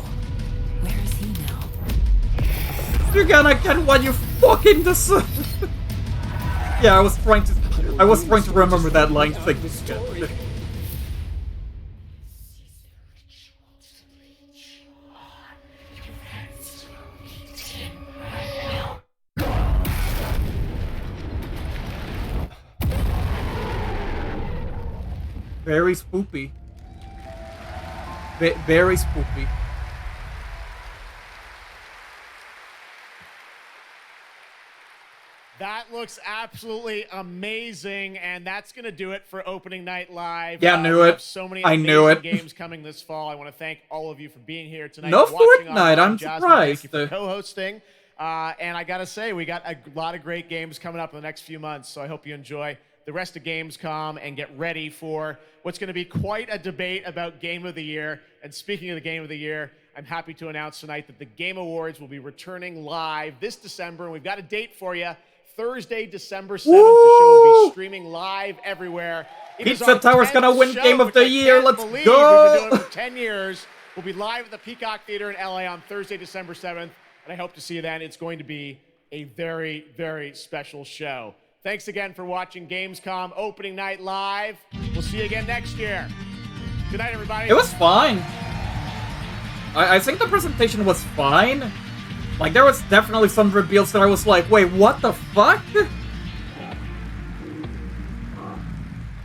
Where is he now? You're gonna get what you fucking deserve. Yeah, I was trying to remember that line. Like, very spoopy. Very spoopy. That looks absolutely amazing, and that's going to do it for opening night live. Yeah, knew we it. have so many I amazing knew it. games coming this fall. I want to thank all of you for being here tonight. No watching Fortnite, online. I'm Jasmine, surprised. Thank you for co-hosting. And I got to say, we got a lot of great games coming up in the next few months, so I hope you enjoy the rest of Gamescom and get ready for what's going to be quite a debate about Game of the Year. And speaking of the Game of the Year, I'm happy to announce tonight that the Game Awards will be returning live this December, and we've got a date for you. Thursday, December 7th, the show will be streaming live everywhere. It is Pizza our Tower's 10th gonna win show, Game of which the I Year. can't Let's believe go! We've been doing it for 10 years. We'll be live at the Peacock Theater in LA on Thursday, December 7th, and I hope to see you then. It's going to be a very, very special show. Thanks again for watching Gamescom opening night live. We'll see you again next year. Good night, everybody. It was fine. I think the presentation was fine. Like, there was definitely some reveals that I was like, wait, what the fuck?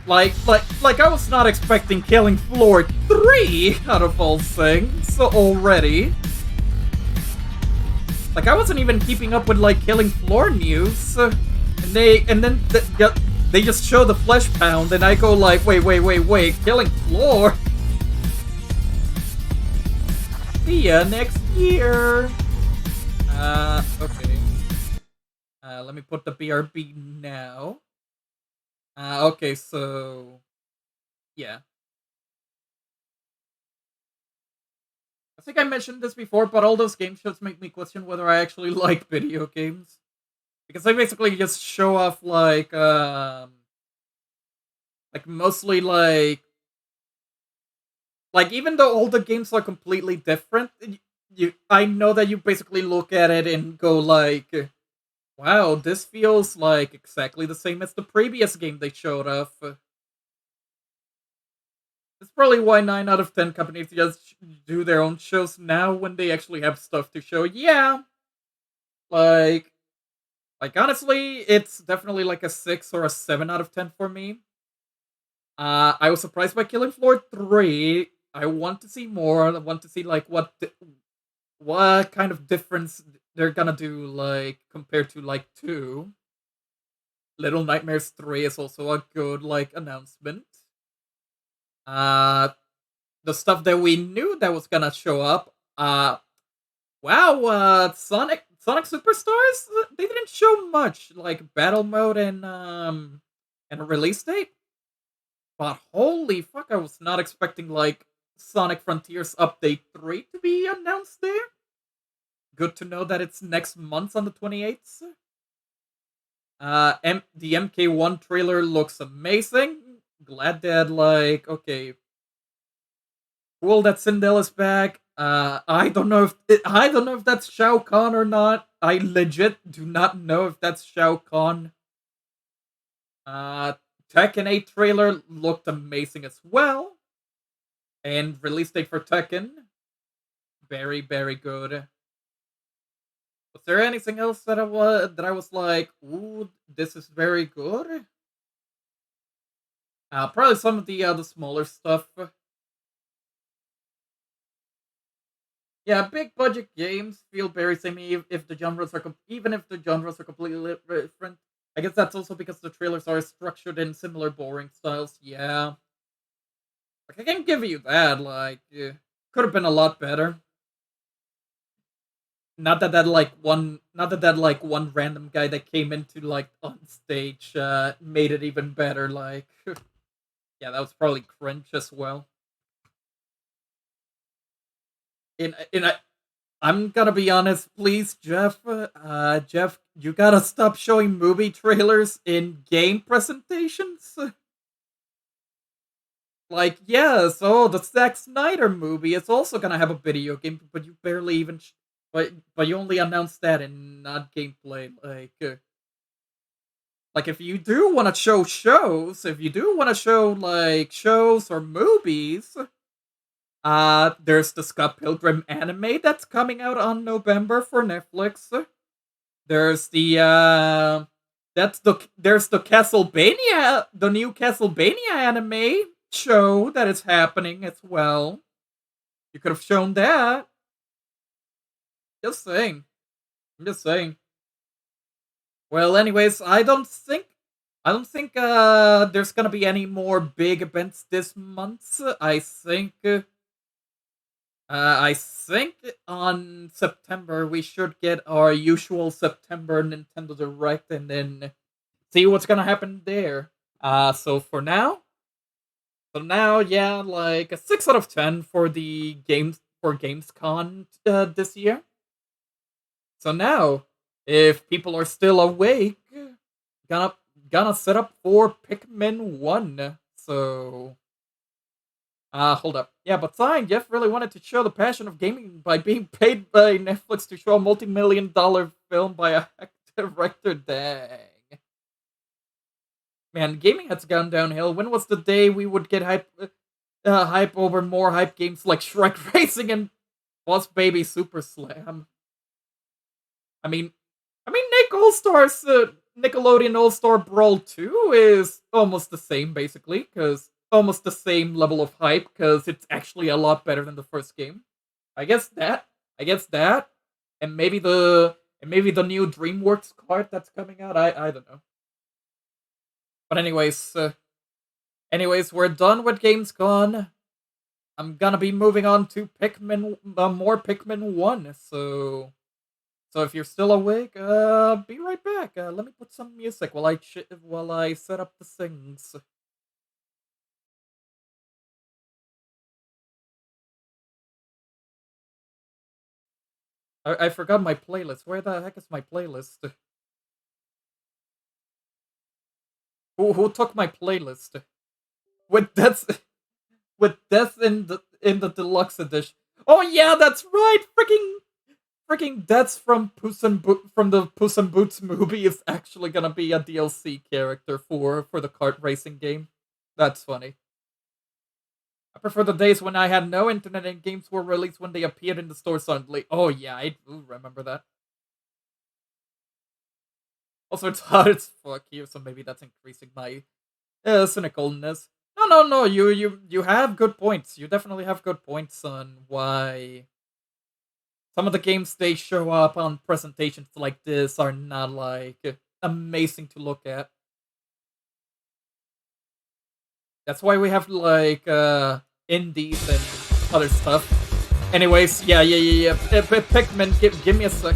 Like I was not expecting Killing Floor 3 out of all things already. Like, I wasn't even keeping up with, like, Killing Floor news. And then they just show the Flesh Pound, and I go like, wait, Killing Floor? See ya next year. Okay. Let me put the BRB now. Okay, so yeah. I think I mentioned this before, but all those game shows make me question whether I actually like video games. Because they basically just show off like mostly like even though all the games are completely different, I know that you basically look at it and go like, wow, this feels like exactly the same as the previous game they showed off. That's probably why 9 out of 10 companies just do their own shows now when they actually have stuff to show. Yeah. Like honestly, it's definitely like a 6 or a 7 out of 10 for me. I was surprised by Killing Floor 3. I want to see more. I want to see like what kind of difference they're gonna do, like, compared to, like, 2. Little Nightmares 3 is also a good, like, announcement. The stuff that we knew that was gonna show up, wow, Sonic Superstars? They didn't show much, like, battle mode and a release date. But holy fuck, I was not expecting, like, Sonic Frontiers Update 3 to be announced there. Good to know that it's next month on the 28th. The MK1 trailer looks amazing. Glad that, like, okay. Cool that Sindel is back. I don't know if that's Shao Kahn or not. I legit do not know if that's Shao Kahn. Tekken 8 trailer looked amazing as well. And release date for Tekken. Very, very good. Was there anything else that I was like, ooh, this is very good? Probably some of the smaller stuff. Yeah, big budget games feel very samey if the genres are even if the genres are completely different. I guess that's also because the trailers are structured in similar boring styles. Yeah, like I can give you that. Like, could have been a lot better. not that one random guy that came into like on stage made it even better. Like, yeah, that was probably cringe as well. I'm gonna be honest, please, Jeff. Jeff, you gotta stop showing movie trailers in game presentations. Like, yeah, so the Zack Snyder movie is also gonna have a video game, but you barely even, but you only announced that and not gameplay. Like if you do want to show shows, if you do want to show like shows or movies, there's the Scott Pilgrim anime that's coming out on November for Netflix. There's there's the Castlevania, the new Castlevania anime show that is happening as well. You could have shown that. Just saying. I'm just saying. Well, anyways, I don't think there's gonna be any more big events this month. I think on September we should get our usual September Nintendo Direct and then see what's gonna happen there. So for now, yeah, like a 6 out of 10 for the Gamescom this year. So now, if people are still awake, gonna set up for Pikmin 1. So hold up. Yeah, but Sign, Jeff really wanted to show the passion of gaming by being paid by Netflix to show a multi-million-dollar film by a director. Dang. Man, gaming has gone downhill. When was the day we would get hype over more hype games like Shrek Racing and Boss Baby Super Slam? I mean, Nickelodeon All-Star Brawl 2 is almost the same, basically, because almost the same level of hype, because it's actually a lot better than the first game. I guess that, and maybe the new DreamWorks card that's coming out. I don't know. But anyways, we're done with Gamescom. I'm gonna be moving on to more Pikmin 1. So if you're still awake, be right back. Let me put some music while I set up the things. I forgot my playlist. Where the heck is my playlist? Who took my playlist? With death in the deluxe edition. Oh yeah, that's right. Freaking Deaths from the Puss in Boots movie is actually gonna be a DLC character for the kart racing game. That's funny. I prefer the days when I had no internet and games were released when they appeared in the store suddenly. Oh yeah, I do remember that. Also, it's hard as fuck here, so maybe that's increasing my cynicalness. No. You have good points. You definitely have good points on why some of the games they show up on presentations like this are not like amazing to look at. That's why we have like indies and other stuff. Anyways, yeah. Pikmin, give me a sec.